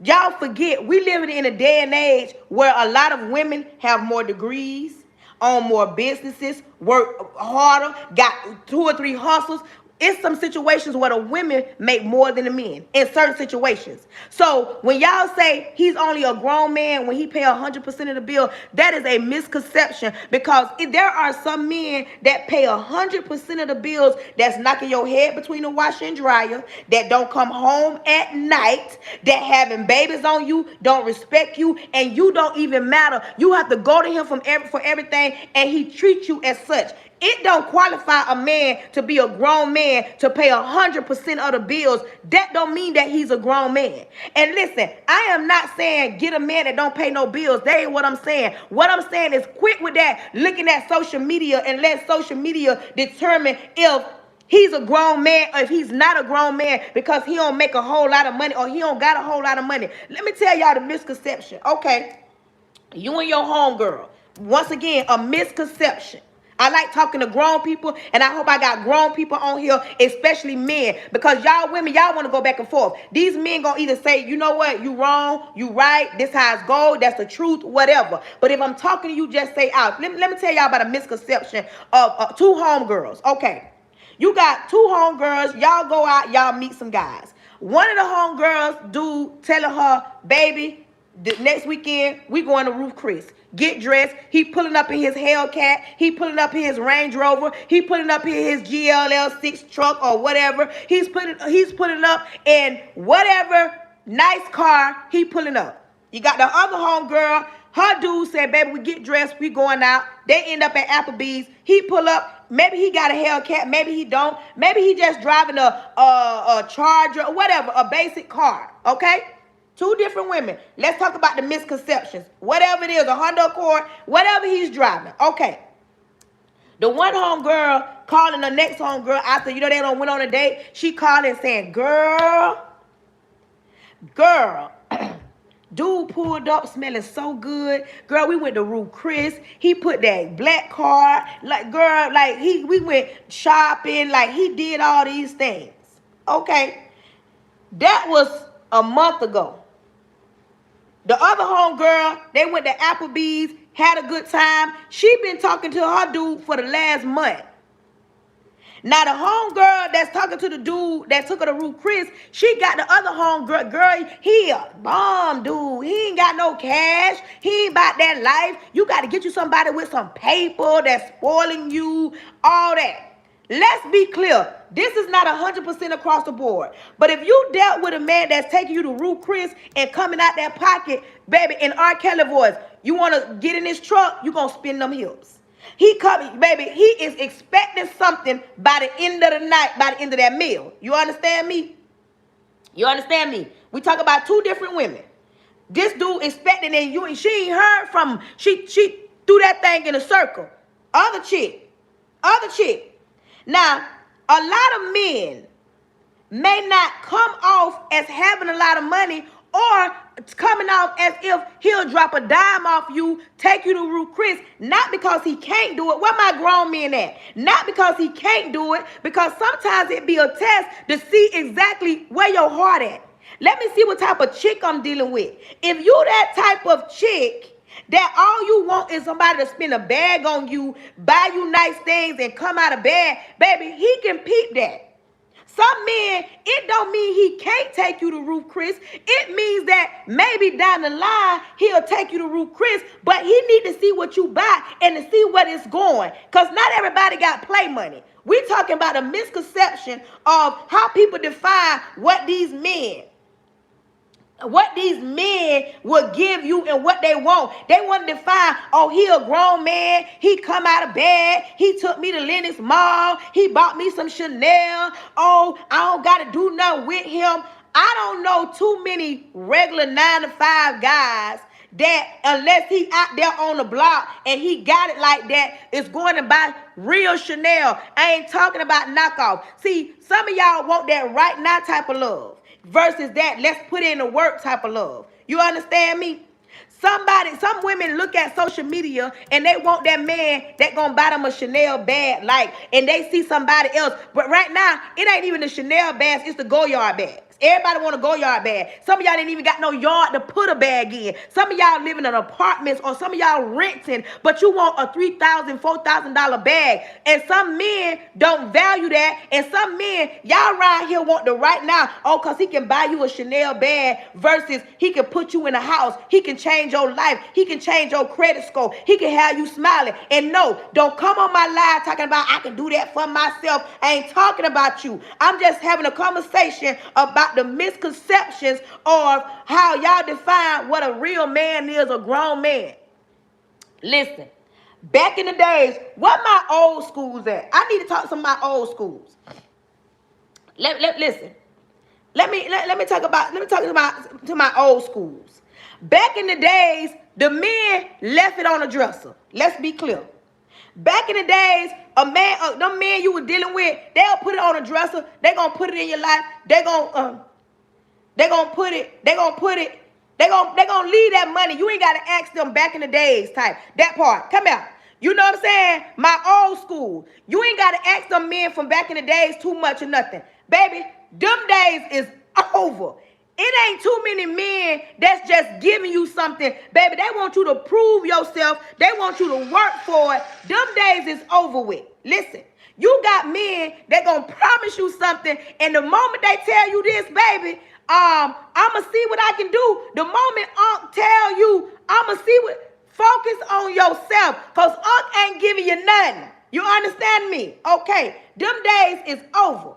Y'all forget, we live in a day and age where a lot of women have more degrees, own more businesses, work harder, got 2 or 3 hustles. It's some situations where the women make more than the men in certain situations. So when y'all say he's only a grown man when he pay 100% of the bill, that is a misconception, because there are some men that pay 100% of the bills, that's knocking your head between the washer and dryer, that don't come home at night, that having babies on you, don't respect you, and you don't even matter. You have to go to him for everything, and he treats you as such. It don't qualify a man to be a grown man to pay 100% of the bills. That don't mean that he's a grown man. And listen, I am not saying get a man that don't pay no bills. That ain't what I'm saying. What I'm saying is quit with that looking at social media and let social media determine if he's a grown man or if he's not a grown man because he don't make a whole lot of money or he don't got a whole lot of money. Let me tell y'all the misconception. Okay, you and your homegirl. Once again, a misconception. I like talking to grown people, and I hope I got grown people on here, especially men, because y'all women, y'all want to go back and forth. These men gonna either say, you know what, you wrong, you right, this how it's go, that's the truth, whatever. But if I'm talking to you, just say out. Let me tell y'all about a misconception of 2 homegirls. Okay, you got 2 homegirls, y'all go out, y'all meet some guys. One of the homegirls dude telling her, baby, the next weekend we going to Ruth Chris. Get dressed. He pulling up in his Hellcat. He pulling up in his Range Rover. He pulling up in his GLL6 truck or whatever. He's putting up in whatever nice car he pulling up. You got the other homegirl. Her dude said, baby, we get dressed. We going out. They end up at Applebee's. He pull up. Maybe he got a Hellcat. Maybe he don't. Maybe he just driving a Charger or whatever, a basic car. Okay? 2 different women. Let's talk about the misconceptions. Whatever it is, a Honda Accord, whatever he's driving. Okay. The one homegirl calling the next homegirl after, they don't went on a date. She calling and saying, girl, dude pulled up smelling so good. Girl, we went to Ruth Chris. He put that black car. Like, girl, like we went shopping. Like, he did all these things. Okay. That was a month ago. The other homegirl, they went to Applebee's, had a good time. She been talking to her dude for the last month. Now, the homegirl that's talking to the dude that took her to Ruth Chris, she got the other homegirl. Girl, he a bomb dude. He ain't got no cash. He ain't about that life. You got to get you somebody with some paper that's spoiling you, all that. Let's be clear. This is not 100% across the board. But if you dealt with a man that's taking you to Ruth Chris and coming out that pocket, baby, in R. Kelly voice, you want to get in his truck, you going to spin them hips. He coming, baby, he is expecting something by the end of the night, by the end of that meal. You understand me? You understand me? We talk about 2 different women. This dude expecting, and she ain't heard from, she threw that thing in a circle. Other chick. Now, a lot of men may not come off as having a lot of money or coming off as if he'll drop a dime off you, take you to Ruth Chris, not because he can't do it. Where my grown men at? Not because he can't do it, because sometimes it be a test to see exactly where your heart at. Let me see what type of chick I'm dealing with. If you that type of chick that all you want is somebody to spend a bag on you, buy you nice things, and come out of bed, baby, he can peep that. Some men, it don't mean he can't take you to Ruth Chris. It means that maybe down the line, he'll take you to Ruth Chris, but he need to see what you buy and to see what it's going. Because not everybody got play money. We're talking about a misconception of how people define what these men will give you and what they want. They want to define, oh, he a grown man. He come out of bed. He took me to Lennox Mall. He bought me some Chanel. Oh, I don't got to do nothing with him. I don't know too many regular 9-to-5 guys that unless he out there on the block and he got it like that, is going to buy real Chanel. I ain't talking about knockoff. See, some of y'all want that right now type of love versus that let's put in the work type of love. You understand me? Some women look at social media and they want that man that gonna buy them a Chanel bag, like, and they see somebody else. But right now, it ain't even the Chanel bags, it's the Goyard bags. Everybody want a Goyard bag. Some of y'all ain't even got no yard to put a bag in. Some of y'all living in apartments or some of y'all renting, but you want a $3,000, $4,000 bag. And some men don't value that. And some men, y'all around here want the right now, oh, because he can buy you a Chanel bag versus he can put you in a house. He can change your life. He can change your credit score. He can have you smiling. And no, don't come on my live talking about I can do that for myself. I ain't talking about you. I'm just having a conversation about the misconceptions of how y'all define what a real man is, a grown man. Listen, back in the days, what my old schools at? I need to talk to some of my old schools. Listen. Let me talk to my old schools. Back in the days, the men left it on a dresser. Let's be clear. Back in the days, them men you were dealing with, they'll put it on a dresser. They're gonna put it in your life. They're gonna leave that money. You ain't gotta ask them back in the days type. That part. Come out. You know what I'm saying? My old school. You ain't gotta ask them men from back in the days too much or nothing. Baby, them days is over. It ain't too many men that's just giving you something. Baby, they want you to prove yourself. They want you to work for it. Them days is over with. Listen, you got men that gonna promise you something, and the moment they tell you this, baby, I'ma see what I can do. The moment Unc tell you, I'ma see what, focus on yourself, because Unc ain't giving you nothing. You understand me? Okay, them days is over.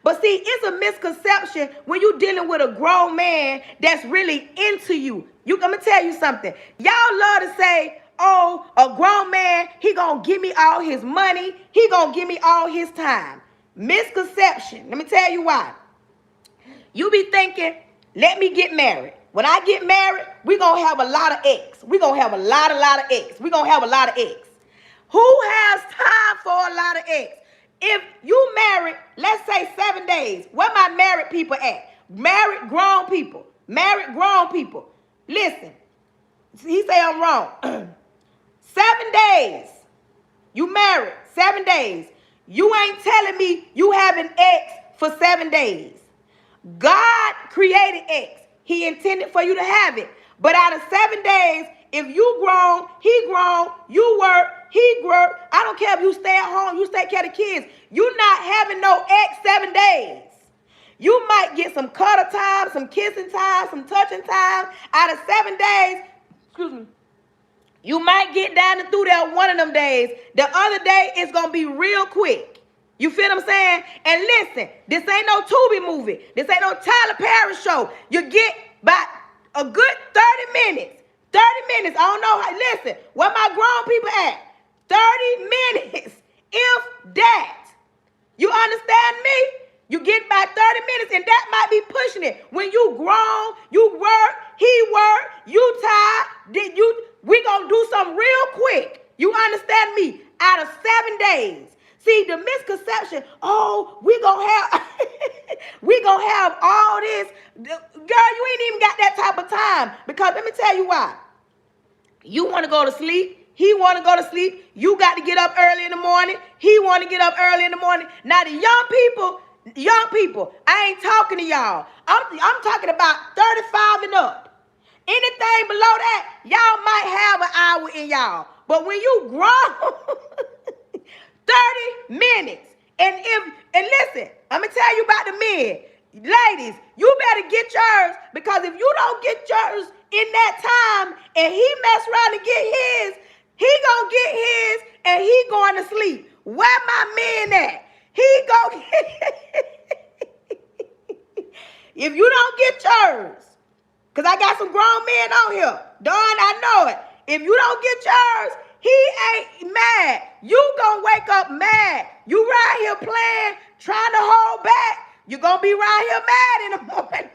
But see, it's a misconception when you're dealing with a grown man that's really into you. I'm going to tell you something. Y'all love to say, oh, a grown man, he going to give me all his money. He going to give me all his time. Misconception. Let me tell you why. You be thinking, let me get married. When I get married, we're going to have a lot of X. We're going to have a lot of X. We're going to have a lot of X. Who has time for a lot of X? If you married, let's say 7 days, where my married people at? Married grown people. Married grown people. Listen, he say I'm wrong. 7 days. You married, 7 days. You ain't telling me you have an ex for 7 days. God created X. He intended for you to have it. But out of 7 days, if you grown, he grown, you work, he work. I don't care if you stay at home, you take care of the kids. You not having no X 7 days. You might get some cuddle time, some kissing time, some touching time. Out of 7 days, excuse me, you might get down and through there one of them days. The other day, it's going to be real quick. You feel what I'm saying? And listen, this ain't no Tubi movie. This ain't no Tyler Perry show. You get by a good 30 minutes. 30 minutes. I don't know how. Listen, where my grown people at? 30 minutes, if that. You understand me? You get about 30 minutes, and that might be pushing it. When you grown, you work, he work, you tired, we gonna do something real quick. You understand me? Out of 7 days. See, the misconception, oh, we gonna have all this. Girl, you ain't even got that type of time. Because let me tell you why. You want to go to sleep. He want to go to sleep. You got to get up early in the morning. He want to get up early in the morning. Now, the young people, Young people, I ain't talking to y'all. I'm talking about 35 and up. Anything below that, y'all might have an hour in y'all. But when you grow 30 minutes. And listen, I'm gonna tell you about the men. Ladies, you better get yours, because if you don't get yours in that time and he mess around and get his, he gonna get his and he going to sleep. Where my men at? He gonna if you don't get yours, because I got some grown men on here. Dawn, I know it. If you don't get yours, he ain't mad. You gonna wake up mad. You right here playing, trying to hold back. You're gonna be right here mad in the morning.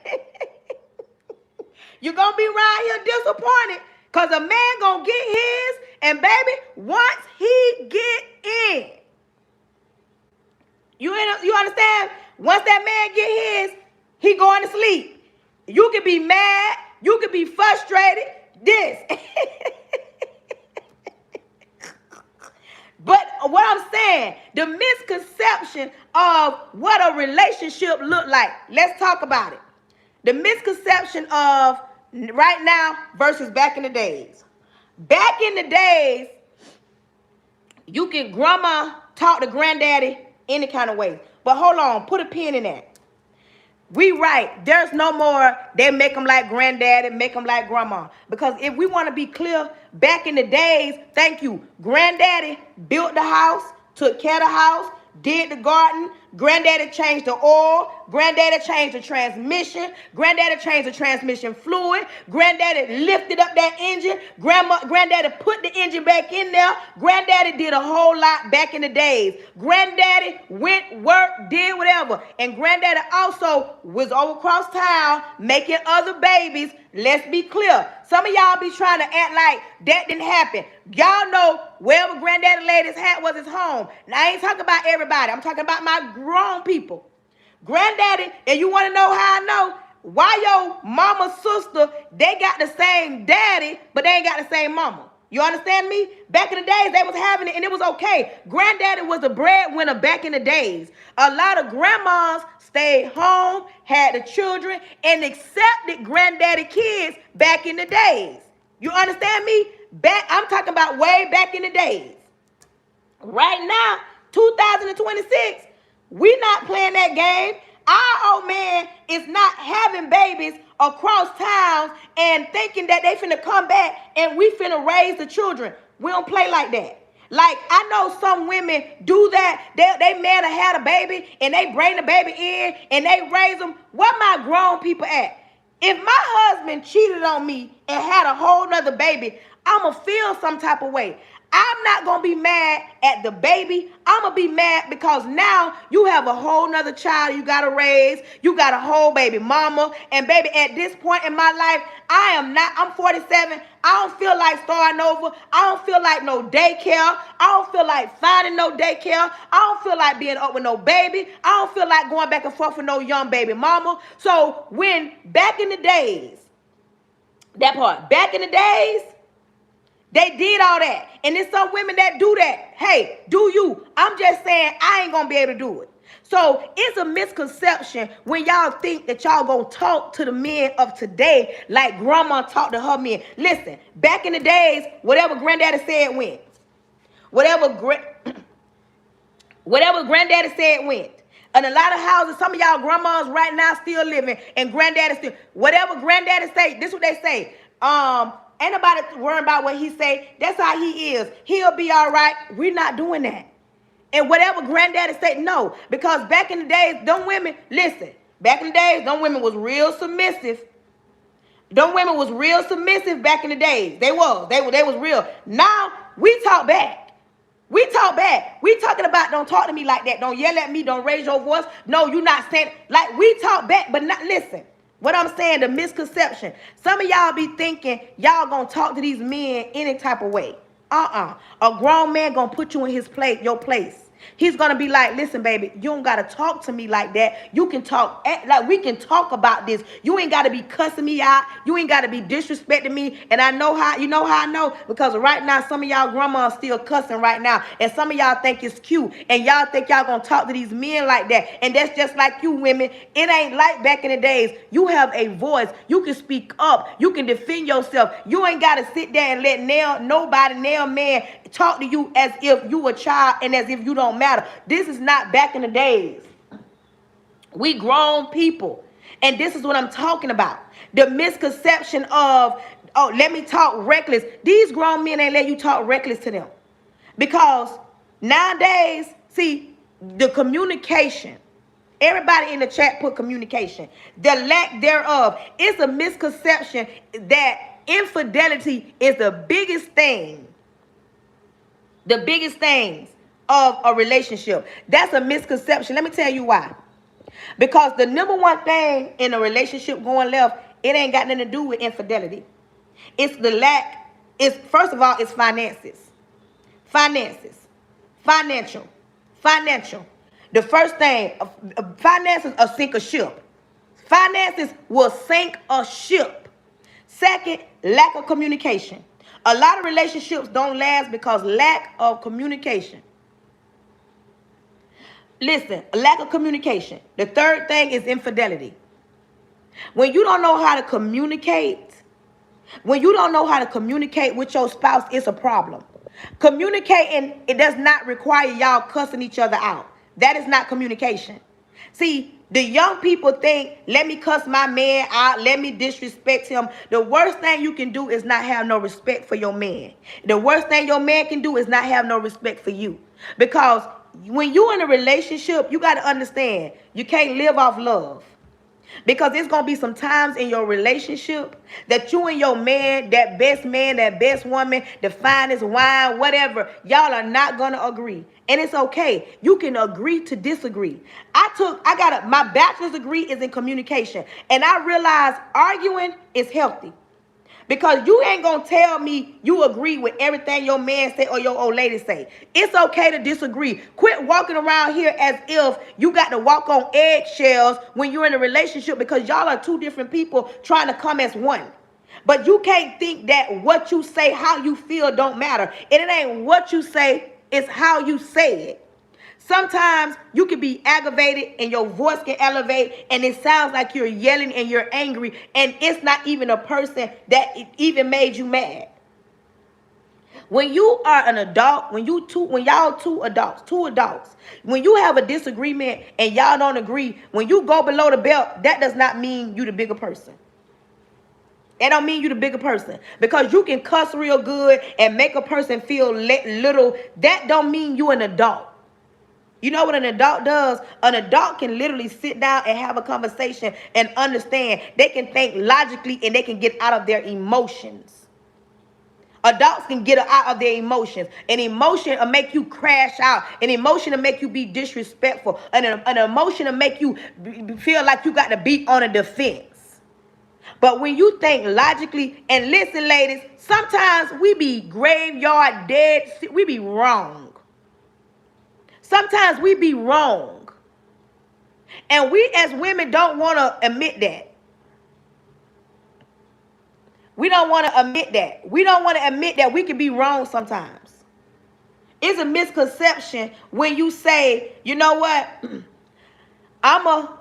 You're gonna be right here disappointed, because a man gonna get his, and baby, once he get in, you understand? Once that man get his, he going to sleep. You can be mad. You can be frustrated. This. But what I'm saying, the misconception of what a relationship look like. Let's talk about it. The misconception of right now versus back in the days. Back in the days, you can grandma talk to granddaddy any kind of way. But hold on, put a pin in that. We right. There's no more, they make them like granddaddy, make them like grandma. Because if we want to be clear, back in the days, thank you, granddaddy built the house, took care of the house, did the garden. Granddaddy changed the oil. Granddaddy changed the transmission. Granddaddy changed the transmission fluid. Granddaddy lifted up that engine. Granddaddy put the engine back in there. Granddaddy did a whole lot back in the days. Granddaddy went, worked, did whatever. And granddaddy also was over across town making other babies. Let's be clear. Some of y'all be trying to act like that didn't happen. Y'all know wherever granddaddy laid his hat was his home. Now, I ain't talking about everybody. I'm talking about my grown people. Granddaddy, and you want to know how I know? Why your mama's sister, they got the same daddy, but they ain't got the same mama. You understand me? Back in the days, they was having it, and it was okay. Granddaddy was the breadwinner back in the days. A lot of grandmas stayed home, had the children, and accepted granddaddy kids back in the days. You understand me? I'm talking about way back in the days. Right now, 2026, we not playing that game. Our old man is not having babies across towns and thinking that they finna come back and we finna raise the children. We don't play like that. Like, I know some women do that. They man had a baby and they bring the baby in and they raise them. Where my grown people at? If my husband cheated on me and had a whole nother baby, I'ma feel some type of way. I'm not going to be mad at the baby. I'm going to be mad because now you have a whole nother child you got to raise. You got a whole baby mama. And baby, at this point in my life, I'm 47. I don't feel like starting over. I don't feel like no daycare. I don't feel like finding no daycare. I don't feel like being up with no baby. I don't feel like going back and forth with no young baby mama. So when back in the days, back in the days, they did all that. And there's some women that do that. Hey, do you? I'm just saying I ain't going to be able to do it. So it's a misconception when y'all think that y'all going to talk to the men of today like grandma talked to her men. Listen, back in the days, whatever granddaddy said went. Whatever granddaddy said went. And a lot of houses, some of y'all grandmas right now still living and granddaddy still. Whatever granddaddy say, this is what they say. Ain't nobody worrying about what he say. That's how he is. He'll be all right. We're not doing that. And whatever granddaddy say, no. Because back in the days, them women, listen, back in the days, them women was real submissive. Them women was real submissive back in the days. They was real. Now, we talk back. We talk back. We talking about don't talk to me like that. Don't yell at me. Don't raise your voice. No, you not saying, like we talk back, but not listen. What I'm saying, the misconception. Some of y'all be thinking y'all gonna talk to these men any type of way. A grown man gonna put you in his place, your place. He's going to be like, listen, baby, you don't got to talk to me like that. You can talk, like we can talk about this. You ain't got to be cussing me out. You ain't got to be disrespecting me. And I know how, you know how I know? Because right now, some of y'all grandma are still cussing right now. And some of y'all think it's cute. And y'all think y'all going to talk to these men like that. And that's just like you women. It ain't like back in the days. You have a voice. You can speak up. You can defend yourself. You ain't got to sit there and let nobody, man, talk to you as if you a child and as if you don't matter. This is not back in the days. We grown people. And this is what I'm talking about. The misconception of, oh, let me talk reckless. These grown men ain't let you talk reckless to them. Because nowadays, see, the communication, everybody in the chat put communication. The lack thereof. It's a misconception that infidelity is the biggest thing. The biggest things of a relationship. That's a misconception. Let me tell you why. Because the number one thing in a relationship going left, it ain't got nothing to do with infidelity. It's the lack. It's, first of all, it's finances. Finances. Financial. The first thing, finances will sink a ship. Finances will sink a ship. Second, lack of communication. A lot of relationships don't last because lack of communication. Listen, lack of communication. The third thing is infidelity. When you don't know how to communicate, with your spouse, it's a problem. Communicating, it does not require y'all cussing each other out. That is not communication. See, the young people think, let me cuss my man out, let me disrespect him. The worst thing you can do is not have no respect for your man. The worst thing your man can do is not have no respect for you. Because when you're in a relationship, you got to understand, you can't live off love. Because there's going to be some times in your relationship that you and your man, that best woman, the finest wine, whatever, y'all are not going to agree. And it's okay. You can agree to disagree. My bachelor's degree is in communication. And I realized arguing is healthy. Because you ain't going to tell me you agree with everything your man say or your old lady say. It's okay to disagree. Quit walking around here as if you got to walk on eggshells when you're in a relationship, because y'all are two different people trying to come as one. But you can't think that what you say, how you feel don't matter. And it ain't what you say, it's how you say it. Sometimes you can be aggravated and your voice can elevate and it sounds like you're yelling and you're angry, and it's not even a person that it even made you mad. When you are an adult, when y'all two adults, when you have a disagreement and y'all don't agree, when you go below the belt, that does not mean you the bigger person. It don't mean you the bigger person. Because you can cuss real good and make a person feel little, that don't mean you an adult. You know what an adult does? An adult can literally sit down and have a conversation and understand. They can think logically and they can get out of their emotions. Adults can get out of their emotions. An emotion will make you crash out. An emotion will make you be disrespectful. An emotion will make you feel like you got to be on a defense. But when you think logically, and listen, ladies, sometimes we be graveyard dead. We be wrong. Sometimes we be wrong. And we as women don't want to admit that. We don't want to admit that. We don't want to admit that we can be wrong sometimes. It's a misconception when you say, you know what? I'm going to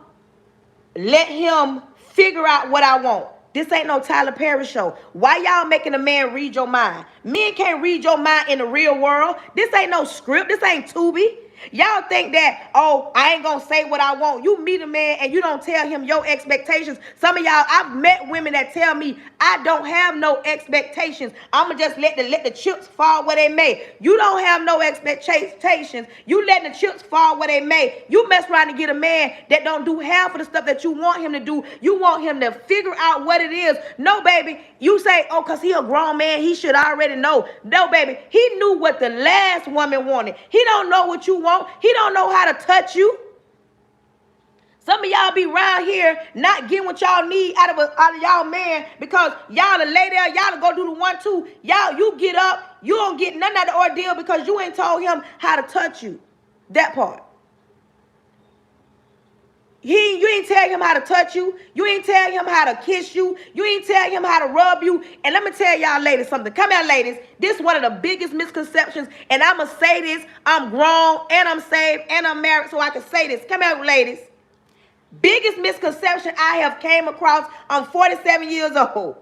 let him figure out what I want. This ain't no Tyler Perry show. Why y'all making a man read your mind? Men can't read your mind in the real world. This ain't no script. This ain't Tubi. Y'all think that, oh, I ain't gonna say what I want. You meet a man and you don't tell him your expectations. Some of y'all, I've met women that tell me I don't have no expectations. I'ma just let the chips fall where they may. You don't have no expectations. You letting the chips fall where they may. You mess around to get a man that don't do half of the stuff that you want him to do. You want him to figure out what it is. No, baby. You say, oh, because he a grown man, he should already know. No, baby. He knew what the last woman wanted. He don't know what you want. He don't know how to touch you. Some of y'all be around here not getting what y'all need out of y'all man because y'all to lay there, y'all to go do the 1-2. Y'all, you get up, you don't get none of the ordeal because you ain't told him how to touch you. That part. You ain't tell him how to touch you. You ain't tell him how to kiss you. You ain't tell him how to rub you. And let me tell y'all ladies something. Come here, ladies. This is one of the biggest misconceptions. And I'm going to say this. I'm grown and I'm saved and I'm married, so I can say this. Come here, ladies. Biggest misconception I have came across. I'm 47 years old.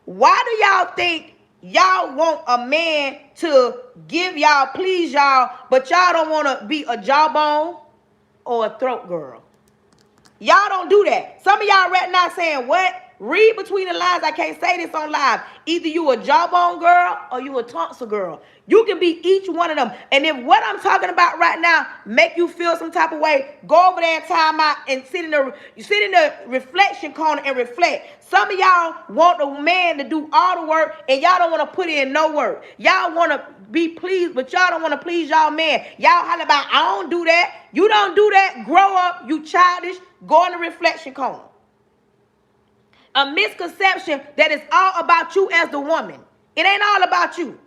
Why do y'all think y'all want a man to give y'all, please y'all, but y'all don't want to be a jawbone or a throat girl? Y'all don't do that. Some of y'all right now saying, what? Read between the lines. I can't say this on live. Either you a jawbone girl or you a tonsil girl. You can be each one of them. And if what I'm talking about right now make you feel some type of way, go over there and time out and sit in the reflection corner and reflect. Some of y'all want a man to do all the work and y'all don't want to put in no work. Y'all want to be pleased, but y'all don't want to please y'all man. Y'all holler about, I don't do that. You don't do that. Grow up. You childish. Go in the reflection corner. A misconception that it's all about you as the woman. It ain't all about you.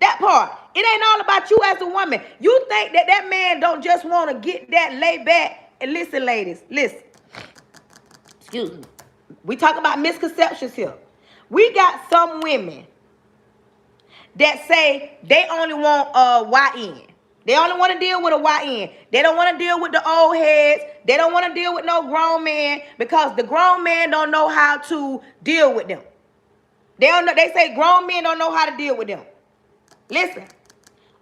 That part. It ain't all about you as a woman. You think that that man don't just want to get that lay back. And listen, ladies, listen. Excuse me. We talking about misconceptions here. We got some women that say they only want a YN. They only want to deal with a YN. They don't want to deal with the old heads. They don't want to deal with no grown man because the grown man don't know how to deal with them. They don't know. They say grown men don't know how to deal with them. Listen,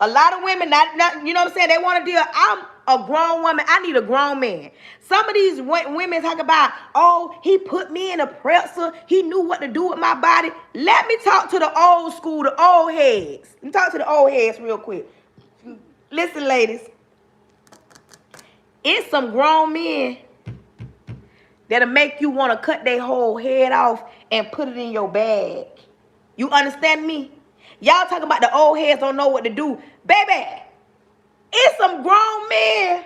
a lot of women, not you know what I'm saying, they want to deal. I'm a grown woman. I need a grown man. Some of these women talk about, oh, he put me in a presser. He knew what to do with my body. Let me talk to the old school, the old heads. Let me talk to the old heads real quick. Listen, ladies. It's some grown men that'll make you want to cut their whole head off and put it in your bag. You understand me? Y'all talking about the old heads don't know what to do. Baby, it's some grown men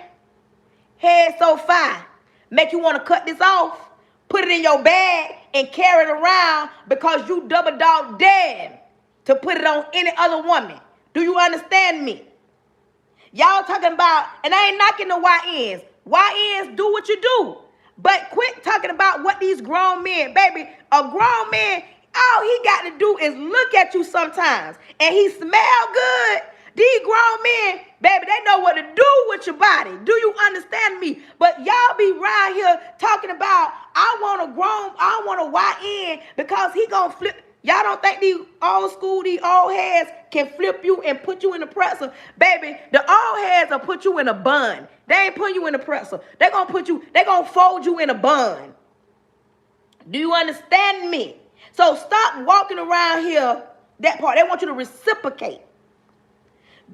head so fine. Make you want to cut this off, put it in your bag, and carry it around because you double dog dare to put it on any other woman. Do you understand me? Y'all talking about, and I ain't knocking the YNs. YNs do what you do. But quit talking about what these grown men, baby, a grown man, all he got to do is look at you sometimes. And he smell good. These grown men, baby, they know what to do with your body. Do you understand me? But y'all be right here talking about, I want a YN because he gonna flip. Y'all don't think these old school, these old heads can flip you and put you in the presser? Baby, the old heads will put you in a bun. They ain't put you in the presser. They gonna fold you in a bun. Do you understand me? So stop walking around here, that part. They want you to reciprocate.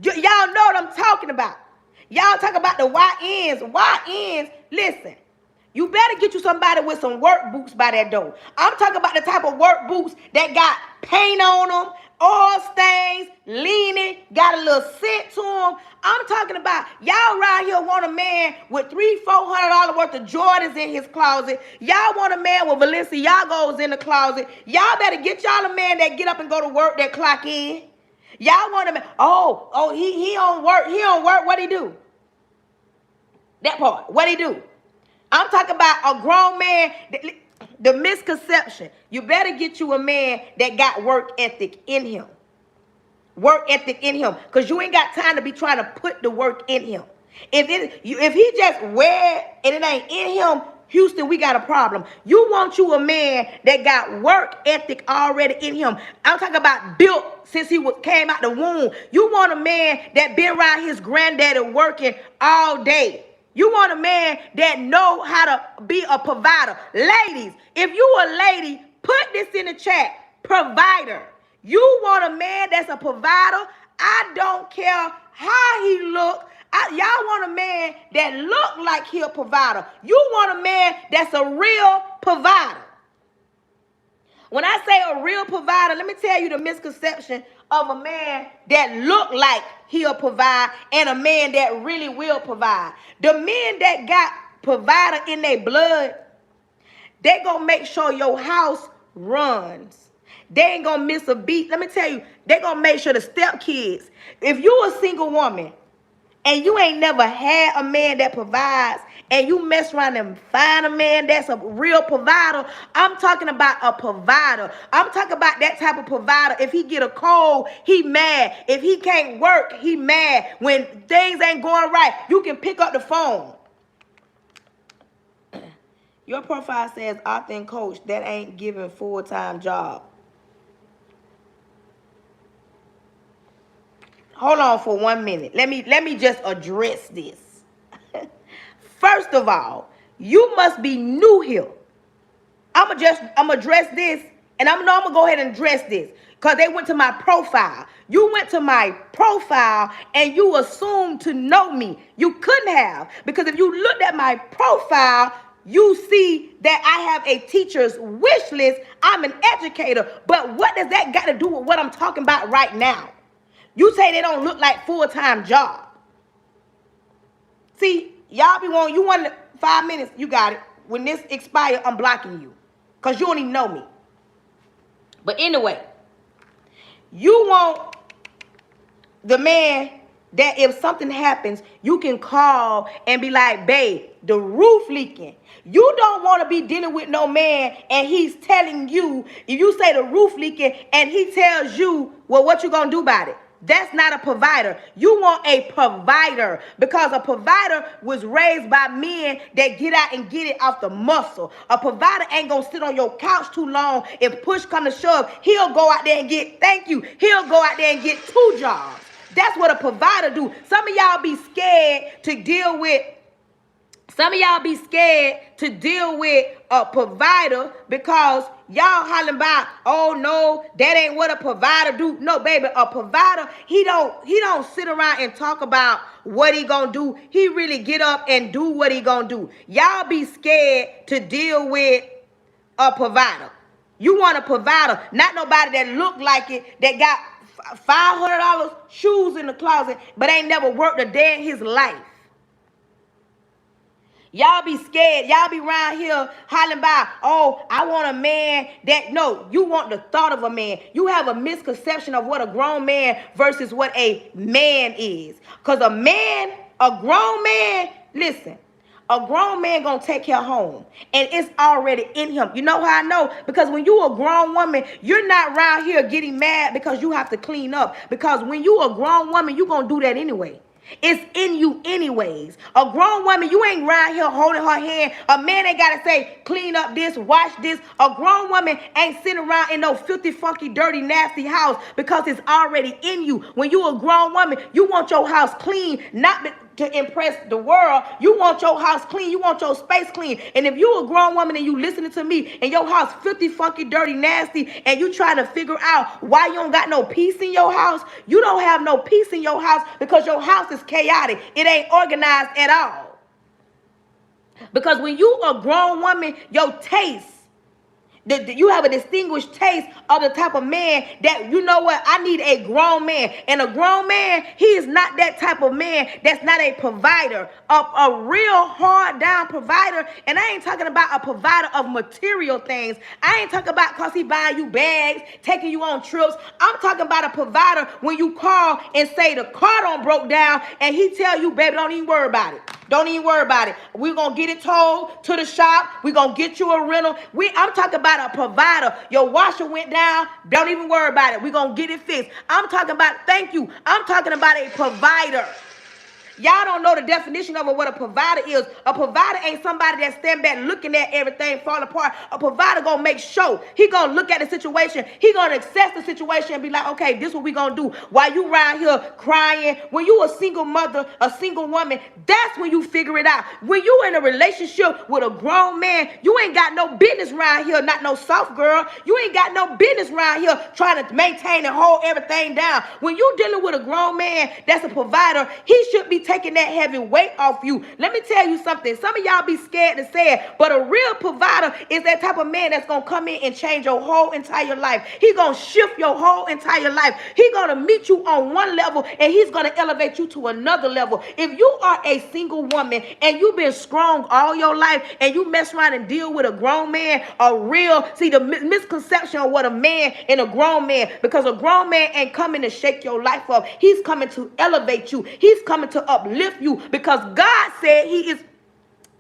Y'all know what I'm talking about. Y'all talk about the YNs. YNs, listen. You better get you somebody with some work boots by that door. I'm talking about the type of work boots that got paint on them, oil stains, leaning, got a little scent to them. I'm talking about y'all right here want a man with $300-$400 worth of Jordans in his closet. Y'all want a man with Balenciagos in the closet. Y'all better get y'all a man that get up and go to work, that clock in. Y'all want a man, he on work. He on work. What he do? That part. What he do? I'm talking about a grown man. The misconception. You better get you a man that got work ethic in him. Work ethic in him. Because you ain't got time to be trying to put the work in him. If he just wear and it ain't in him, Houston, we got a problem. You want you a man that got work ethic already in him. I'm talking about built since he came out the womb. You want a man that been around his granddaddy working all day. You want a man that know how to be a provider. Ladies, if you a lady, put this in the chat. Provider. You want a man that's a provider. I don't care how he look. Y'all want a man that look like he a provider. You want a man that's a real provider. When I say a real provider, let me tell you the misconception of a man that look like he'll provide and a man that really will provide. The men that got provider in their blood, they gonna make sure your house runs. They ain't gonna miss a beat. Let me tell you, they gonna make sure the stepkids, if you a single woman and you ain't never had a man that provides, and you mess around and find a man that's a real provider. I'm talking about a provider. I'm talking about that type of provider. If he get a cold, he mad. If he can't work, he mad. When things ain't going right, you can pick up the phone. Your profile says author and coach. That ain't giving full-time job. Hold on for 1 minute. Let me just address this. First of all, you must be new here. I'm address this, and I'm gonna go ahead and address this because they went to my profile. You went to my profile and you assumed to know me. You couldn't have, because if you looked at my profile, you see that I have a teacher's wish list. I'm an educator, but what does that got to do with what I'm talking about right now? You say they don't look like full-time job. See, y'all be wanting, you want 5 minutes, you got it. When this expires, I'm blocking you because you don't even know me. But anyway, you want the man that if something happens, you can call and be like, babe, the roof leaking. You don't want to be dealing with no man and he's telling you, if you say the roof leaking and he tells you, well, what you gonna do about it? That's not a provider. You want a provider, because a provider was raised by men that get out and get it off the muscle. A provider ain't gonna sit on your couch too long. If push come to shove, he'll go out there and get, he'll go out there and get 2 jobs. That's what a provider do. Some of y'all be scared to deal with a provider because y'all hollering about, oh no, that ain't what a provider do. No, baby, a provider, he don't sit around and talk about what he gonna do. He really get up and do what he gonna do. Y'all be scared to deal with a provider. You want a provider, not nobody that look like it, that got $500 shoes in the closet, but ain't never worked a day in his life. Y'all be scared. Y'all be around here hollering about, oh, I want a man that, no, you want the thought of a man. You have a misconception of what a grown man versus what a man is. Because a grown man, listen, a grown man gonna take care of home, and it's already in him. You know how I know? Because when you a grown woman, you're not around here getting mad because you have to clean up. Because when you a grown woman, you gonna do that anyway. It's in you anyways. A grown woman, you ain't around here holding her hand. A man ain't got to say, clean up this, wash this. A grown woman ain't sitting around in no filthy, funky, dirty, nasty house because it's already in you. When you a grown woman, you want your house clean, not to impress the world. You want your house clean. You want your space clean. And if you a grown woman and you listening to me and your house filthy, funky, dirty, nasty, and you trying to figure out why you don't got no peace in your house, you don't have no peace in your house because your house is chaotic. It ain't organized at all. Because when you a grown woman, your taste, you have a distinguished taste of the type of man that, you know what, I need a grown man. And a grown man, he is not that type of man that's not a provider, a real hard down provider. And I ain't talking about a provider of material things. I ain't talking about because he buying you bags, taking you on trips. I'm talking about a provider when you call and say the car done broke down and he tell you, baby, don't even worry about it. Don't even worry about it. We're going to get it towed to the shop. We're going to get you a rental. I'm talking about a provider. Your washer went down. Don't even worry about it. We're going to get it fixed. I'm talking about, thank you. I'm talking about a provider. Y'all don't know the definition of what a provider is. A provider ain't somebody that stand back looking at everything fall apart. A provider gonna make sure. He gonna look at the situation. He gonna assess the situation and be like, okay, this is what we gonna do. While you around here crying, when you a single mother, a single woman, that's when you figure it out. When you in a relationship with a grown man, you ain't got no business around here, not no soft girl. You ain't got no business around here trying to maintain and hold everything down. When you dealing with a grown man that's a provider, he should be taking that heavy weight off you. Let me tell you something. Some of y'all be scared to say it, but a real provider is that type of man that's going to come in and change your whole entire life. He going to shift your whole entire life. He going to meet you on one level and he's going to elevate you to another level. If you are a single woman and you've been strong all your life and you mess around and deal with a grown man, the misconception of what a man and a grown man, because a grown man ain't coming to shake your life up. He's coming to elevate you. He's coming to uplift you, because God said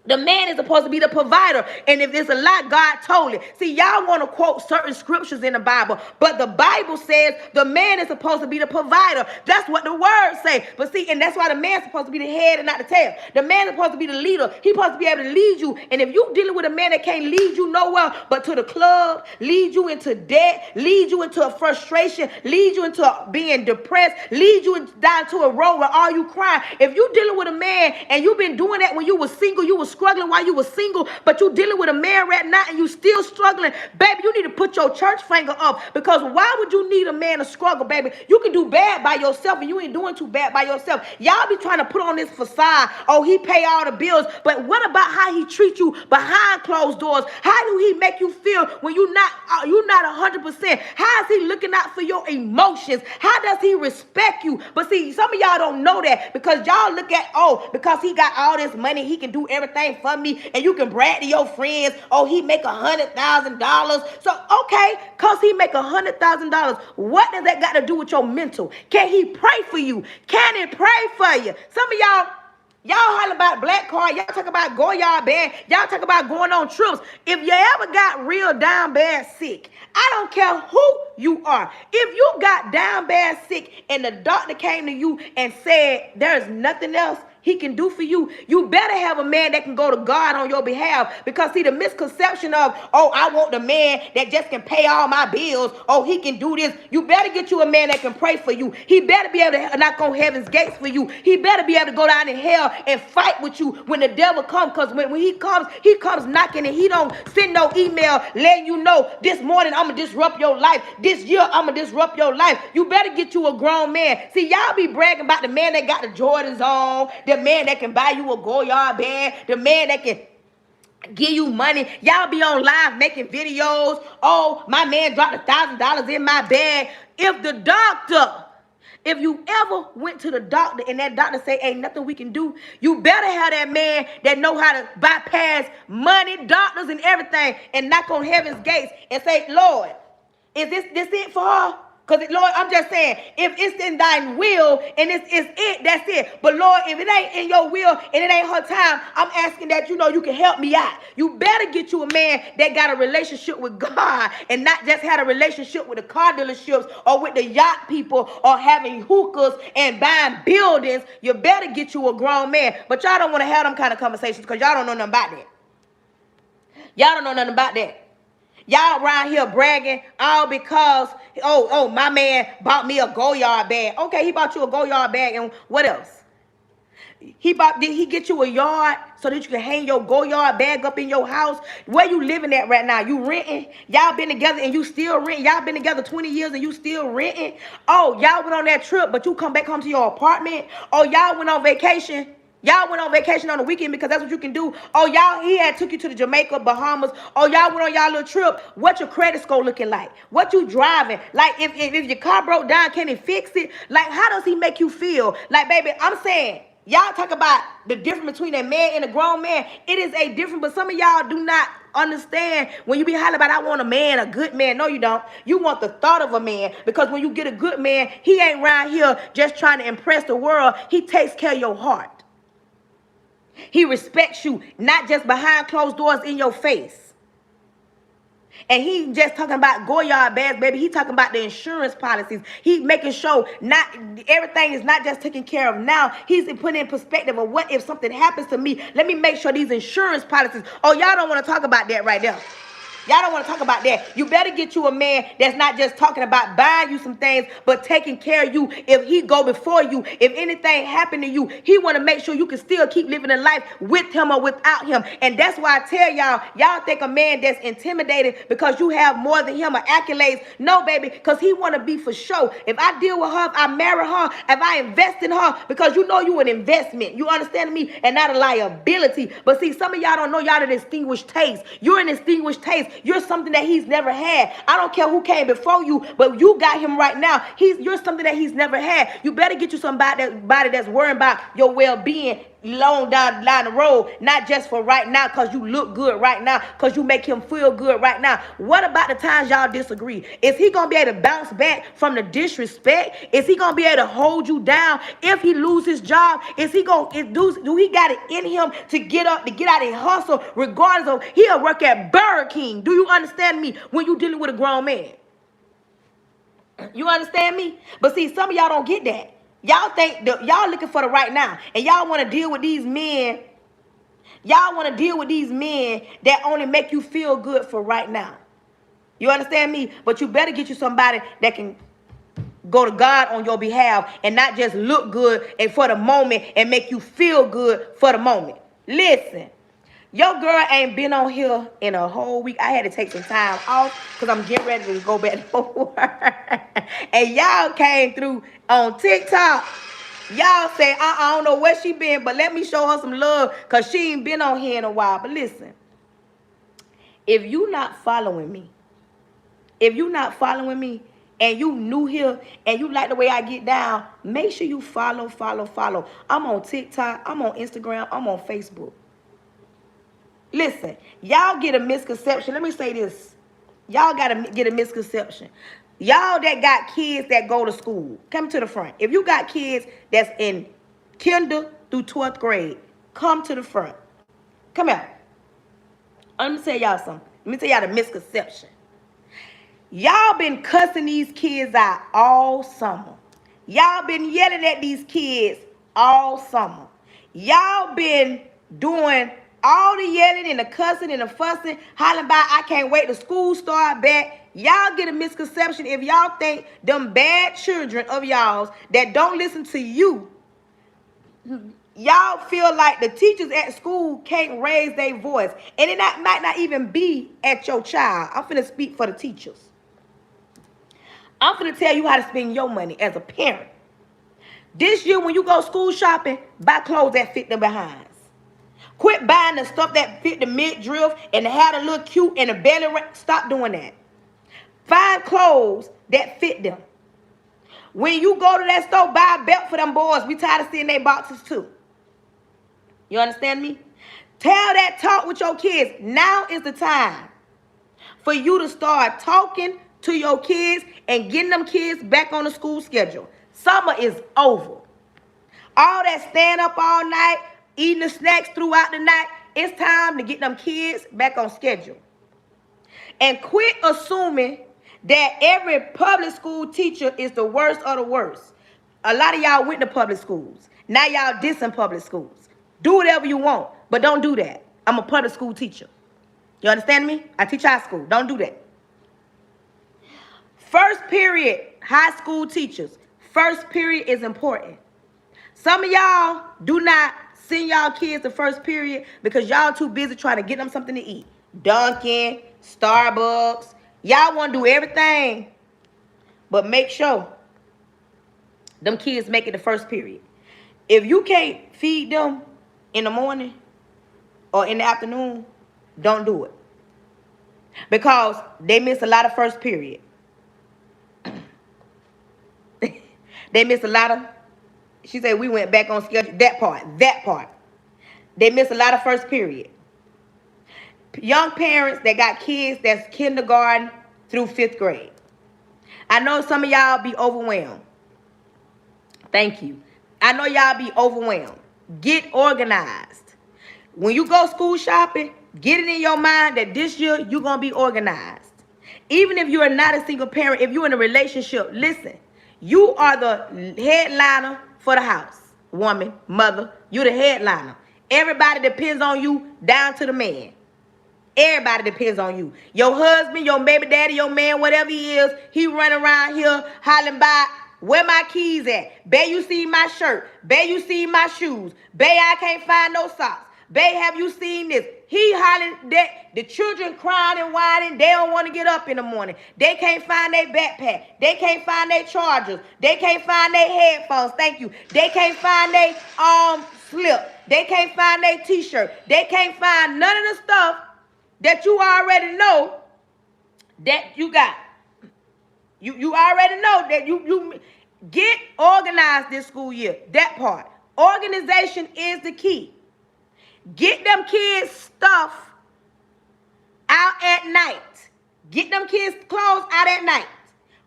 the man is supposed to be the provider. And if there's a lie, God told it. See, y'all want to quote certain scriptures in the Bible, but the Bible says the man is supposed to be the provider. That's what the word say. But see, and that's why the man's supposed to be the head and not the tail. The man is supposed to be the leader. He's supposed to be able to lead you. And if you dealing with a man that can't lead you nowhere but to the club, lead you into debt, lead you into a frustration, lead you into being depressed, lead you down to a road where all you crying. If you dealing with a man and you've been doing that when you were single, you was struggling while you were single, but you dealing with a man right now and you still struggling, baby, you need to put your church finger up, because why would you need a man to struggle, baby? You can do bad by yourself, and you ain't doing too bad by yourself. Y'all be trying to put on this facade, oh, he pay all the bills, but what about how he treat you behind closed doors? How do he make you feel when you're not 100%? How is he looking out for your emotions? How does he respect you? But see, some of y'all don't know that, because y'all look at, oh, because he got all this money, he can do everything for me, and you can brag to your friends, oh, he make $100,000. So, okay, because he make $100,000, what does that got to do with your mental? Can he pray for you? Can he pray for you? Some of y'all holler about black card. Y'all talk about Goyard band. Y'all talk about going on trips. If you ever got real down bad sick, I don't care who you are. If you got down bad sick and the doctor came to you and said there's nothing else he can do for you, you better have a man that can go to God on your behalf. Because see, the misconception of, oh, I want the man that just can pay all my bills, oh, he can do this. You better get you a man that can pray for you. He better be able to knock on heaven's gates for you. He better be able to go down in hell and fight with you when the devil comes. Because when he comes knocking, and he don't send no email letting you know, this morning I'm going to disrupt your life. This year I'm going to disrupt your life. You better get you a grown man. See, y'all be bragging about the man that got the Jordans on, the man that can buy you a Goyard band, the man that can give you money. Y'all be on live making videos. Oh, my man dropped $1,000 in my bag. If you ever went to the doctor and that doctor say ain't nothing we can do, you better have that man that know how to bypass money, doctors, and everything, and knock on heaven's gates and say, Lord, is this it for her? Because, Lord, I'm just saying, if it's in thine will and it's it, that's it. But, Lord, if it ain't in your will and it ain't her time, I'm asking that, you can help me out. You better get you a man that got a relationship with God and not just had a relationship with the car dealerships or with the yacht people or having hookahs and buying buildings. You better get you a grown man. But y'all don't want to have them kind of conversations because y'all don't know nothing about that. Y'all don't know nothing about that. Y'all around here bragging all because, oh, my man bought me a Goyard bag. Okay, he bought you a Goyard bag, and what else? Did he get you a yard so that you can hang your Goyard bag up in your house? Where you living at right now? You renting? Y'all been together and you still renting? Y'all been together 20 years and you still renting? Oh, y'all went on that trip, but you come back home to your apartment? Oh, y'all went on vacation? Y'all went on vacation on the weekend because that's what you can do. Oh, he had took you to the Jamaica, Bahamas. Oh, y'all went on y'all little trip. What your credit score looking like? What you driving? Like, if your car broke down, can he fix it? Like, how does he make you feel? Like, baby, I'm saying, y'all talk about the difference between a man and a grown man. It is a difference, but some of y'all do not understand when you be hollering about, I want a man, a good man. No, you don't. You want the thought of a man, because when you get a good man, he ain't around here just trying to impress the world. He takes care of your heart. He respects you, not just behind closed doors in your face. And he just talking about Goyard bags, baby. He talking about the insurance policies. He making sure not everything is not just taken care of now. He's putting in perspective of what if something happens to me. Let me make sure these insurance policies. Oh, y'all don't want to talk about that right there. Y'all don't want to talk about that. You better get you a man that's not just talking about buying you some things, but taking care of you. If he go before you, if anything happened to you, he want to make sure you can still keep living a life with him or without him. And that's why I tell y'all think a man that's intimidated because you have more than him or accolades. No, baby, because he want to be for sure. If I deal with her, if I marry her, if I invest in her, because you an investment. You understand me? And not a liability. But see, some of y'all don't know y'all a distinguished taste. You're an distinguished taste. You're something that he's never had. I don't care who came before you, but you got him right now. You're something that he's never had. You better get you somebody that's worrying about your well-being long down the road, not just for right now because you look good right now, because you make him feel good right now. What about the times y'all disagree? Is he going to be able to bounce back from the disrespect? Is he going to be able to hold you down if he lose his job? Is he going to do he got it in him to get up, to get out and hustle regardless of he'll work at Burger King? Do you understand me when you dealing with a grown man? You understand me? But see, some of y'all don't get that. Y'all think y'all looking for the right now, and y'all want to deal with these men. Y'all want to deal with these men that only make you feel good for right now. You understand me? But you better get you somebody that can go to God on your behalf and not just look good and for the moment and make you feel good for the moment. Listen. Your girl ain't been on here in a whole week. I had to take some time off because I'm getting ready to go back to work. And y'all came through on TikTok. Y'all say, I don't know where she been, but let me show her some love because she ain't been on here in a while. But listen, if you not following me, and you new here and you like the way I get down, make sure you follow. I'm on TikTok. I'm on Instagram. I'm on Facebook. Listen, y'all get a misconception. Let me say this. Y'all got to get a misconception. Y'all that got kids that go to school, come to the front. If you got kids that's in kinder through 12th grade, come to the front. Come out. Let me tell y'all something. Let me tell y'all the misconception. Y'all been cussing these kids out all summer. Y'all been yelling at these kids all summer. Y'all been doing all the yelling and the cussing and the fussing, hollering about, I can't wait till school start back. Y'all get a misconception if y'all think them bad children of y'all that don't listen to you, y'all feel like the teachers at school can't raise their voice. And it might not even be at your child. I'm finna speak for the teachers. I'm finna tell you how to spend your money as a parent. This year when you go school shopping, buy clothes that fit them behinds. Quit buying the stuff that fit the midriff and the hat a little cute and the belly. Stop doing that. Find clothes that fit them. When you go to that store, buy a belt for them boys. We tired of seeing their boxes too. You understand me? Tell that talk with your kids. Now is the time for you to start talking to your kids and getting them kids back on the school schedule. Summer is over. All that stand up all night, eating the snacks throughout the night, it's time to get them kids back on schedule. And quit assuming that every public school teacher is the worst of the worst. A lot of y'all went to public schools. Now y'all dissing public schools. Do whatever you want, but don't do that. I'm a public school teacher. You understand me? I teach high school. Don't do that. First period, high school teachers. First period is important. Some of y'all do not send y'all kids to first period because y'all too busy trying to get them something to eat. Dunkin', Starbucks. Y'all want to do everything, but make sure them kids make it the first period. If you can't feed them in the morning or in the afternoon, don't do it. Because they miss a lot of first period. They miss a lot of, she said we went back on schedule. That part. They miss a lot of first period. Young parents that got kids that's kindergarten through 5th grade. I know some of y'all be overwhelmed. Thank you. I know y'all be overwhelmed. Get organized. When you go school shopping, get it in your mind that this year you're going to be organized. Even if you're not a single parent, if you're in a relationship, listen. You are the headliner for the house. Woman, mother, you're the headliner. Everybody depends on you down to the man. Everybody depends on you. Your husband, your baby daddy, your man, whatever he is, he running around here hollering by, where my keys at? Babe, you see my shirt. Babe, you see my shoes. Babe, I can't find no socks. Babe, have you seen this? He hollering that the children crying and whining. They don't want to get up in the morning. They can't find their backpack. They can't find their chargers. They can't find their headphones. Thank you. They can't find their slip. They can't find their t-shirt. They can't find none of the stuff that you already know that you got. You already know that you get organized this school year. That part. Organization is the key. Get them kids stuff out at night. Get them kids clothes out at night.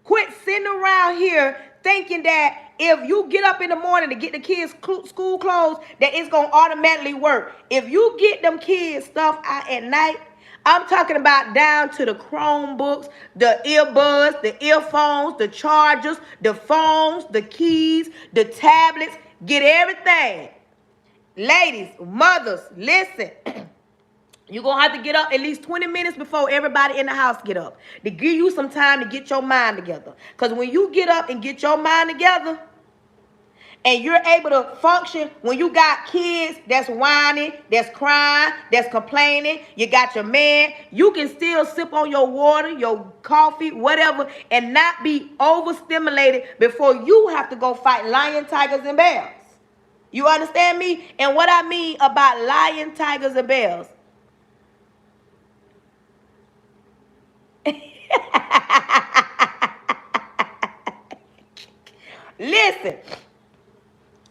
Quit sitting around here thinking that if you get up in the morning to get the kids school clothes, that it's going to automatically work. If you get them kids stuff out at night, I'm talking about down to the Chromebooks, the earbuds, the earphones, the chargers, the phones, the keys, the tablets. Get everything. Ladies, mothers, listen. You're going to have to get up at least 20 minutes before everybody in the house get up to give you some time to get your mind together. Because when you get up and get your mind together and you're able to function, when you got kids that's whining, that's crying, that's complaining, you got your man, you can still sip on your water, your coffee, whatever, and not be overstimulated before you have to go fight lion, tigers, and bears. You understand me? And what I mean about lion, tigers, and bears. Listen,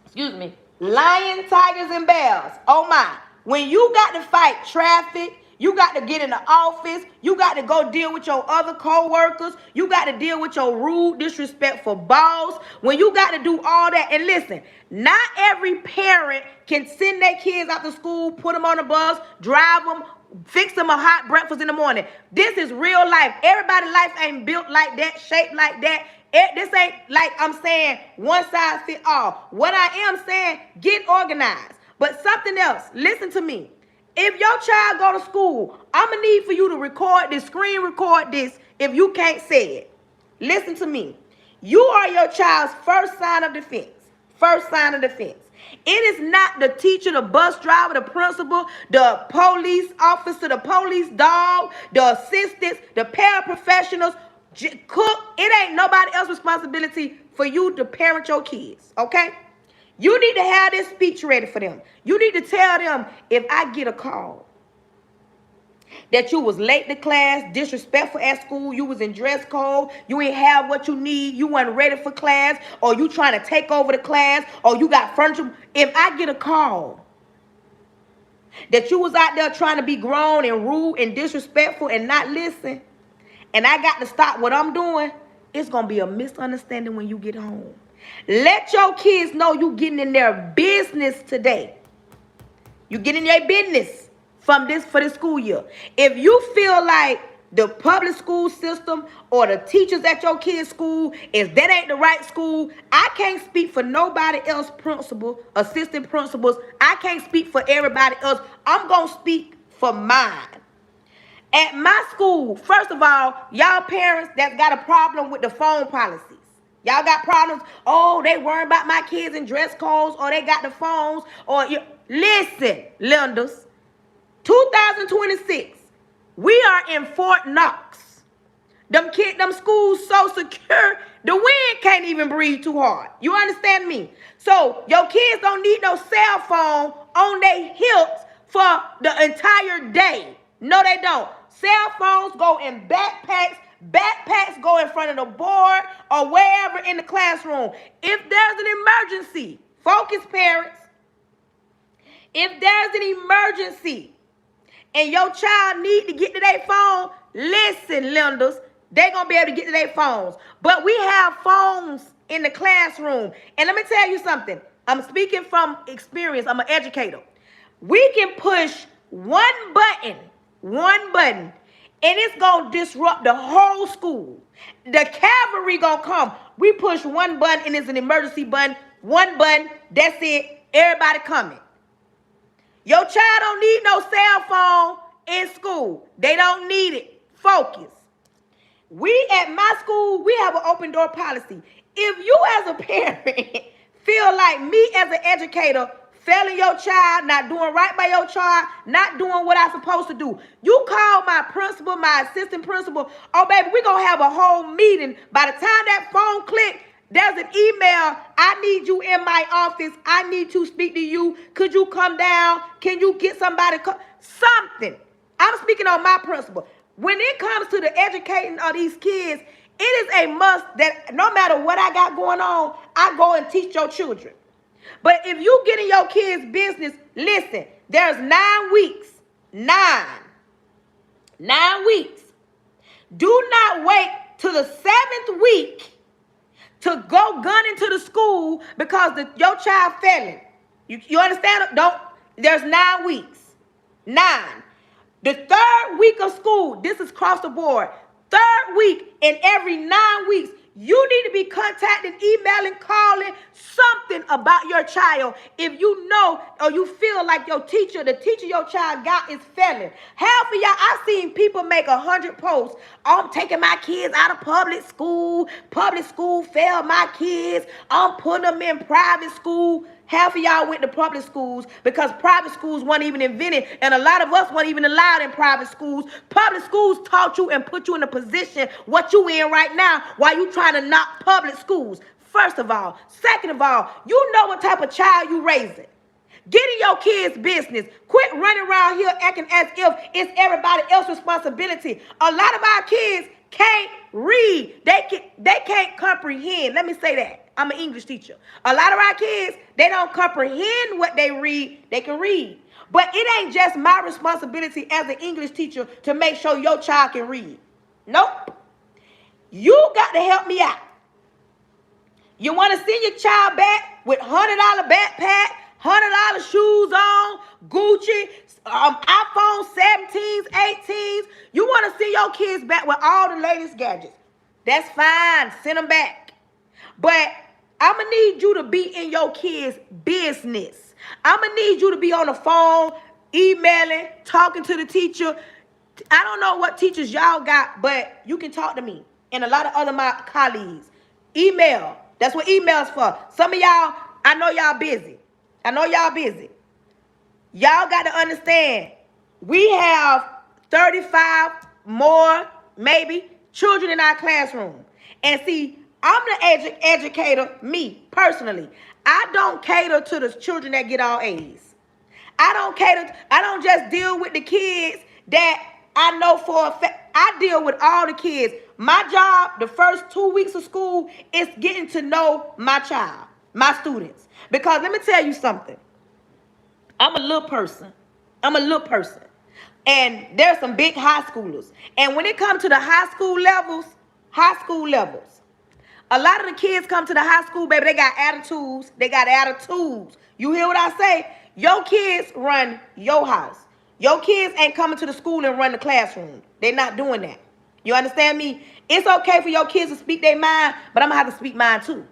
excuse me, lion, tigers, and bears. Oh my, when you got to fight traffic, you got to get in the office, you got to go deal with your other co-workers, you got to deal with your rude, disrespectful boss, when you got to do all that. And listen, not every parent can send their kids out to school, put them on a bus, drive them, fix them a hot breakfast in the morning. This is real life. Everybody's life ain't built like that, shaped like that. This ain't like I'm saying one size fit all. What I am saying, get organized. But something else, listen to me. If your child go to school, I'm going to need for you to record this, screen record this if you can't say it. Listen to me. You are your child's first sign of defense. First sign of defense. It is not the teacher, the bus driver, the principal, the police officer, the police dog, the assistants, the paraprofessionals, cook. It ain't nobody else's responsibility for you to parent your kids, okay? You need to have this speech ready for them. You need to tell them, if I get a call that you was late to class, disrespectful at school, you was in dress code, you ain't have what you need, you weren't ready for class, or you trying to take over the class, or you got furniture. If I get a call that you was out there trying to be grown and rude and disrespectful and not listen, and I got to stop what I'm doing, it's going to be a misunderstanding when you get home. Let your kids know you getting in their business today. You get in their business for this school year. If you feel like the public school system or the teachers at your kid's school, if that ain't the right school, I can't speak for nobody else, principal, assistant principals. I can't speak for everybody else. I'm going to speak for mine. At my school, first of all, y'all parents that's got a problem with the phone policies. Y'all got problems. Oh, they worry about my kids in dress codes, or they got the phones, or listen, lenders. 2026, we are in Fort Knox. Them schools so secure, the wind can't even breathe too hard. You understand me? So your kids don't need no cell phone on their hips for the entire day. No, they don't. Cell phones go in backpacks. Backpacks go in front of the board or wherever in the classroom. If there's an emergency, focus parents. If there's an emergency and your child need to get to their phone, listen, lenders, they're going to be able to get to their phones. But we have phones in the classroom. And let me tell you something. I'm speaking from experience. I'm an educator. We can push one button, and it's going to disrupt the whole school. The cavalry going to come. We push one button, and it's an emergency button. One button, that's it. Everybody coming. Your child don't need no cell phone in school. They don't need it. Focus. We at my school, we have an open door policy. If you as a parent feel like me as an educator failing your child, not doing right by your child, not doing what I'm supposed to do, you call my principal, my assistant principal. Oh, baby, we're going to have a whole meeting. By the time that phone clicks, there's an email. I need you in my office. I need to speak to you. Could you come down? Can you get somebody? Something. I'm speaking on my principal. When it comes to the educating of these kids, it is a must that no matter what I got going on, I go and teach your children. But if you get in your kids' business, listen, there's 9 weeks. 9 weeks. Do not wait till the 7th week to go gun into the school because your child failing. You understand? There's 9 weeks. 9. The 3rd week of school, this is across the board. 3rd week in every 9 weeks, you need to be contacting, emailing, calling something about your child if you know or you feel like the teacher your child got is failing. Half of y'all, I've seen people make 100 posts. I'm taking my kids out of public school. Public school failed my kids. I'm putting them in private school. Half of y'all went to public schools because private schools weren't even invented, and a lot of us weren't even allowed in private schools. Public schools taught you and put you in a position what you in right now while you trying to knock public schools. First of all. Second of all, you know what type of child you raising. Get in your kids' business. Quit running around here acting as if it's everybody else's responsibility. A lot of our kids can't read. They can't comprehend. Let me say that. I'm an English teacher. A lot of our kids, they don't comprehend what they read. They can read. But it ain't just my responsibility as an English teacher to make sure your child can read. Nope. You got to help me out. You want to send your child back with $100 backpack, $100 shoes on, Gucci, iPhone 17s, 18s. You want to send your kids back with all the latest gadgets. That's fine. Send them back. But I'm going to need you to be in your kids' business. I'm going to need you to be on the phone, emailing, talking to the teacher. I don't know what teachers y'all got, but you can talk to me and a lot of other my colleagues. Email. That's what email's for. Some of y'all, I know y'all busy. Y'all got to understand, we have 35 more, maybe, children in our classroom. And see, I'm the educator, me, personally. I don't cater to the children that get all A's. I don't just deal with the kids that I know for a fact. I deal with all the kids. My job, the first 2 weeks of school, is getting to know my child, my students. Because let me tell you something. I'm a little person. And there's some big high schoolers. And when it comes to the high school levels, a lot of the kids come to the high school, baby, they got attitudes. You hear what I say? Your kids run your house. Your kids ain't coming to the school and run the classroom. They're not doing that. You understand me? It's okay for your kids to speak their mind, but I'm going to have to speak mine too.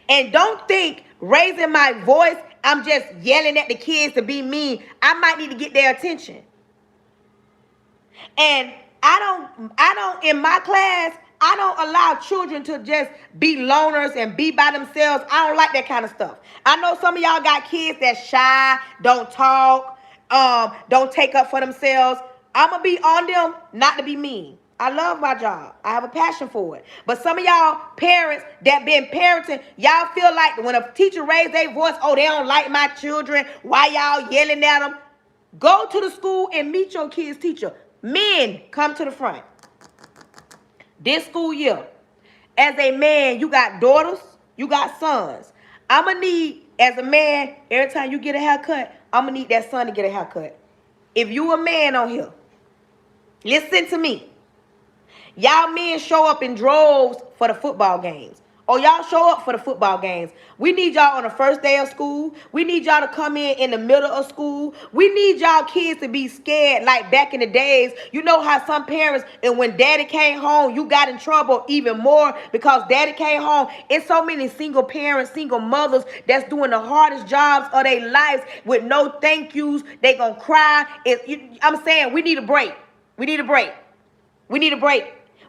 And don't think raising my voice, I'm just yelling at the kids to be mean. I might need to get their attention. And I don't, in my class, I don't allow children to just be loners and be by themselves. I don't like that kind of stuff. I know some of y'all got kids that's shy, don't talk, don't take up for themselves. I'm going to be on them not to be mean. I love my job. I have a passion for it. But some of y'all parents that been parenting, y'all feel like when a teacher raised their voice, oh, they don't like my children. Why y'all yelling at them? Go to the school and meet your kid's teacher. Men, come to the front. This school year, as a man, you got daughters, you got sons. I'm going to need, as a man, every time you get a haircut, I'm going to need that son to get a haircut. If you a man on here, listen to me. Y'all men show up in droves for the football games. Or y'all show up for the football games. We need y'all on the first day of school. We need y'all to come in the middle of school. We need y'all kids to be scared like back in the days. You know how some parents, and when daddy came home, you got in trouble even more because daddy came home. It's so many single parents, single mothers that's doing the hardest jobs of their lives with no thank yous. They gonna cry. I'm saying we need a break.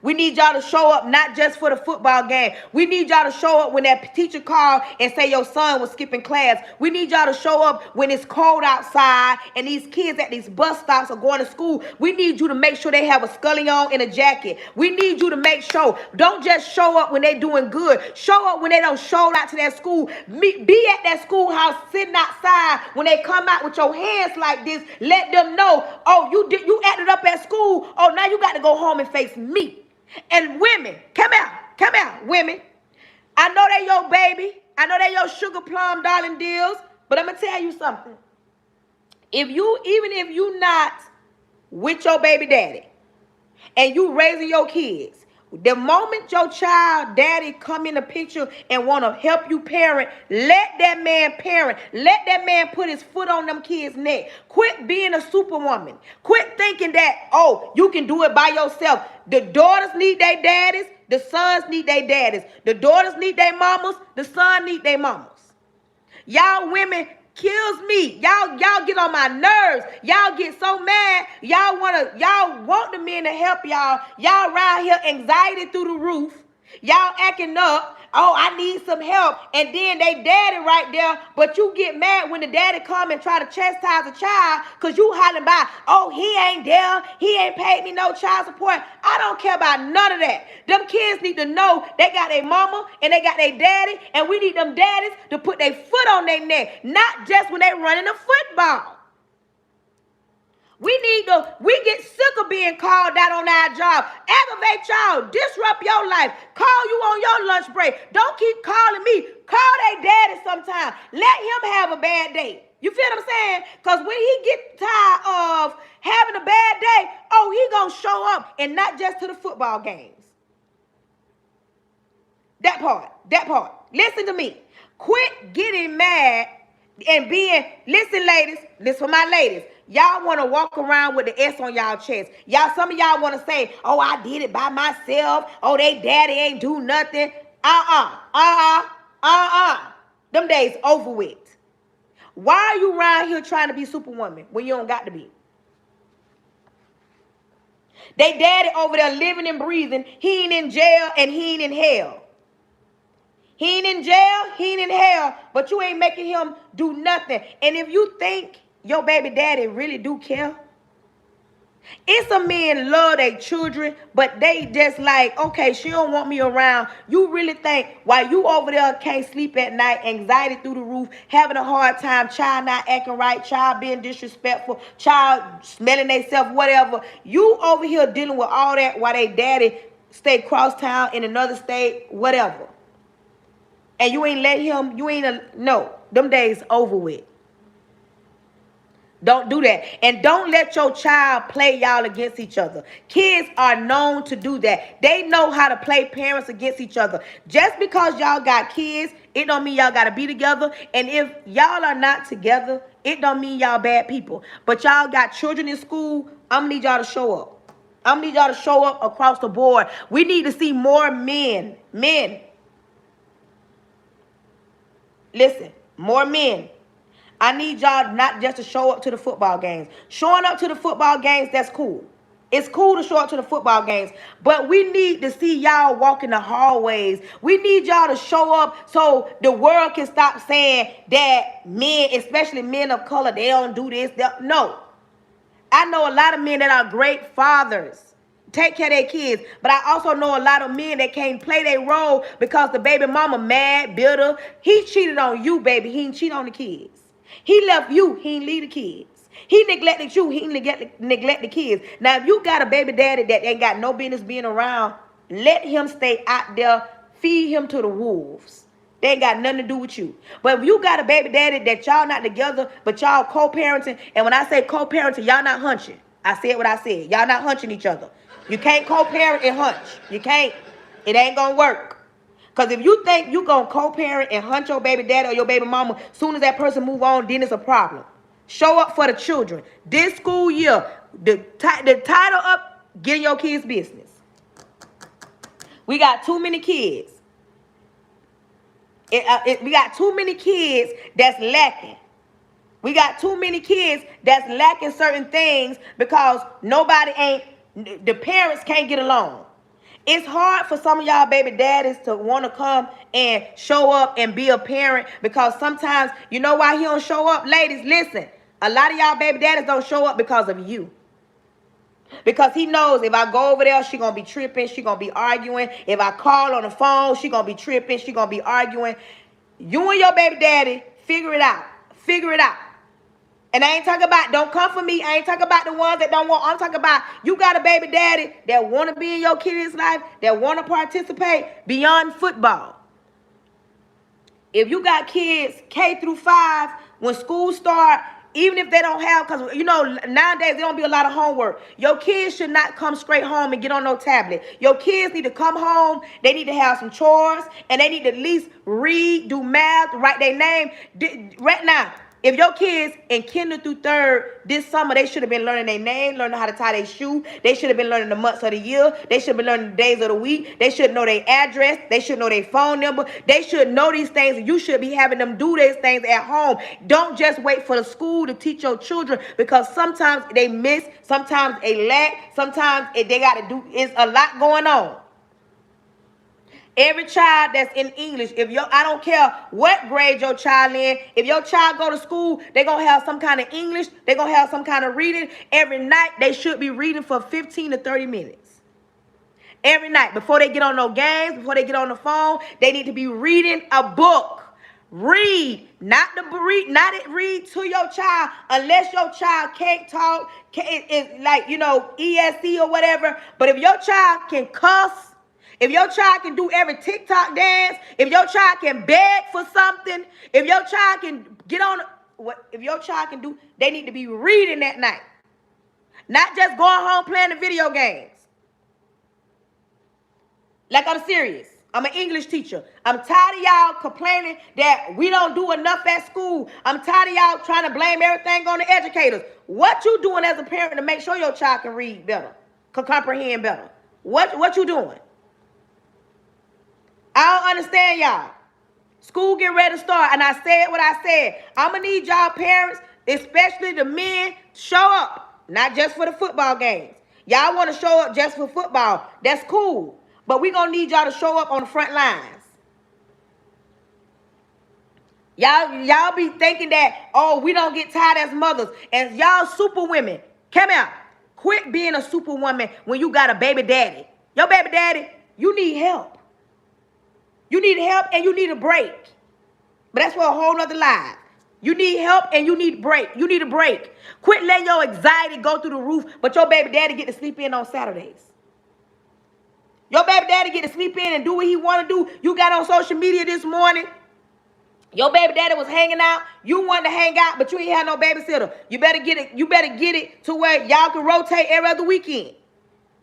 We need y'all to show up not just for the football game. We need y'all to show up when that teacher called and say your son was skipping class. We need y'all to show up when it's cold outside and these kids at these bus stops are going to school. We need you to make sure they have a scully on and a jacket. We need you to make sure. Don't just show up when they doing good. Show up when they don't show out to that school. Be at that schoolhouse sitting outside when they come out with your hands like this. Let them know, oh, you acted up at school. Oh, now you got to go home and face me. And women, come out, women. I know they your baby. I know they're your sugar plum darling deals, but I'm going to tell you something. Even if you not with your baby daddy and you raising your kids, the moment your child daddy come in the picture and want to help you parent, let that man parent. Let that man put his foot on them kids' neck. Quit being a superwoman. Quit thinking that, oh, you can do it by yourself. The daughters need their daddies. The sons need their daddies. The daughters need their mamas. The sons need their mamas. Y'all women kills me. Y'all get on my nerves. Y'all get so mad. Y'all want the men to help y'all. Y'all around here anxiety through the roof. Y'all acting up. Oh, I need some help. And then they daddy right there. But you get mad when the daddy come and try to chastise a child because you hollering by, oh, he ain't there. He ain't paid me no child support. I don't care about none of that. Them kids need to know they got their mama and they got their daddy. And we need them daddies to put their foot on their neck. Not just when they running a football. We get sick of being called out on our job. Aggravate y'all. Disrupt your life. Call you on your lunch break. Don't keep calling me. Call their daddy sometime. Let him have a bad day. You feel what I'm saying? Because when he get tired of having a bad day, oh, he going to show up, and not just to the football games. That part. Listen to me. Quit getting mad and listen, ladies, this for my ladies. Y'all want to walk around with the S on y'all chest. Some of y'all want to say, oh, I did it by myself. Oh, they daddy ain't do nothing. Them days over with. Why are you around here trying to be superwoman when you don't got to be? They daddy over there living and breathing. He ain't in jail and he ain't in hell. He ain't in jail, he ain't in hell, but you ain't making him do nothing. And if you think your baby daddy really do care, it's a men love their children, but they just like, okay, she don't want me around. You really think while you over there can't sleep at night, anxiety through the roof, having a hard time, child not acting right, child being disrespectful, child smelling themselves, whatever. You over here dealing with all that while they daddy stay cross town in another state, whatever. And you ain't let him, no, them days over with. Don't do that. And don't let your child play y'all against each other. Kids are known to do that. They know how to play parents against each other. Just because y'all got kids, it don't mean y'all got to be together. And if y'all are not together, it don't mean y'all bad people. But y'all got children in school, I'm going to need y'all to show up. I'm going to need y'all to show up across the board. We need to see more men. Listen, more men. I need y'all not just to show up to the football games. Showing up to the football games, that's cool. It's cool to show up to the football games. But we need to see y'all walk in the hallways. We need y'all to show up so the world can stop saying that men, especially men of color, they don't do this. No. I know a lot of men that are great fathers. Take care of their kids. But I also know a lot of men that can't play their role because the baby mama mad, bitter. He cheated on you, baby. He ain't cheat on the kids. He left you. He ain't leave the kids. He neglected you. He ain't neglect the kids. Now, if you got a baby daddy that ain't got no business being around, let him stay out there. Feed him to the wolves. They ain't got nothing to do with you. But if you got a baby daddy that y'all not together, but y'all co-parenting, and when I say co-parenting, y'all not hunching. I said what I said. Y'all not hunching each other. You can't co-parent and hunch. You can't. It ain't going to work. Because if you think you going to co-parent and hunch your baby daddy or your baby mama, soon as that person move on, then it's a problem. Show up for the children. This school year, the title up, get in your kids' business. We got too many kids. We got too many kids that's lacking. We got too many kids that's lacking certain things because the parents can't get along. It's hard for some of y'all baby daddies to want to come and show up and be a parent because sometimes, you know why he don't show up? Ladies, listen. A lot of y'all baby daddies don't show up because of you. Because he knows if I go over there, she going to be tripping. She going to be arguing. If I call on the phone, she going to be tripping. She going to be arguing. You and your baby daddy, figure it out. Figure it out. And I ain't talking about, don't come for me. I ain't talking about the ones that don't want. I'm talking about you got a baby daddy that want to be in your kid's life, that want to participate beyond football. If you got kids K through 5, when school start, even if they don't have, because you know nowadays there don't be a lot of homework. Your kids should not come straight home and get on no tablet. Your kids need to come home. They need to have some chores, and they need to at least read, do math, write their name. Right now, if your kids in kinder through third this summer, they should have been learning their name, learning how to tie their shoe. They should have been learning the months of the year. They should have been learning the days of the week. They should know their address. They should know their phone number. They should know these things, and you should be having them do these things at home. Don't just wait for the school to teach your children, because sometimes they miss, sometimes they lack, sometimes they got to do, it's a lot going on. Every child that's in English, I don't care what grade your child in, if your child go to school, they're going to have some kind of English, they're going to have some kind of reading. Every night, they should be reading for 15 to 30 minutes. Every night, before they get on no games, before they get on the phone, they need to be reading a book. Read, not read to your child, unless your child can't talk, it's like, ESC or whatever. But if your child can cuss, if your child can do every TikTok dance, if your child can beg for something, if your child can if your child can do, they need to be reading that night. Not just going home playing the video games. Like, I'm serious. I'm an English teacher. I'm tired of y'all complaining that we don't do enough at school. I'm tired of y'all trying to blame everything on the educators. What you doing as a parent to make sure your child can read better, can comprehend better? What you doing? I don't understand y'all. School get ready to start, and I said what I said. I'm going to need y'all parents, especially the men, show up. Not just for the football games. Y'all want to show up just for football. That's cool. But we're going to need y'all to show up on the front lines. Y'all be thinking that, oh, we don't get tired as mothers. And y'all super women, come out. Quit being a superwoman when you got a baby daddy. Your baby daddy, you need help. You need help and you need a break. But that's for a whole nother life. You need help and you need a break. You need a break. Quit letting your anxiety go through the roof, but your baby daddy get to sleep in on Saturdays. Your baby daddy get to sleep in and do what he want to do. You got on social media this morning. Your baby daddy was hanging out. You wanted to hang out, but you ain't had no babysitter. You better get it. You better get it to where y'all can rotate every other weekend.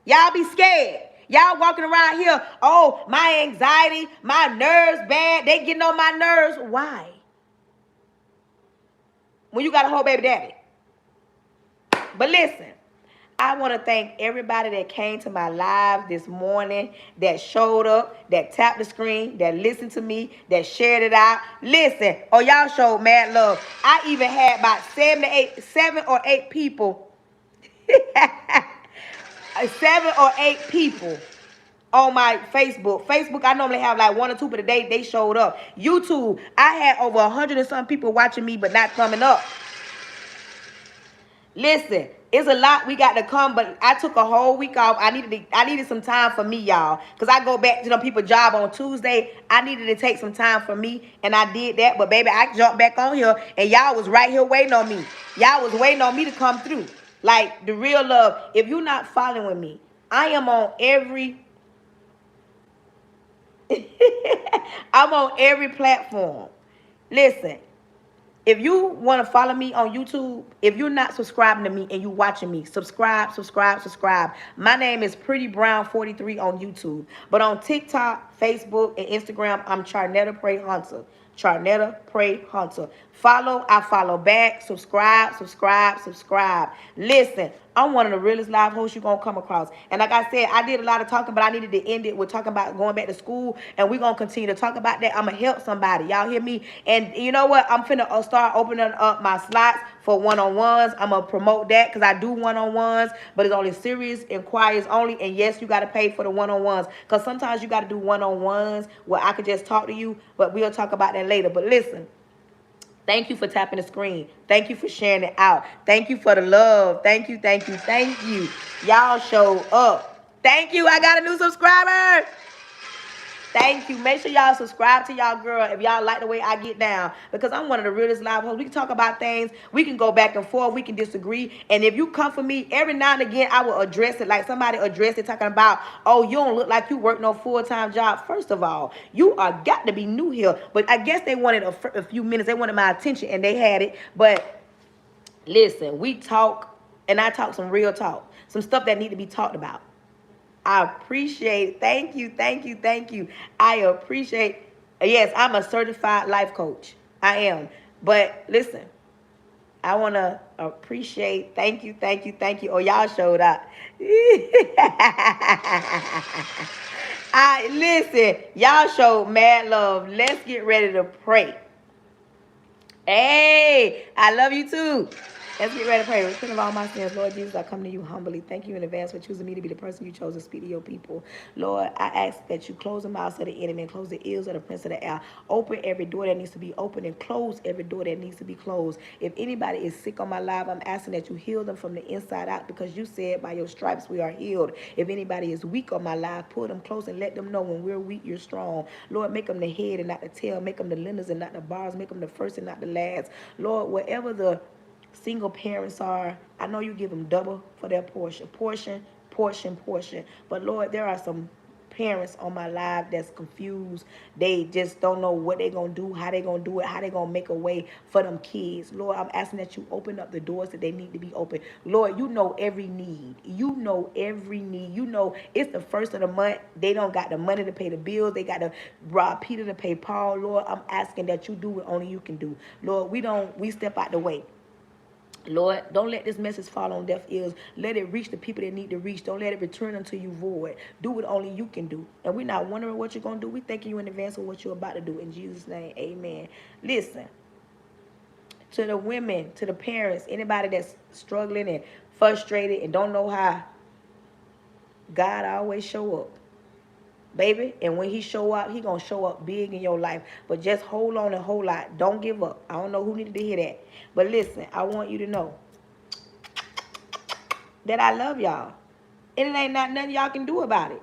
Y'all be scared. Y'all walking around here, oh, my anxiety, my nerves bad. They getting on my nerves. Why? When you got a whole baby daddy. But listen, I want to thank everybody that came to my live this morning, that showed up, that tapped the screen, that listened to me, that shared it out. Listen, y'all showed mad love. I even had about 7 or 8 people. 7 or 8 people on my Facebook. Facebook, I normally have like 1 or 2, but today they showed up. YouTube, I had over 100 and some people watching me, but not coming up. Listen, it's a lot we got to come, but I took a whole week off. I needed some time for me, y'all, because I go back to them people's job on Tuesday. I needed to take some time for me, and I did that. But baby, I jumped back on here, and y'all was right here waiting on me. Y'all was waiting on me to come through. Like, the real love. If you're not following me, I am on every I'm on every platform. Listen, if you want to follow me on YouTube, if you're not subscribing to me and you watching me, subscribe. My name is Pretty Brown 43 on YouTube. But on TikTok, Facebook, and Instagram, I'm Charnetta Pray Hunter. Charnetta Pray Hunter. Follow, I follow back. Subscribe. Listen, I'm one of the realest live hosts you're going to come across. And like I said, I did a lot of talking, but I needed to end it with talking about going back to school. And we're going to continue to talk about that. I'm going to help somebody. Y'all hear me? And you know what? I'm finna start opening up my slots for one-on-ones. I'm going to promote that because I do one-on-ones, but it's only serious inquiries only. And yes, you got to pay for the one-on-ones because sometimes you got to do one-on-ones where I could just talk to you, but we'll talk about that later. But listen. Thank you for tapping the screen. Thank you for sharing it out. Thank you for the love. Thank you. Y'all show up. Thank you. I got a new subscriber. Thank you. Make sure y'all subscribe to y'all girl if y'all like the way I get down. Because I'm one of the realest live hosts. We can talk about things. We can go back and forth. We can disagree. And if you come for me, every now and again, I will address it like somebody addressed it talking about, oh, you don't look like you work no full-time job. First of all, you are got to be new here. But I guess they wanted a few minutes. They wanted my attention and they had it. But listen, we talk and I talk some real talk. Some stuff that need to be talked about. I appreciate. Thank you, thank you, thank you. I appreciate. Yes, I'm a certified life coach. I am. But listen, I want to appreciate. Thank you, thank you, thank you. Oh, y'all showed up. I listen. Y'all showed mad love. Let's get ready to pray. Hey, I love you too. Let's get ready to pray. Repent of all my sins. Lord Jesus, I come to you humbly. Thank you in advance for choosing me to be the person you chose to speak to your people. Lord, I ask that you close the mouths of the enemy and close the ears of the prince of the air. Open every door that needs to be opened and close every door that needs to be closed. If anybody is sick on my life, I'm asking that you heal them from the inside out because you said by your stripes we are healed. If anybody is weak on my life, pull them close and let them know when we're weak, you're strong. Lord, make them the head and not the tail. Make them the lenders and not the borrowers. Make them the first and not the last. Lord, whatever the single parents are, I know you give them double for their portion. But Lord, there are some parents on my life that's confused. They just don't know what they're going to do, how they're going to do it, how they're going to make a way for them kids. Lord, I'm asking that you open up the doors that they need to be open. Lord, you know every need. You know every need. You know it's the first of the month. They don't got the money to pay the bills. They got to rob Peter to pay Paul. Lord, I'm asking that you do what only you can do. Lord, we step out the way. Lord, don't let this message fall on deaf ears. Let it reach the people that need to reach. Don't let it return unto you void. Do what only you can do. And we're not wondering what you're going to do. We're thanking you in advance for what you're about to do. In Jesus' name, amen. Listen, to the women, to the parents, anybody that's struggling and frustrated and don't know how, God always show up. Baby, and when he show up, he gonna show up big in your life. But just hold on and hold out. Don't give up. I don't know who needed to hear that. But listen, I want you to know that I love y'all. And it ain't nothing y'all can do about it.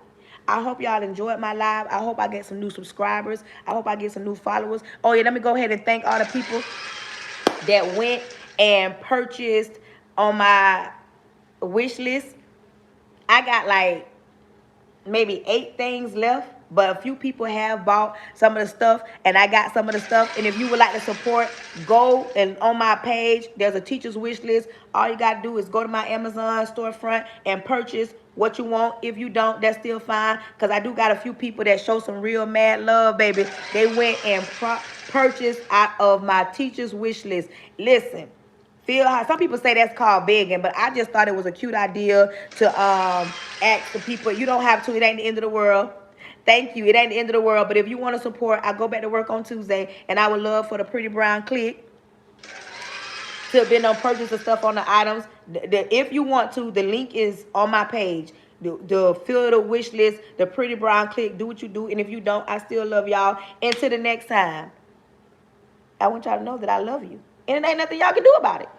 I hope y'all enjoyed my live. I hope I get some new subscribers. I hope I get some new followers. Oh, yeah, let me go ahead and thank all the people that went and purchased on my wish list. I got like maybe 8 things left, but a few people have bought some of the stuff, and I got some of the stuff. And if you would like to support, go and on my page, there's a teacher's wish list. All you got to do is go to my Amazon storefront and purchase what you want. If you don't, that's still fine, because I do got a few people that show some real mad love, baby. They went and purchased out of my teacher's wish list. Listen. Feel how some people say that's called begging, but I just thought it was a cute idea to ask the people. You don't have to. It ain't the end of the world. Thank you. It ain't the end of the world. But if you want to support, I go back to work on Tuesday, and I would love for the Pretty Brown Click to have been on purchase of stuff on the items. If you want to, the link is on my page. The fill the wish list, the Pretty Brown Click. Do what you do, and if you don't, I still love y'all. Until the next time, I want y'all to know that I love you, and it ain't nothing y'all can do about it.